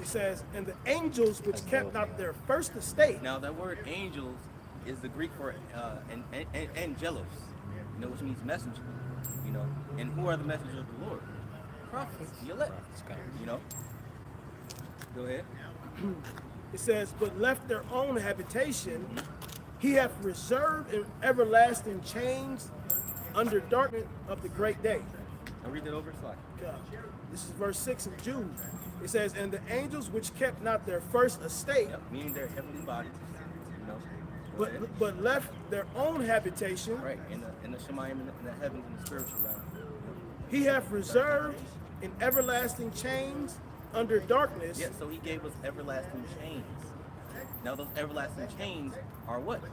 It says, And the angels which kept not their first estate. Now that word angels is the Greek for angelos, you know, which means messenger, you know. And who are the messengers of the Lord? Prophets, the elect, you know. Go ahead. It says, But left their own habitation, he hath reserved in everlasting chains under darkness of the great day. Now read that over, slide. God. This is verse 6 of Jude. It says, and the angels which kept not their first estate, Yep, meaning their heavenly bodies. You know. Go ahead. but left their own habitation, Right, in the Shemayim, in the heavens, and the spiritual realm. he hath reserved in everlasting chains under darkness. Yeah, so he gave us everlasting chains. Now those everlasting chains are what? His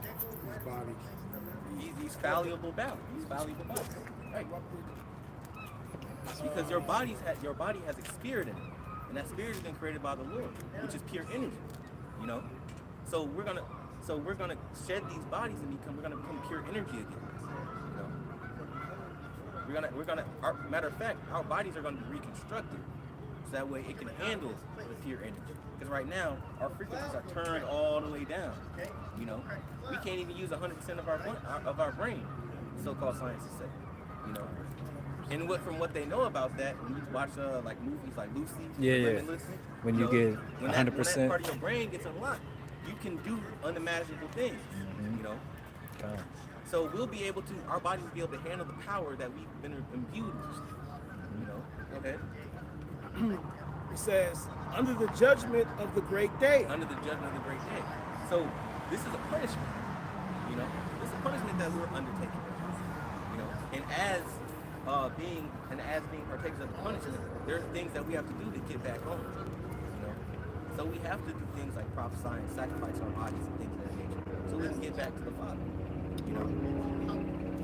body. These fallible bodies. These fallible bodies. Right. Because your body has a spirit in it. And that spirit has been created by the Lord, which is pure energy. You know? So we're gonna shed these bodies and we're gonna become pure energy again. You know? Matter of fact, our bodies are gonna be reconstructed. So that way it can handle the pure energy. Because right now, our frequencies are turned all the way down. You know? We can't even use 100% of our brain, so-called scientists say. You know? And from what they know about that, when you watch like movies like Lucy, Limitless, when you get 100%, when that part of your brain gets unlocked, you can do unimaginable things. You know, so we'll be able to, our bodies will be able to handle the power that we've been imbued with. You know, go ahead. It says, under the judgment of the great day. Under the judgment of the great day. So this is a punishment. You know, this is a punishment that we're undertaking. You know, and as being partakers of the punishment, there are things that we have to do to get back home. You know, so we have to do things like prophesying, sacrifice our bodies, and things of that nature, so we can get back to the Father. You know.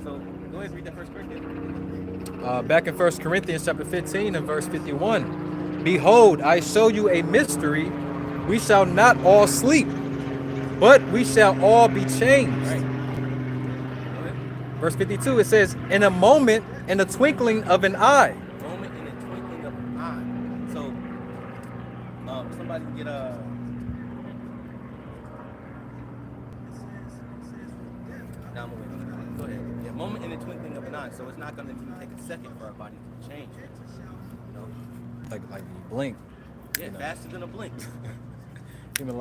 So go ahead and read that First Corinthians. Back in 1 Corinthians chapter 15 and verse 51. Behold, I show you a mystery. We shall not all sleep, but we shall all be changed. Right. Verse 52, it says, in a moment, in the twinkling of an eye. Moment in the twinkling of an eye. So, somebody get a. Now I'm away. Go ahead. Yeah, moment in the twinkling of an eye. So it's not going to even take a second for our body to change. You know. Like you blink. Yeah, you know. faster than a blink. Even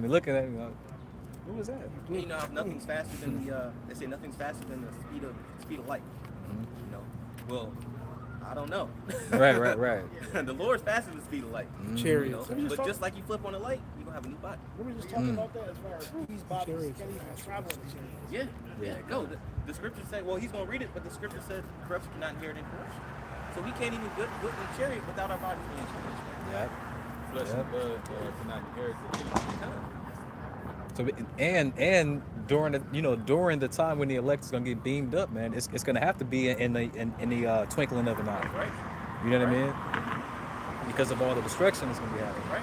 looking at it, like, what was that? And you know, nothing's faster than they say nothing's faster than the speed of light. You know. Well, I don't know. Right. The Lord's faster than the speed of light. Chariots. You know? But just like you flip on a light, you're gonna have a new body. We were just talking about that as far as these bodies can't even travel in the chariot. Yeah. Go. The scripture say, well, he's gonna read it, but the scripture says corruption cannot inherit incorruption. So we can't even go in the chariot without our bodies being changed. Yeah. Flesh and blood cannot inherit it. So and during the time when the elect is gonna get beamed up, man, it's gonna have to be in the twinkling of an eye. Right. You know what I mean? Because of all the destruction that's gonna be happening. Right.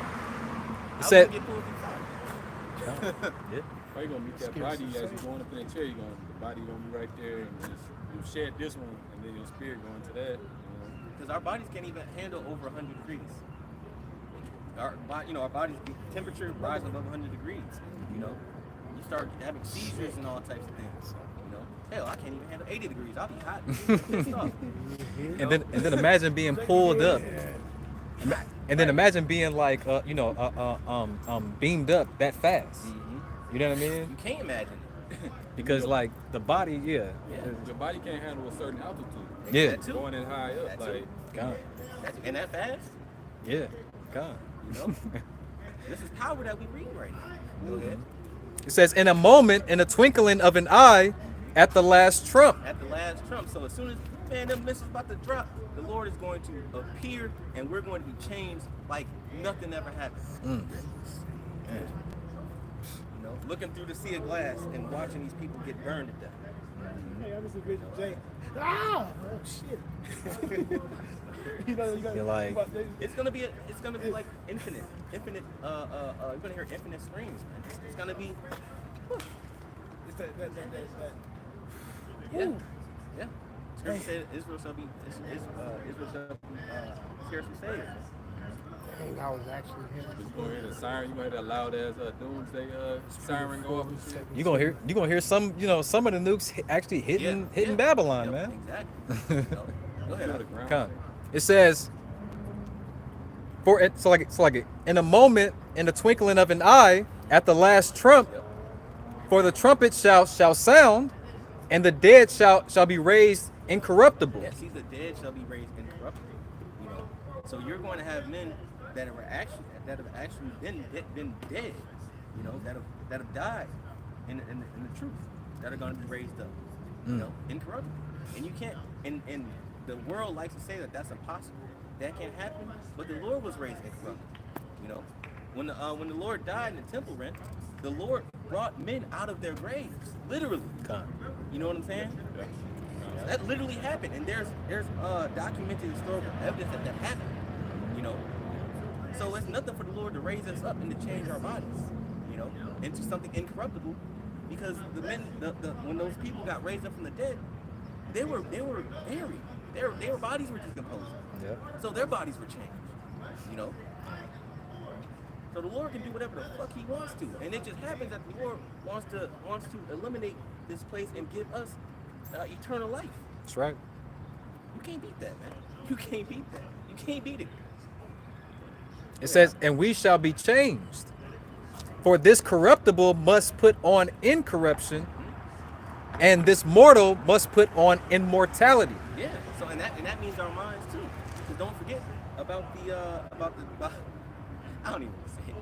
It said, Get pulled inside. yeah. Or you're gonna meet that body as you're going up in that chair. The body gonna be right there, and you shed this one, and then your spirit going to that. Because our bodies can't even handle over 100 degrees. Our bodies temperature rises above 100 degrees. You know, you start having seizures and all types of things. You know, hell, I can't even handle 80 degrees. I'll be hot. Pissed off. And then imagine being pulled up. And then imagine being like beamed up that fast. You know what I mean? You can't imagine it. Because like the body, yeah. Your body can't handle a certain altitude. Yeah. That too. Going in high up, That like too. God. And that fast? Yeah. God. You know? This is power that we read right now. Go ahead. It says, in a moment, in the twinkling of an eye, at the last trump. At the last trump. So as soon as, man, them missiles about to drop, the Lord is going to appear and we're going to be changed like nothing ever happened. Yeah. You know, looking through the sea of glass and watching these people get burned to death. Hey, I was a bit Jay. Oh shit. You're like, It's gonna be like infinite. You're gonna hear infinite screams, man. It's gonna be. It's that. Yeah. Yeah. Scripture said Israel shall be scarcely saved. Dang, I was actually you him. gonna hear the siren. You might hear that loud ass doomsday siren go off and shit. you gonna hear some of the nukes actually hitting Babylon, man. Exactly. Go ahead. To the ground. Come. It says, it's like in a moment, in the twinkling of an eye, at the last trump, for the trumpet shall sound, and the dead shall be raised incorruptible. Yes, he's the dead shall be raised incorruptible. You know, so you're going to have men that have actually been dead. You know, that have died in the truth, that are going to be raised up. You know, incorruptible. And you can't. And the world likes to say that that's impossible. That can't happen. But the Lord was raised incorruptible. You know, when the Lord died in the temple rent, the Lord brought men out of their graves, literally. You know what I'm saying? Yeah. That literally happened, and there's documented historical evidence that happened. You know, so it's nothing for the Lord to raise us up and to change our bodies, you know, into something incorruptible, because when those people got raised up from the dead, they were buried. Their bodies were decomposing. Yeah. So their bodies were changed. You know. So the Lord can do whatever the fuck He wants to, and it just happens that the Lord wants to eliminate this place and give us eternal life. That's right. You can't beat that, man. You can't beat that. You can't beat it. It says, and we shall be changed. For this corruptible must put on incorruption, and this mortal must put on immortality. Yeah. So and that means our minds too. So don't forget about the I don't even want to say it.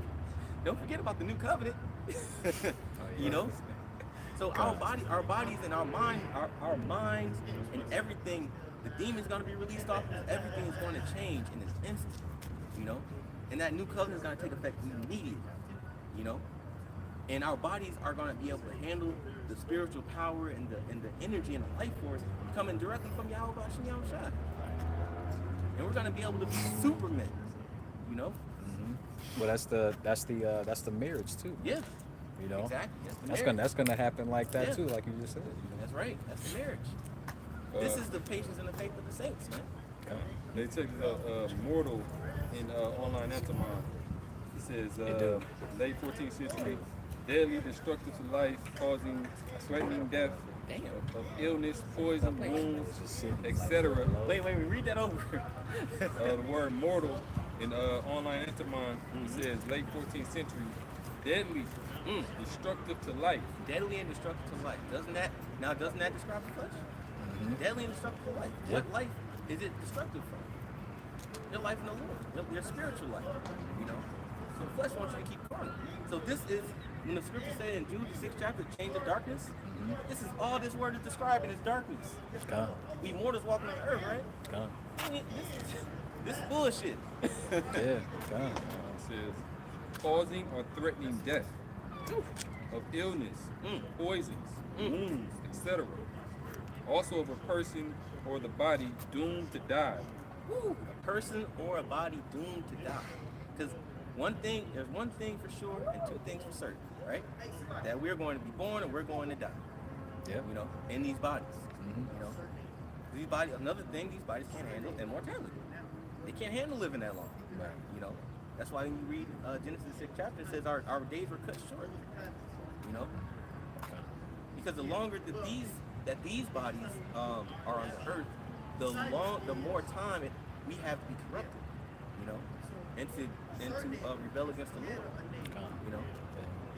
Don't forget about the new covenant. You know. So our bodies and our minds and everything, the demon's gonna be released off. Everything is going to change in an instant. You know. And that new covenant is going to take effect immediately, you know? And our bodies are going to be able to handle the spiritual power and the energy and the life force coming directly from Yahweh Bashem Yahushua. And we're going to be able to be supermen, you know? Well, that's the marriage too. Yeah. You know? Exactly. That's gonna happen like that Yeah. too, like you just said. You know? That's right. That's the marriage. This is the patience and the faith of the saints, man. They took the mortal in online Antimon. It says late 14th century, deadly destructive to life, causing threatening death of illness, poison, wounds, etc. Wait, read that over. The word mortal in online Antimon, it says late 14th century, deadly destructive to life. Deadly and destructive to life. Doesn't that describe the flesh? Deadly and destructive to life. Yeah. What life is it destructive from? Your life in the Lord, your spiritual life, you know. So the flesh wants you to keep carnal. So this is when the scripture said in Jude the 6th chapter, change of darkness. This is all this word is describing is darkness. God. We mortals walking on the earth, right? God. This is bullshit. Yeah. God. It says causing or threatening death of illness, poisons, wounds, etc. Also of a person or the body doomed to die. Woo, a person or a body doomed to die. Because there's one thing for sure and two things for certain, right? That we're going to be born and we're going to die. Yeah. You know, in these bodies. You know, these bodies. Another thing, these bodies can't handle immortality. They can't handle living that long. Right. You know, that's why when you read Genesis 6th chapter, it says our days were cut short. You know, because the longer that these bodies are on the earth, the more time we have to be corrupted, you know, and to rebel against the Lord, you know.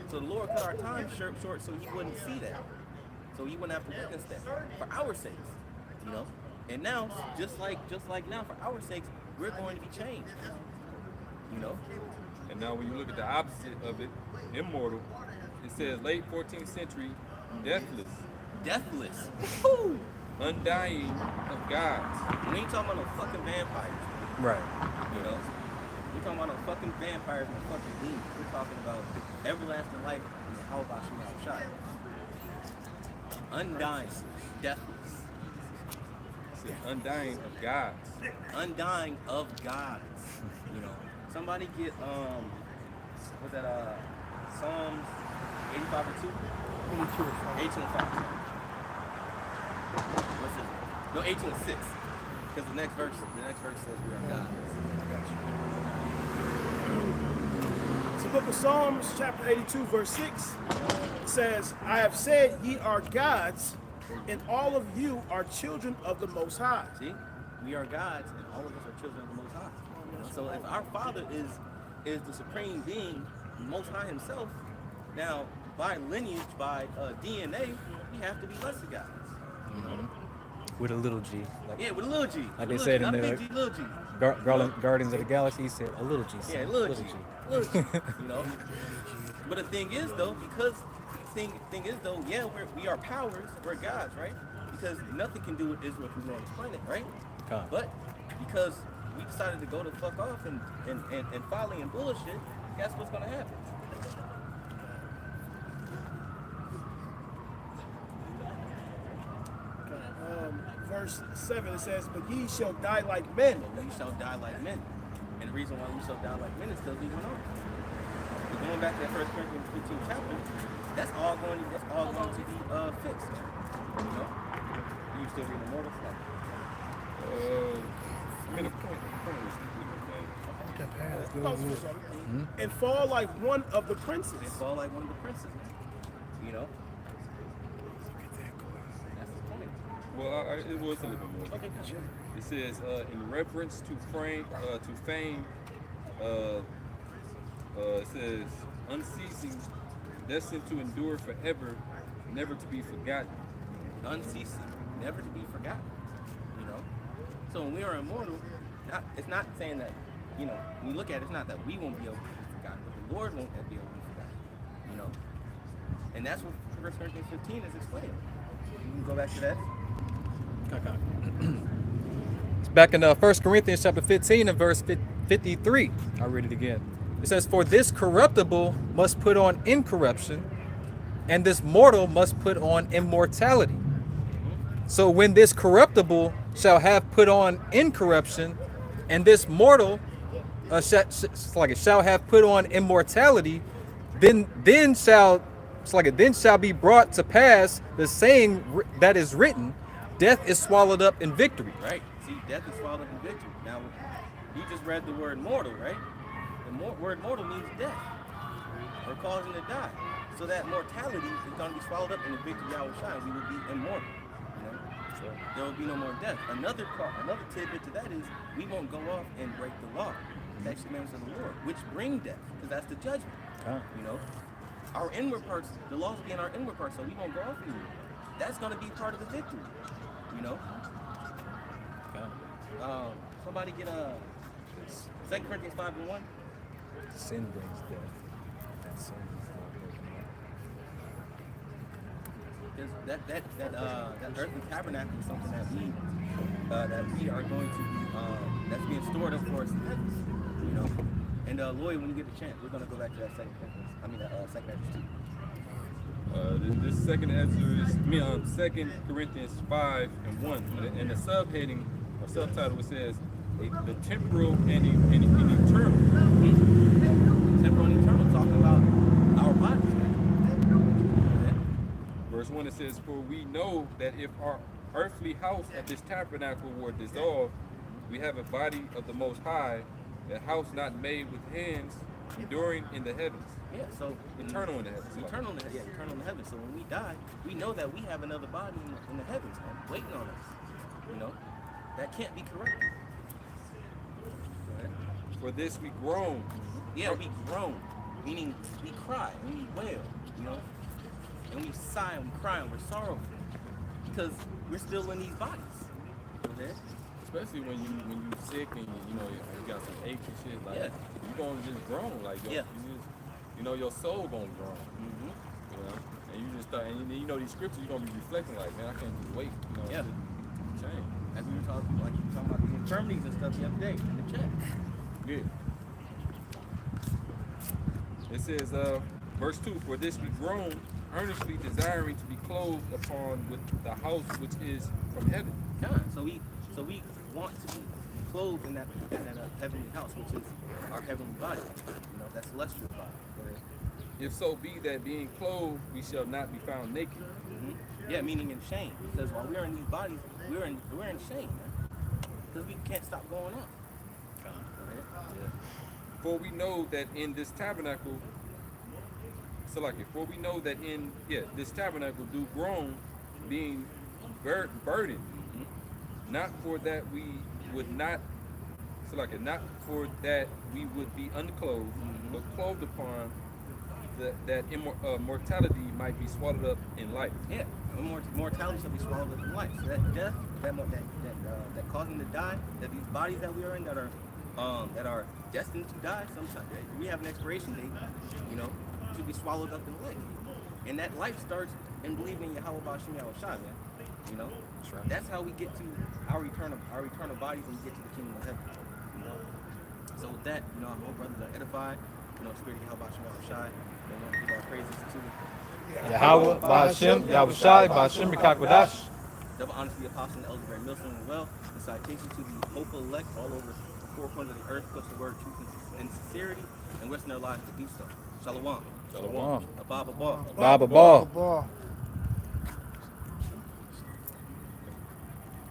So the Lord cut our time short so He wouldn't see that, so He wouldn't have to witness that for our sakes, you know. And now, just like now, for our sakes, we're going to be changed, you know. And now when you look at the opposite of it, immortal, it says late 14th century, deathless. Deathless. Woo! Undying of gods. We ain't talking about no fucking vampires, Right. you know. We're talking about no fucking vampires and fucking demons. We're talking about everlasting life in the Yahweh Bashem Yahushua. Undying, deathless. It says undying of gods. Undying of gods. You know. Somebody get what's that Psalms 85 or 2? 18 and 5. What's it? No, 18 and 6. Because the next verse says we are gods. It's the book of Psalms, chapter 82, verse 6. It says, I have said ye are gods, and all of you are children of the Most High. See? We are gods, and all of us are children of the Most High. You know? So if our Father is the supreme being, the Most High Himself, now by lineage, by DNA, we have to be lesser gods. You know? with a little G. Like Yeah, with a little G. Like With they a said little in G, the- not a big G, little G. Guardians of the Galaxy, he said a little G. Yeah, son, little G. Little G. You know. But the thing is though, because thing is though, yeah, we are powers, we're gods, right? Because nothing can do with Israel if we want to explain it, right? Con. But because we decided to go the fuck off and folly and bullshit, guess what's gonna happen? Verse 7, it says, but ye shall die like men. We shall die like men. And the reason why we shall die like men is because we went on. But going back to that 1 Corinthians 15 chapter, that's all going to be fixed. You know? You still reading the mortal stuff? I'm in a point. And fall like one of the princes. They fall like one of the princes, man. You know? That's the point. Well, it was a little bit more. Okay, sure. It says, in reference to fame, it says, unceasing, destined to endure forever, never to be forgotten. Unceasing, never to be forgotten. You know? So when we are immortal, it's not saying that, you know, when you look at it, it's not that we won't be able to be forgotten, but the Lord won't be able to be forgotten. You know? And that's what 1 Corinthians 15 is explaining. You can go back to that. It's back in 1 Corinthians chapter 15 and verse 53. I'll read it again. It says, for this corruptible must put on incorruption, and this mortal must put on immortality. So when this corruptible shall have put on incorruption, and this mortal shall have put on immortality, then shall be brought to pass the saying that is written, death is swallowed up in victory. Right. See, death is swallowed up in victory. Now, you just read the word mortal, right? The word mortal means death, or causing to die. So that mortality is going to be swallowed up in the victory I will shine. We will be immortal. You know? So there will be no more death. Another tidbit to that is we won't go off and break the law. That's the commandments of the Lord, which bring death, because that's the judgment. You know? Our inward parts, the laws will be in our inward parts, so we won't go off anymore. That's going to be part of the victory. You know? Somebody get 2 Corinthians 5:1. Sin brings death. And sin is not broken. That earthly tabernacle is something that we are going to be that's being stored up for us in heavens. You know? And Lloyd, when you get the chance, we're gonna go back to that second Corinthians. This second answer is 2 Corinthians 5:1. And the subheading or subtitle it says the temporal and eternal. Temporal and eternal, talking about our bodies. Verse 1 it says, for we know that if our earthly house of this tabernacle were dissolved, we have a body of the Most High, a house not made with hands, enduring in the heavens. Yeah, so Eternal in the heavens. eternal in the heavens. So when we die, we know that we have another body in the heavens, man, waiting on us. You know, that can't be corrupted. For this we groan. Yeah, we groan, meaning we cry and we wail, you know, and we sigh and we cry and we're sorrowful because we're still in these bodies. Okay? Especially when you sick and you got some ache and shit, like Yeah. you gonna just groan, like your soul gonna groan. Mm-hmm. You know, and you just start, and these scriptures you're gonna be reflecting like, man, I can't just wait, Yeah. to change. As we were talking, like you were talking about the infirmities and stuff the other day in the chat. Good. It says, verse 2, for this we groan, earnestly desiring to be clothed upon with the house which is from heaven. Yeah. So we want to be clothed in that heavenly house, which is our heavenly body. You know, that celestial body. Go ahead. If so be that being clothed, we shall not be found naked. Mm-hmm. Yeah, meaning in shame. Because while we're in these bodies, we're in shame, man. Because we can't stop going up. For we know that in this tabernacle, this tabernacle do groan, being burdened, not for that we would not, be unclothed, but clothed upon, that mortality might be swallowed up in life. Yeah, mortality shall be swallowed up in life. So that death that cause them to die, that these bodies that we are in that are destined to die, sometimes we have an expiration date, you know, to be swallowed up in life. And that life starts in believing in Yahweh Ba'Shem Yahweh Shai, man. You know? That's right. That's how we get to our eternal bodies and get to the kingdom of heaven. You know? So with that, you know, I hope brothers are edified, you know, spirit of Yahweh Ba'Shem Yahweh Shai. You know, give our praises to Yahweh, Ba'Shem, Yahweh Shai, Ba'Shem, Rikakwadash. double honor to the apostle and the elder Barry Milson as well. And citation to the hopeful elect all over the four corners of the earth, puts the word truth and sincerity, and risking their lives to do so. Shalom. Shalom. Abba Baba. Baba Ball. Ball.